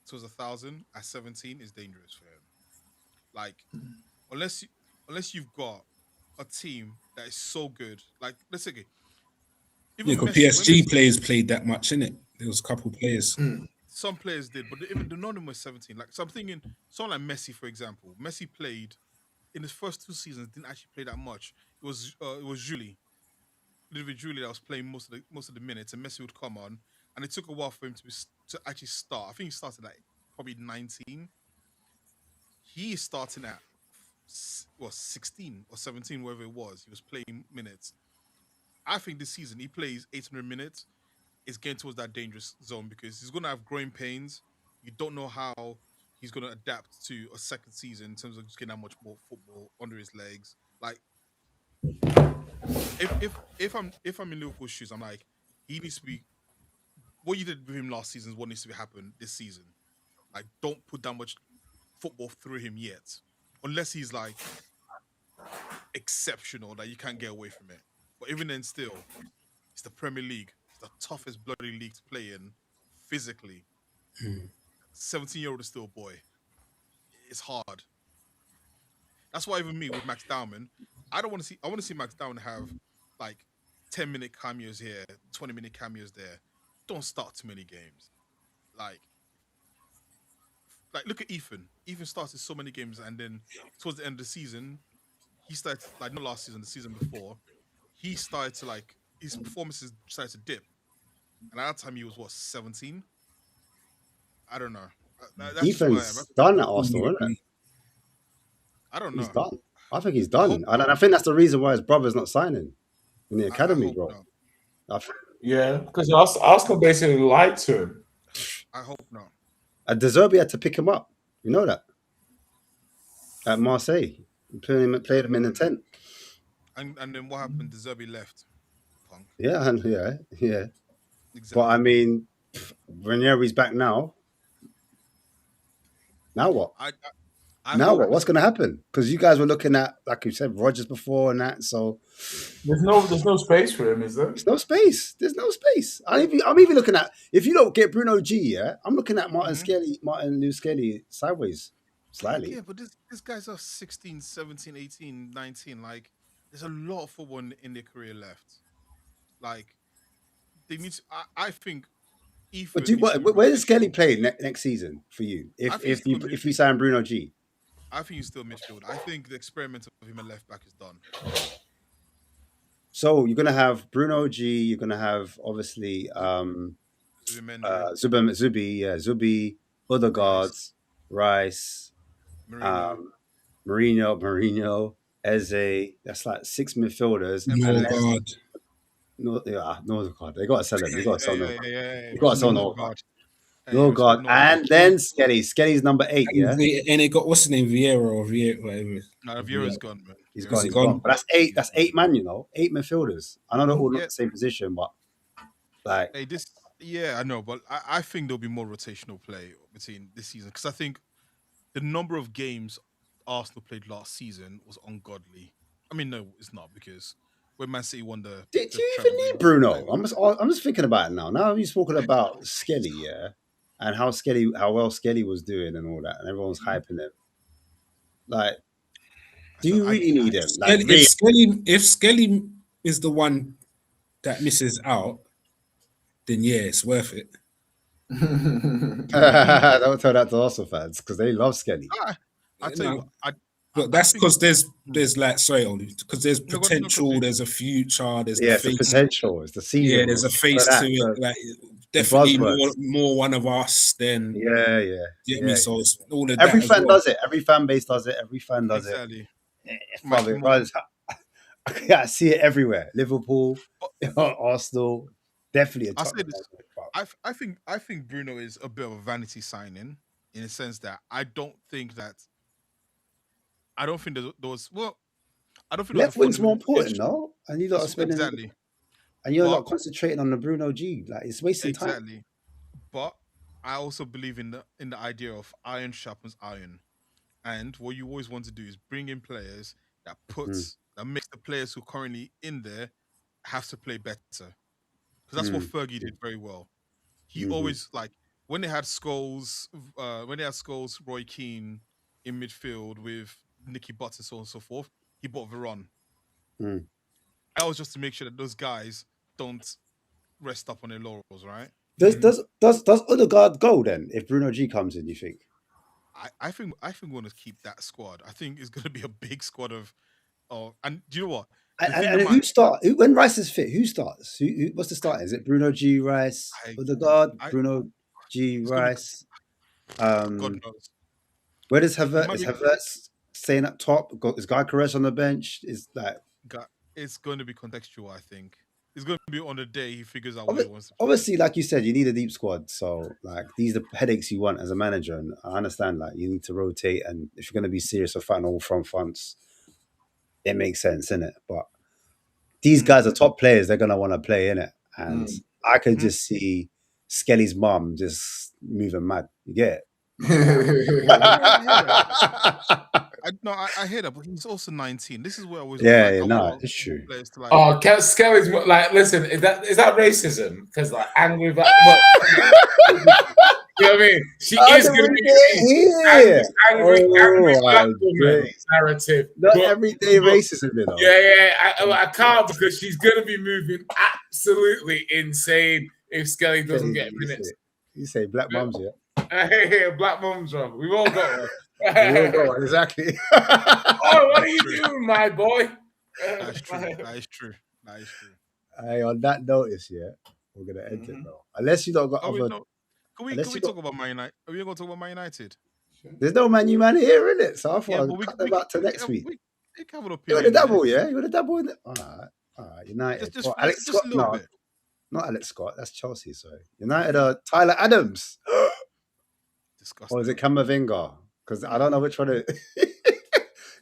to 1,000 at 17 is dangerous for him. Like unless you've got a team that is so good, like let's say, PSG players played that much, innit? There was a couple of players. Some players did, but even the none of them were 17. Like so I'm thinking, someone like Messi, for example. Messi played in his first 2 seasons, didn't actually play that much. It was Julie, David Julie, that was playing most of the minutes, and Messi would come on, and it took a while for him to actually start. I think he started at probably 19. He is starting at 16 or 17, wherever it was. He was playing minutes. I think this season he plays 800 minutes. Is getting towards that dangerous zone because he's going to have growing pains. You don't know how he's going to adapt to a second season in terms of just getting that much more football under his legs. Like, if I'm in Liverpool's shoes, I'm like, he needs to be. What you did with him last season is what needs to happen this season. Like, don't put that much football through him yet, unless he's like exceptional that you can't get away from it. But even then, still, it's the Premier League. The toughest bloody league to play in physically. 17-year-old is still a boy. It's hard. That's why even me with Max Dowman, I want to see Max Dowman have like 10-minute cameos here, 20-minute cameos there. Don't start too many games. Like look at Ethan. Ethan started so many games, and then towards the end of the season, he started, like not last season, the season before, he started to like his performances started to dip. And at that time, he was 17? I don't know. That's Ethan's done at Arsenal, isn't it? I don't know. He's done. I think he's done. I think that's the reason why his brother's not signing in the academy, bro. Yeah, because Arsenal basically lied to him. I hope not. De Zerbi had to pick him up. You know that? At Marseille. He played him in the tent. And then what happened? De Zerbi left. Punk. Yeah. Exactly. But I mean, Ranieri's back now. Now what? Now what? What's going to happen? Because you guys were looking at, like you said, Rodgers before and that. So there's no space for him, is there? There's no space. There's no space. I'm even looking at, if you don't get Bruno G, yeah, I'm looking at Martin Lou Skelly sideways slightly. Yeah, but these guys are 16, 17, 18, 19. Like, there's a lot of football in their career left. Like, they need to, I think. Where does Skelly play next season for you? If you sign Bruno G, I think he's still midfield. I think the experiment of him at left back is done. So you're gonna have Bruno G. You're gonna have obviously Zubi, Odegaard, Rice, Mourinho, Eze. That's like 6 midfielders. No, Odegaard. They got to sell him. They got to sell him. They got to sell Odegaard. Norgard, and then Skelly. Skelly's number 8, yeah? And they got, what's his name, Vieira or Vieira, whatever. No, Vieira's gone, man. He's Is gone. he He's gone? gone. But that's 8. That's 8 man, you know. 8 midfielders. I know they're all not the same position, but like, Hey, yeah, I know, but I think there'll be more rotational play between this season because I think the number of games Arsenal played last season was ungodly. I mean, no, it's not because when Man City won the do you even need Bruno? I'm just thinking about it now. Now you've spoken about Skelly, yeah, and how well Skelly was doing and all that, and everyone's hyping him. Like, do you really need him? Like, if Skelly is the one that misses out, then yeah, it's worth it. Don't tell that to Arsenal fans because they love Skelly. I tell you what, but that's because there's like, sorry, only because there's potential, there's a future, there's the face. Potential. It's the season. Yeah, there's a face to it. Like, definitely more one of us than Get me? So it's all of every that fan does it. Every fan base does it. Every fan does it. I see it everywhere. Liverpool, Arsenal, definitely a top. I think Bruno is a bit of a vanity signing in a sense that I don't think there was left wing's more important, no? And you lot are spending exactly, and you're not concentrating on the Bruno G. Like, it's wasting time. Exactly, but I also believe in the idea of iron sharpens iron, and what you always want to do is bring in players that that makes the players who are currently in there have to play better, because that's what Fergie did very well. He always, like, when they had Scholes, Roy Keane in midfield with Nicky Butts and so on and so forth, he bought Veron. That was just to make sure that those guys don't rest up on their laurels, right? Does Odegaard go then if Bruno G comes in? You think? I think we want to keep that squad. I think it's going to be a big squad of and do you know what? And who starts when Rice is fit? Who starts? What's the start? Is it Bruno G, Rice, Odegaard, Bruno G, Rice? God knows. Where does Havertz staying up top? Is Guy Caress on the bench? Is that? It's going to be contextual. I think it's going to be on the day he figures out what he wants to play. Obviously, like you said, you need a deep squad. So, like, these are the headaches you want as a manager, and I understand. Like, you need to rotate, and if you're going to be serious of fighting all front fronts, it makes sense, innit? But these guys are top players; they're going to want to play in it, and I can just see Skelly's mum just moving mad. You get it? I hear that, but he's also 19. This is where I was. It's true. Skelly's like, listen, is that racism? Because like angry about you know what I mean? She is going to be angry black woman narrative. Not everyday racism, you know. I can't, because she's going to be moving absolutely insane if Skelly doesn't get minutes. You say black mums, yeah? Hey, black mums, bro. We've all got one. We all got one, exactly. Oh, what are you doing, my boy? That is true. Hey, on that notice, we're gonna end it now. Unless you don't got other. Can we talk about Man United? Are we going to talk about Man United? There's no Man U here, in it. So I thought I'd cut them out to next week. We can have an You opinion. want a double, yeah? You want a double in it? All right. United. Alex Scott, no. Bit. Not Alex Scott. That's Chelsea, sorry. United Tyler Adams. Disgusting. Or is it Camavinga? Because I don't know which one it is.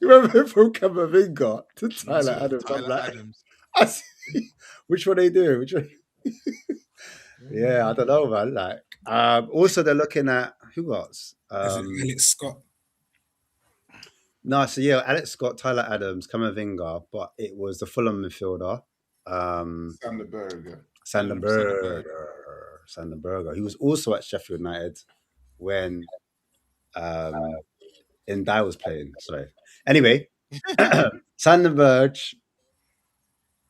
You remember from Camavinga to Tyler Adams? Adams. I see. Which one are they doing? Which one? Yeah, I don't know, man. Like, also they're looking at who else? Alex Scott. No, so Alex Scott, Tyler Adams, Camavinga, but it was the Fulham midfielder, Sanderberger. He was also at Sheffield United when Ndai was playing. Sorry. Anyway, Sanderberg.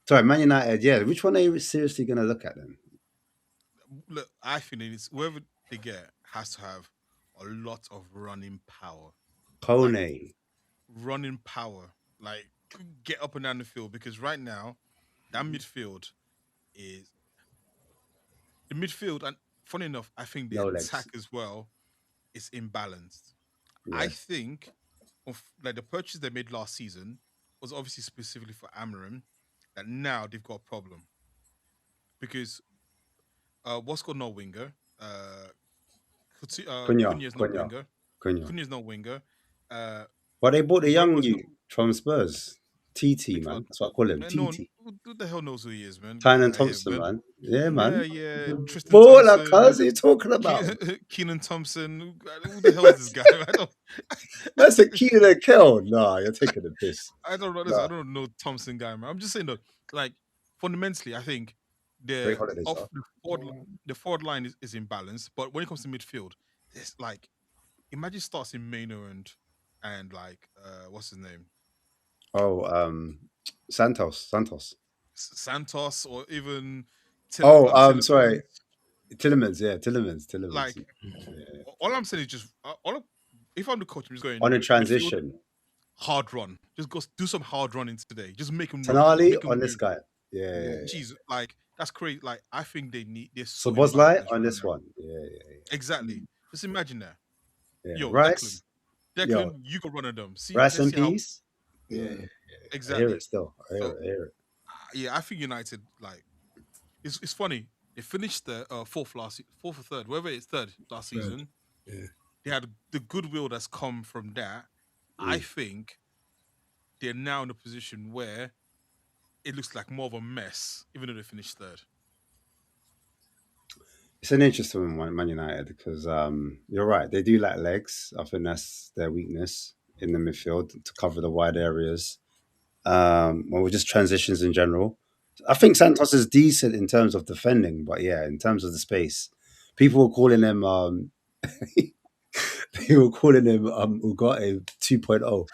Sorry, Man United. Yeah, which one are you seriously going to look at then? Look, I think it's whoever they get has to have a lot of running power. Running power, like get up and down the field, because right now that midfield is the midfield, and funny enough, I think the attack as well is imbalanced. Yeah. I think like the purchase they made last season was obviously specifically for Amarim, that now they've got a problem because what's called no winger, Cunha's not Cunha. winger. Cunha. Cunha's not winger. But they bought the young Robert's you from Spurs. TT, Which man. one? That's what I call him. Man, no TT. one, who the hell knows who he is, man? Get Tynan out of here, Thompson, man. man. Yeah, man. Yeah. Tristan Baller, Thompson. cuz. What are you talking about? Keenan Thompson. Who the hell is this guy? I don't. That's a Keenan and Kel. Nah, you're taking the piss. I don't know. Nah. I don't know Thompson guy, man. I'm just saying that, like, fundamentally, I think Great holiday, sir. the forward line is imbalanced. But when it comes to midfield, it's like, imagine starts in Maynard and like what's his name? Oh, Santos. Santos, or even Sorry. Tillemans. Like, all I'm saying is just if I'm the coach, I'm just going on a transition. Hard run. Just go do some hard running today. Just make them Tonali on this guy. Yeah. Jeez, like that's crazy. Like I think they need this. So Bosley on this one. Yeah. Exactly. Just imagine that. Yeah. Yo, Rice. Declan, you could run at them. Rice and peace. Yeah. Exactly. I hear it still. I hear it. Yeah, I think United, like, it's funny. They finished the fourth or third, wherever it's third last season. Yeah. They had the goodwill that's come from that. I think they're now in a position where it looks like more of a mess, even though they finished third. It's an interesting one, Man United, because you're right. They do lack legs. I think that's their weakness in the midfield to cover the wide areas. Or just transitions in general. I think Santos is decent in terms of defending, but yeah, in terms of the space, people were calling him Ugarte 2.0.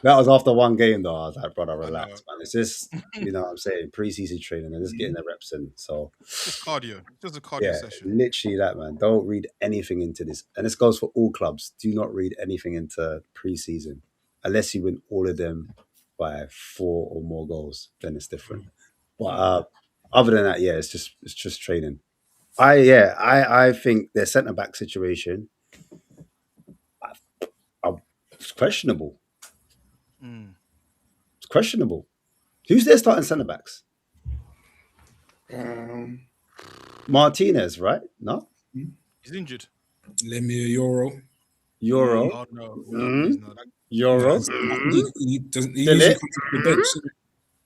That was after one game, though. I was like, brother, relax, man. It's just, you know what I'm saying, pre-season training and just getting the reps in. So, just cardio. Just a cardio session. Literally that, man. Don't read anything into this. And this goes for all clubs. Do not read anything into pre-season. Unless you win all of them by 4 or more goals, then it's different. But other than that, it's just training. I think their centre back situation it's questionable. It's questionable. Who's their starting centre backs? Martinez, right? No, he's injured. Lemire Euro. Oh no, please, no. Euro. He doesn't. He usually comes to the bench.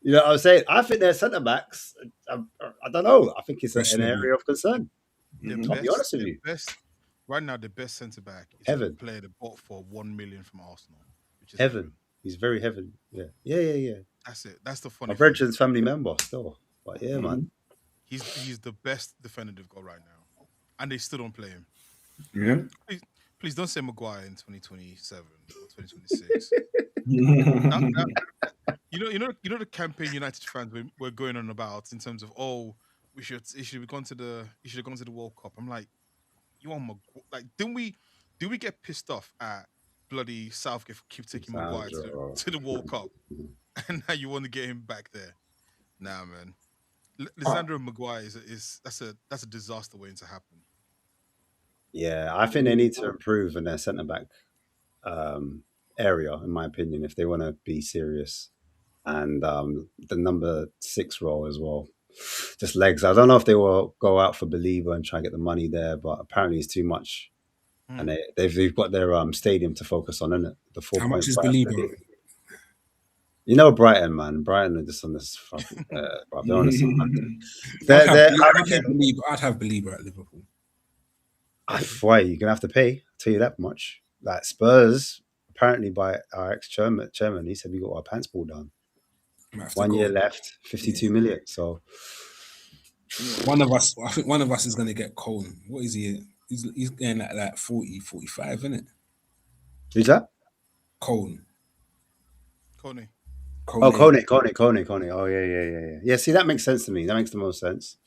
You know what I'm saying? I think their centre backs. I don't know. I think it's an area of concern. I'll be honest with you. Right now, the best centre back is Heaven. a player that bought for 1 million from Arsenal, which is Heaven. He's very heaven. Yeah. That's it. That's the funny. My brethren's family member still, but yeah, man. He's the best defender they've got right now, and they still don't play him. Yeah. Please don't say Maguire in 2027 or 2026. You know the campaign United fans were going on about in terms of he should have gone to the World Cup. I'm like, you want Maguire? Like, did we get pissed off at bloody Southgate for keep taking Maguire to the World Cup, and now you want to get him back there? Nah, man. Lisandro Maguire that's a disaster waiting to happen. Yeah, I think they need to improve in their centre back area, in my opinion, if they want to be serious. And the number 6 role as well, just legs. I don't know if they will go out for Believer and try and get the money there, but apparently it's too much. And they've got their stadium to focus on, isn't it? The 4. How much is Believer? You know Brighton, man. Brighton are just on this fucking. They're on this. I'd have Believer at Liverpool. Why you're gonna have to pay? I'll tell you that much. Like Spurs, apparently by our ex-chairman, he said we got our pants pulled down. 1 year left, 52 million. So one of us, I think one of us is gonna get Coleman. What is he? He's getting at like 40, 45, isn't it? Who's that? Coleman. Coney. Oh, Coney. Oh, yeah. Yeah, see, that makes sense to me. That makes the most sense.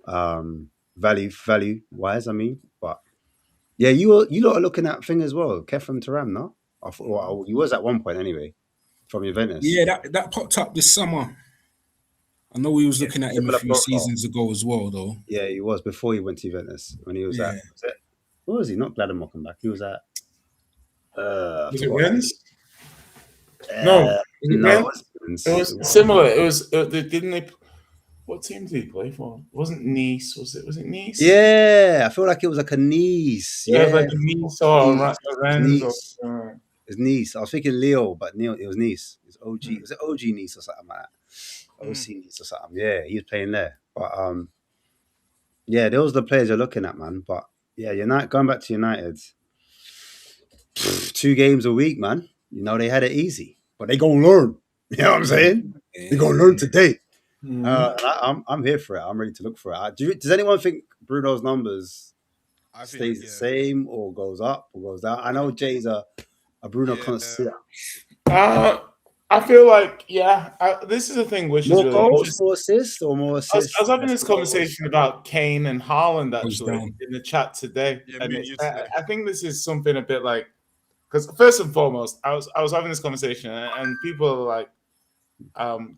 Value wise, I mean. But yeah, you lot are looking at thing as well. Kev from Thuram, no? Well, you was at one point anyway, from Juventus. Yeah, that popped up this summer. I know we was looking at him a few seasons ago as well, though. Yeah, he was before he went to Juventus. When he was at, where was he? Not Gladden back. He was at. Juventus? No, it was similar. It was didn't they? What team did he play for? It wasn't Nice, was it? Was it Nice? Yeah, I feel like it was like a Nice. Yeah, it was Yeah, like Nice or Nice. Rennes or Nice. It's Nice. I was thinking Leo, but Neil, it was Nice. It was OG. Was it OG Nice or something like that? OC Nice or something. Yeah, he was playing there. But yeah, those are the players you're looking at, man. But yeah, United going back to United. 2 games a week, man. You know, they had it easy. But they gonna learn. You know what I'm saying? They're gonna learn today. And I'm here for it. I'm ready to look for it. Does anyone think Bruno's numbers stays the same or goes up or goes down? I know Jay's a Bruno connoisseur. I feel like, this is a thing which More is really goals, more assists, or more assists? I was having this conversation about Kane and Haaland actually down. in the chat today. Yeah, and me and you today. I think this is something a bit like, because first and foremost, I was having this conversation and people are like,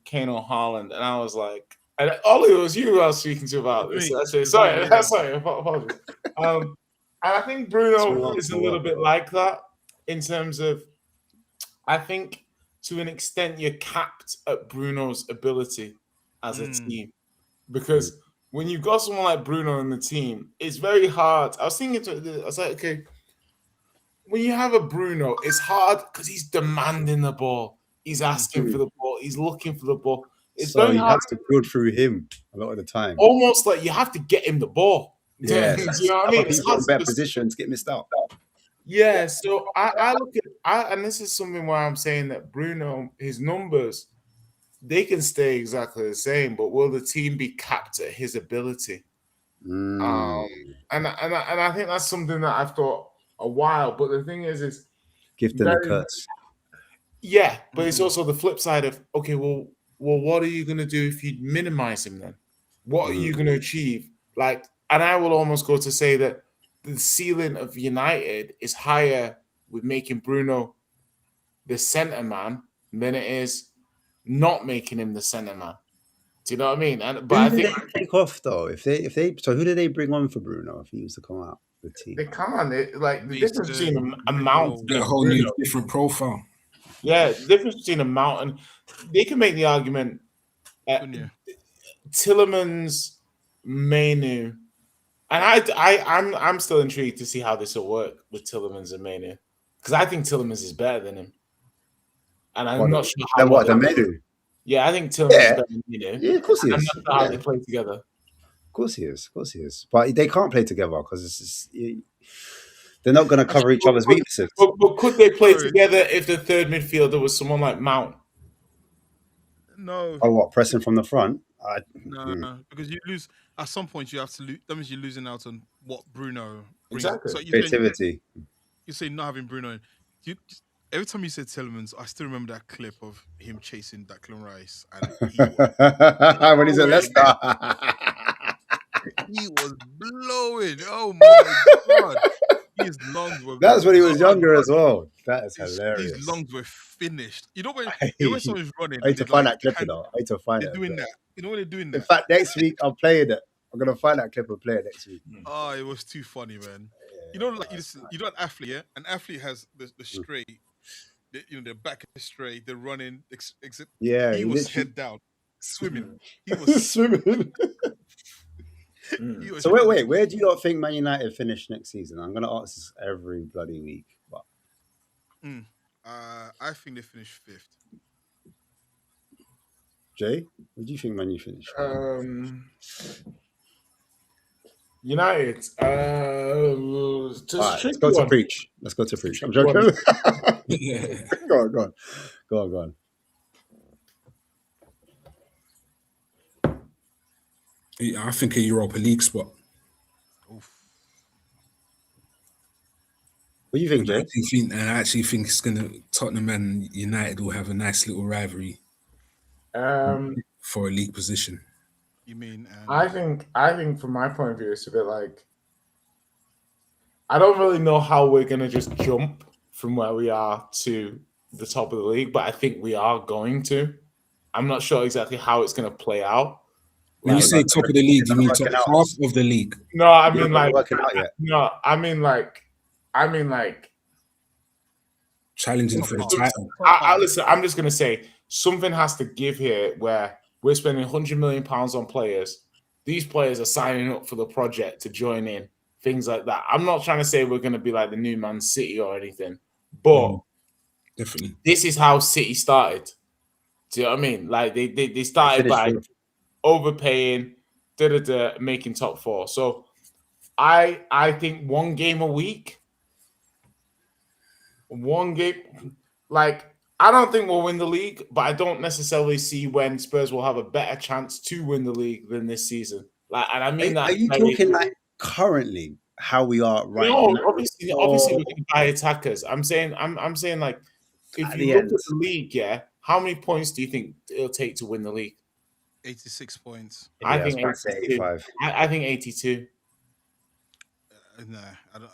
Kane or Haaland, and I was like, and Ollie, it was you who I was speaking to about this. Actually, sorry, apologies. And I think Bruno is a little bit like that in terms of, I think to an extent you're capped at Bruno's ability as a team, because when you've got someone like Bruno in the team, it's very hard. I was thinking, I was like, okay, when you have a Bruno, it's hard because he's demanding the ball. He's asking for the ball. He's looking for the ball. It's so very you hard. have to build through him a lot of the time. Almost like you have to get him the ball. Yeah, Do you know what I mean? People in better positions get missed out. Yeah, so I look at, and this is something where I'm saying that Bruno, his numbers, they can stay exactly the same, but will the team be capped at his ability? And I think that's something that I've thought a while. But the thing is gift and a curse. Yeah, but it's also the flip side of, okay, well, what are you going to do if you minimize him then? What are you going to achieve? Like, and I will almost go to say that the ceiling of United is higher with making Bruno the centre man than it is not making him the centre man. Do you know what I mean? But I think they take off though. If they, so who did they bring on for Bruno if he was to come out the team? They can't. The difference between a mount, a whole new different profile. Yeah, the difference between a mount and they can make the argument. Tielemans, Mainu, and I'm still intrigued to see how this will work with Tielemans and Mainu, because I think Tielemans is better than him, and I'm not sure how. What the Mainu? Yeah, I think Tielemans is better than Mainu. Yeah, of course he is. I'm not sure how they play together. Of course he is. But they can't play together because they're not going to cover each other's weaknesses. But could they play together if the third midfielder was someone like Mount? No. Oh, what, pressing from the front? No, because you lose at some point. You have to lose. That means you're losing out on what Bruno brings. Exactly. So creativity. You say not having Bruno. Every time you said Tielemans, I still remember that clip of him chasing Declan Rice, and when he's at Leicester, he was blowing. Oh my god! His lungs were. That's when he was younger as well. That is hilarious. His lungs were finished. You know when someone's running. I need to find that clip, though. I need to find they're doing that. You know when they're doing that. In fact, next week I'm playing it. I'm gonna find that clip and play it next week. Oh, it was too funny, man. You know, like you know, an athlete. Yeah, an athlete has the straight. The back is straight. They're running. Yeah, he was head down, swimming. He was swimming. So wait. Where do you not think Man United finish next season? I'm going to ask this every bloody week. But I think they finish 5th. Jay, where do you think Man U finish? United. Let's go to preach. I'm joking. Go on. Yeah, I think a Europa League spot. Oof. What do you think, Jay? I actually think it's gonna Tottenham and United will have a nice little rivalry for a league position. You mean? I think from my point of view, it's a bit like I don't really know how we're gonna just jump from where we are to the top of the league, but I think we are going to. I'm not sure exactly how it's gonna play out. When you say top of the league, you mean top half of the league? No, I mean like working out yet. No, I mean like challenging for the title. Listen, I'm just gonna say something has to give here where We're spending £100 million on players. These players are signing up for the project to join in, things like that. I'm not trying to say we're going to be like the new Man City or anything, but definitely, this is how City started. Do you know what I mean? Like they started by overpaying, making top four. So I think one game a week, like I don't think we'll win the league, but I don't necessarily see when Spurs will have a better chance to win the league than this season. Like, and I mean Are you talking like currently how we are right now? Obviously we're going to buy attackers. I'm saying like if you look at the league, how many points do you think it'll take to win the league? 86 points. I think 85. I think 82. No,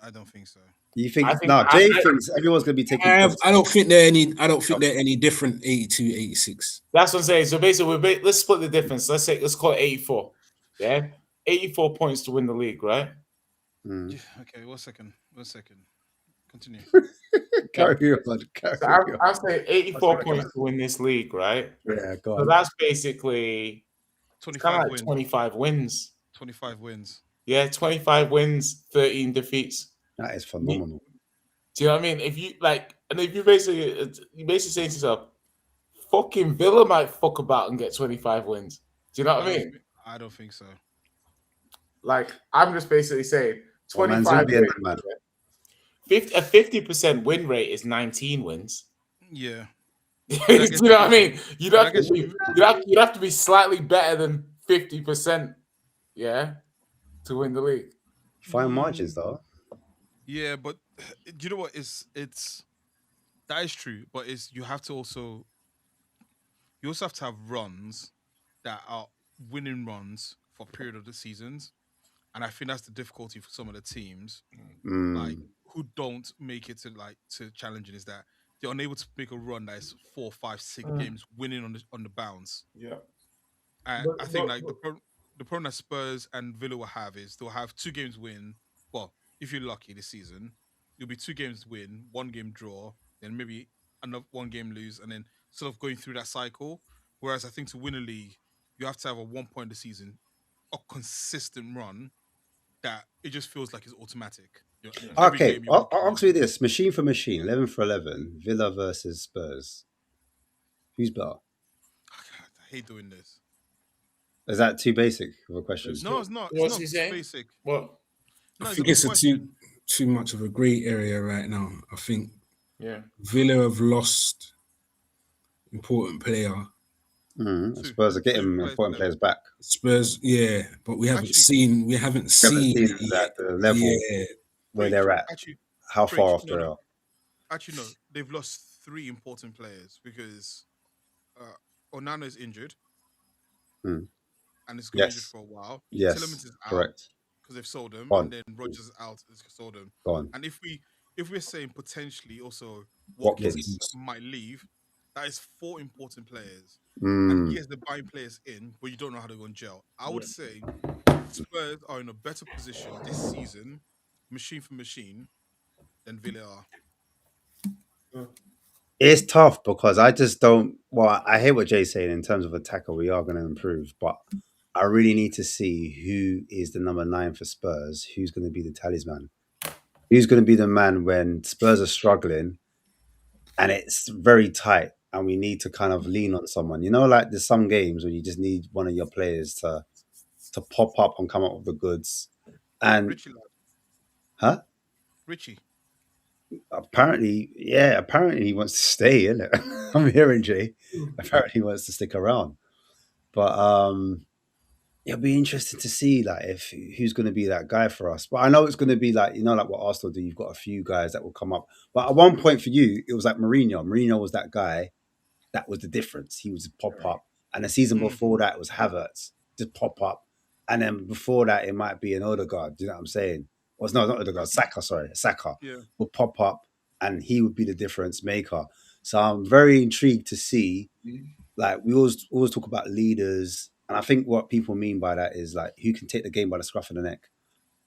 I don't think so. You think Jay thinks everyone's going to be taking. I don't think they're any different. 82, 86. That's what I'm saying. So basically, let's split the difference. Let's call it 84. Yeah, 84 points to win the league, right? Okay, one second. Continue. Carry on. I'm saying 84 points to win this league, right? Yeah, go on. So that's basically 25 wins. 25 wins. 25 wins. Yeah, 25 wins, 13 defeats. That is phenomenal. Do you know what I mean? If you if you basically saying to yourself, fucking Villa might fuck about and get 25 wins. Do you know what I mean? I don't think so. Like, I'm just basically saying 25 wins. A 50% win rate is 19 wins. Yeah. Do you know what I mean? You'd have to be slightly better than 50%, yeah, to win the league. Fine margins, though. Yeah, but you know what? That is true, but you also have to have runs that are winning runs for a period of the seasons, and I think that's the difficulty for some of the teams, like who don't make it to challenging, is that they're unable to make a run that is 4, 5, 6 games winning on the bounce. Yeah, and I think the problem that Spurs and Villa will have is they'll have 2 games win. Well, if you're lucky this season, it'll be 2 games win, 1 game draw, then maybe another 1 game lose, and then sort of going through that cycle. Whereas I think to win a league, you have to have a 1 point a season, a consistent run that it just feels like it's automatic. Okay, I'll ask you this: machine for machine, 11 for 11, Villa versus Spurs. Who's better? I hate doing this. Is that too basic of a question? No, it's not. What's It's he not saying? basic. What? I think it's too much of a grey area right now. I think Villa have lost important player. Spurs are getting important players back. Spurs, but we haven't seen that the level where they're at. How far off they are. Actually, no, they've lost 3 important players because Onana is injured. And it's going to be injured for a while. Yes, Tielemans is out, correct. Because they've sold him, and then Rodgers is out. It's sold him. And if we're saying potentially also Watkins might leave, that is 4 important players. And yes, they're buying players in, but you don't know how they're going to gel. I would say Spurs are in a better position this season, machine for machine, than Villa are. It's tough because I just don't. Well, I hear what Jay's saying in terms of attacker. We are going to improve, but I really need to see who is the number 9 for Spurs. Who's going to be the talisman? Who's going to be the man when Spurs are struggling and it's very tight and we need to kind of lean on someone? You know, like there's some games where you just need one of your players to pop up and come up with the goods. And Richie, huh? Richie. Apparently he wants to stay, isn't it? I'm hearing Jay. Apparently he wants to stick around. But it'll be interesting to see who's going to be that guy for us. But I know it's going to be like what Arsenal do. You've got a few guys that will come up. But at one point for you, it was like Mourinho. Mourinho was that guy. That was the difference. He was pop up. And the season before that was Havertz. Just pop up. And then before that, it might be an Odegaard. Do you know what I'm saying? Well, no, not Odegaard. Saka would pop up and he would be the difference maker. So I'm very intrigued to see, like we always talk about leaders. And I think what people mean by that is like who can take the game by the scruff of the neck.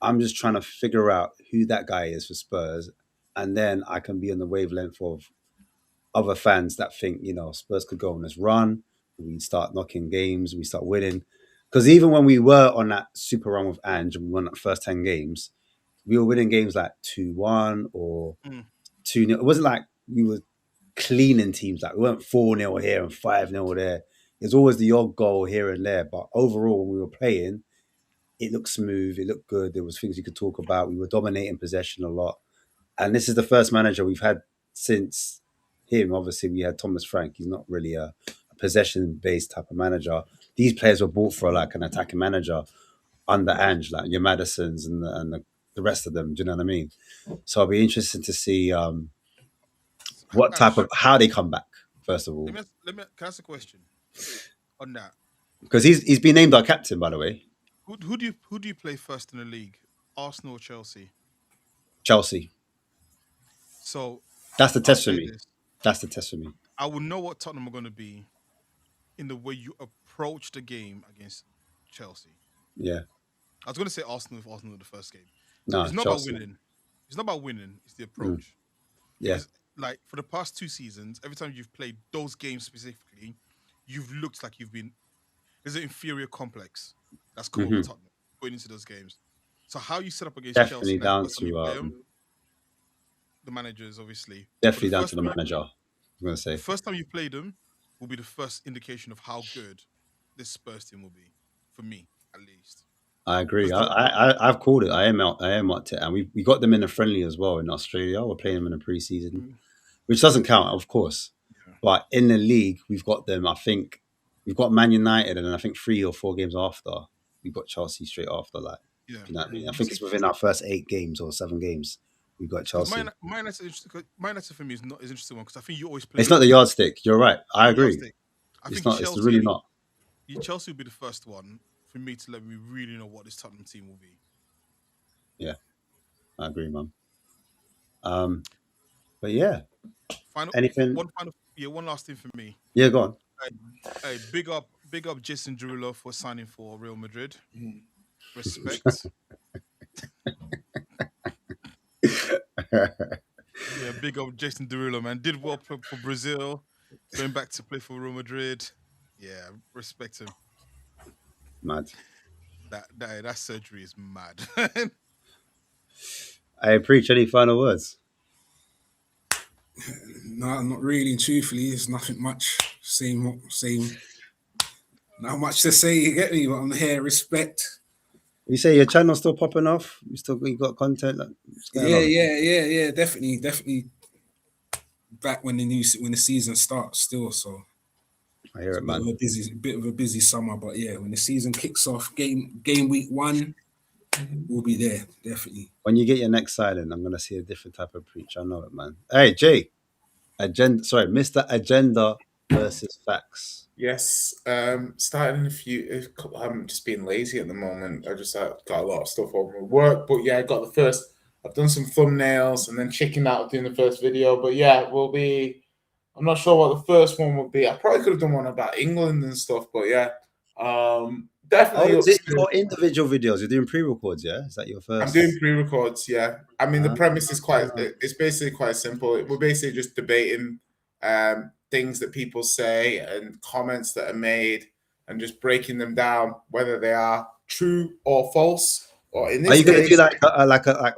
I'm just trying to figure out who that guy is for Spurs. And then I can be on the wavelength of other fans that think, Spurs could go on this run. we start knocking games, we start winning. Because even when we were on that super run with Ange and we won that first 10 games, we were winning games like 2-1 or 2-0. It wasn't like we were cleaning teams. Like we weren't 4-0 here and 5-0 there. There's always the odd goal here and there. But overall, when we were playing, it looked smooth. It looked good. There was things you could talk about. We were dominating possession a lot. And this is the first manager we've had since him. Obviously, we had Thomas Frank. He's not really a possession-based type of manager. These players were bought for like an attacking manager under Ange, like your Madisons and the rest of them. Do you know what I mean? So I'll be interested to see what type of how they come back. First of all, can I ask a question on that? Because he's been named our captain, by the way. Who do you play first in the league? Arsenal or Chelsea? Chelsea. So that's the test for me. That's the test for me. I will know what Tottenham are going to be in the way you approach the game against Chelsea. Yeah. I was going to say Arsenal if Arsenal were the first game. No, it's not Chelsea. about winning. It's not about winning. It's the approach. Yeah. Because, like for the past 2 seasons, every time you've played those games specifically, you've looked like you've been. There's an inferior complex that's come over Tottenham going into those games. So how you set up against definitely Chelsea? Down to the managers, obviously. Definitely down to the manager. I'm going to say. The first time you play them will be the first indication of how good this Spurs team will be, for me at least. I agree. I've called it. I am out it, and we got them in a friendly as well in Australia. We're playing them in a preseason, which doesn't count, of course. Yeah. But in the league, we've got them. I think we've got Man United, and I think 3 or 4 games after we've got Chelsea straight after. Like, you know what I mean? I think it's within our first 8 games or 7 games. We got Chelsea. My United for me is not as interesting one because I think you always play. It's not the yardstick. You're right. I agree. It's not. Chelsea, it's really not. Chelsea will be the first one for me to let me really know what this Tottenham team will be. Yeah, I agree, man. But yeah. Anything? One last thing for me. Yeah, go on. Hey, big up Jason Derulo for signing for Real Madrid. Respect. Yeah, big up Jason Derulo, man. Did well for Brazil, going back to play for Real Madrid. Yeah, respect him. Mad. That surgery is mad. I preach. Any final words? No, not really. Truthfully, it's nothing much. Same. Not much to say. You get me? But I'm here. Respect. You say your channel's still popping off? You got content? Yeah. Definitely. Back when the season starts, still. So I hear it, man. Bit of a busy summer, but yeah, when the season kicks off, game week 1, we'll be there. Definitely. When you get your next signing, I'm gonna see a different type of preach. I know it, man. Hey, Jay. Mr. Agenda versus Facts. Yes, starting I'm just being lazy at the moment. I just got a lot of stuff on my work, but yeah, I've done some thumbnails and then checking out of doing the first video. But yeah, I'm not sure what the first one would be. I probably could have done one about England and stuff, but yeah, definitely. Is it for individual videos? You're doing pre-records, yeah? Is that your first? I'm doing pre-records, yeah. I mean, the premise is it's basically quite simple. We're basically just debating things that people say and comments that are made and just breaking them down, whether they are true or false. Or in this are you going to do like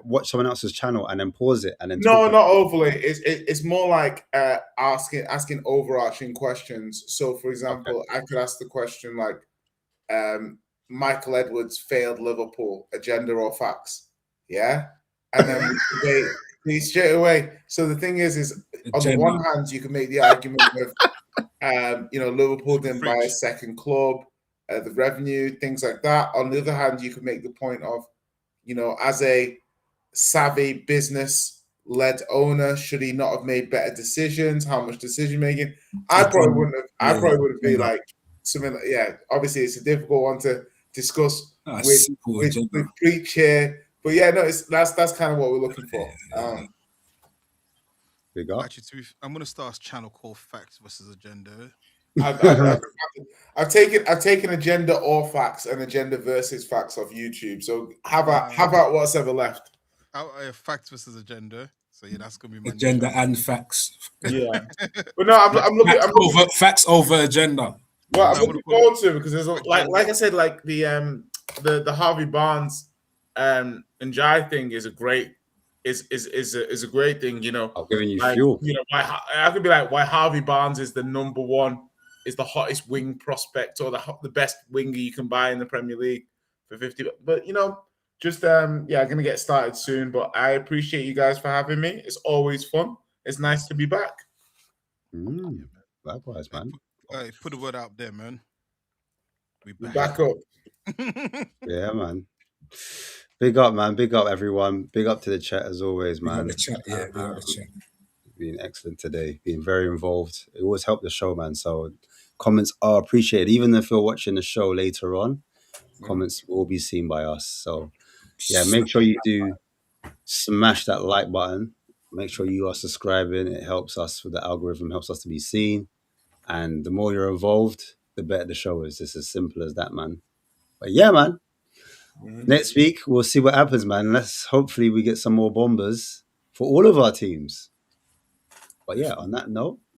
watch someone else's channel and then pause it and then? No, not overly. It's more like asking overarching questions. So, for example, I could ask the question like, Michael Edwards failed Liverpool, agenda or facts? Yeah, and then they straight away. So the thing is on the one hand, you can make the argument of, Liverpool didn't buy a second club, the revenue, things like that. On the other hand, you could make the point of, as a savvy business-led owner, should he not have made better decisions? How much decision making? I probably wouldn't have. I probably would be like something. Yeah, obviously it's a difficult one to discuss with preach here. But yeah, no, that's kind of what we're looking for. Actually, I'm going to start a channel called Facts versus Agenda. I've taken agenda or facts and agenda versus facts off YouTube. So have out what's ever left. Facts versus agenda. So yeah, that's gonna be my agenda and facts. Yeah, but no, I'm looking facts over agenda. Well, I'm looking forward to it because there's like I said, like the Harvey Barnes and Jai thing is a great is a great thing. You know, I'm giving you like, fuel. you know, I could be like why Harvey Barnes is the number one, is the hottest wing prospect or the best winger you can buy in the Premier League for 50. But you know, just I'm gonna get started soon. But I appreciate you guys for having me. It's always fun. It's nice to be back. Likewise, man. Put the word out there, man. We back up. Yeah, man. Big up, man. Big up, everyone. Big up to the chat as always, man. Big up the chat, yeah. Big up the chat. Being excellent today. Being very involved. It always helped the show, man. So comments are appreciated. Even if you're watching the show later on, comments will be seen by us. So yeah, make sure you do smash that like button. Make sure you are subscribing. It helps us with the algorithm, helps us to be seen. And the more you're involved, the better the show is. It's as simple as that, man. But yeah, man. Next week, we'll see what happens, man. Hopefully we get some more bombers for all of our teams. But yeah, on that note,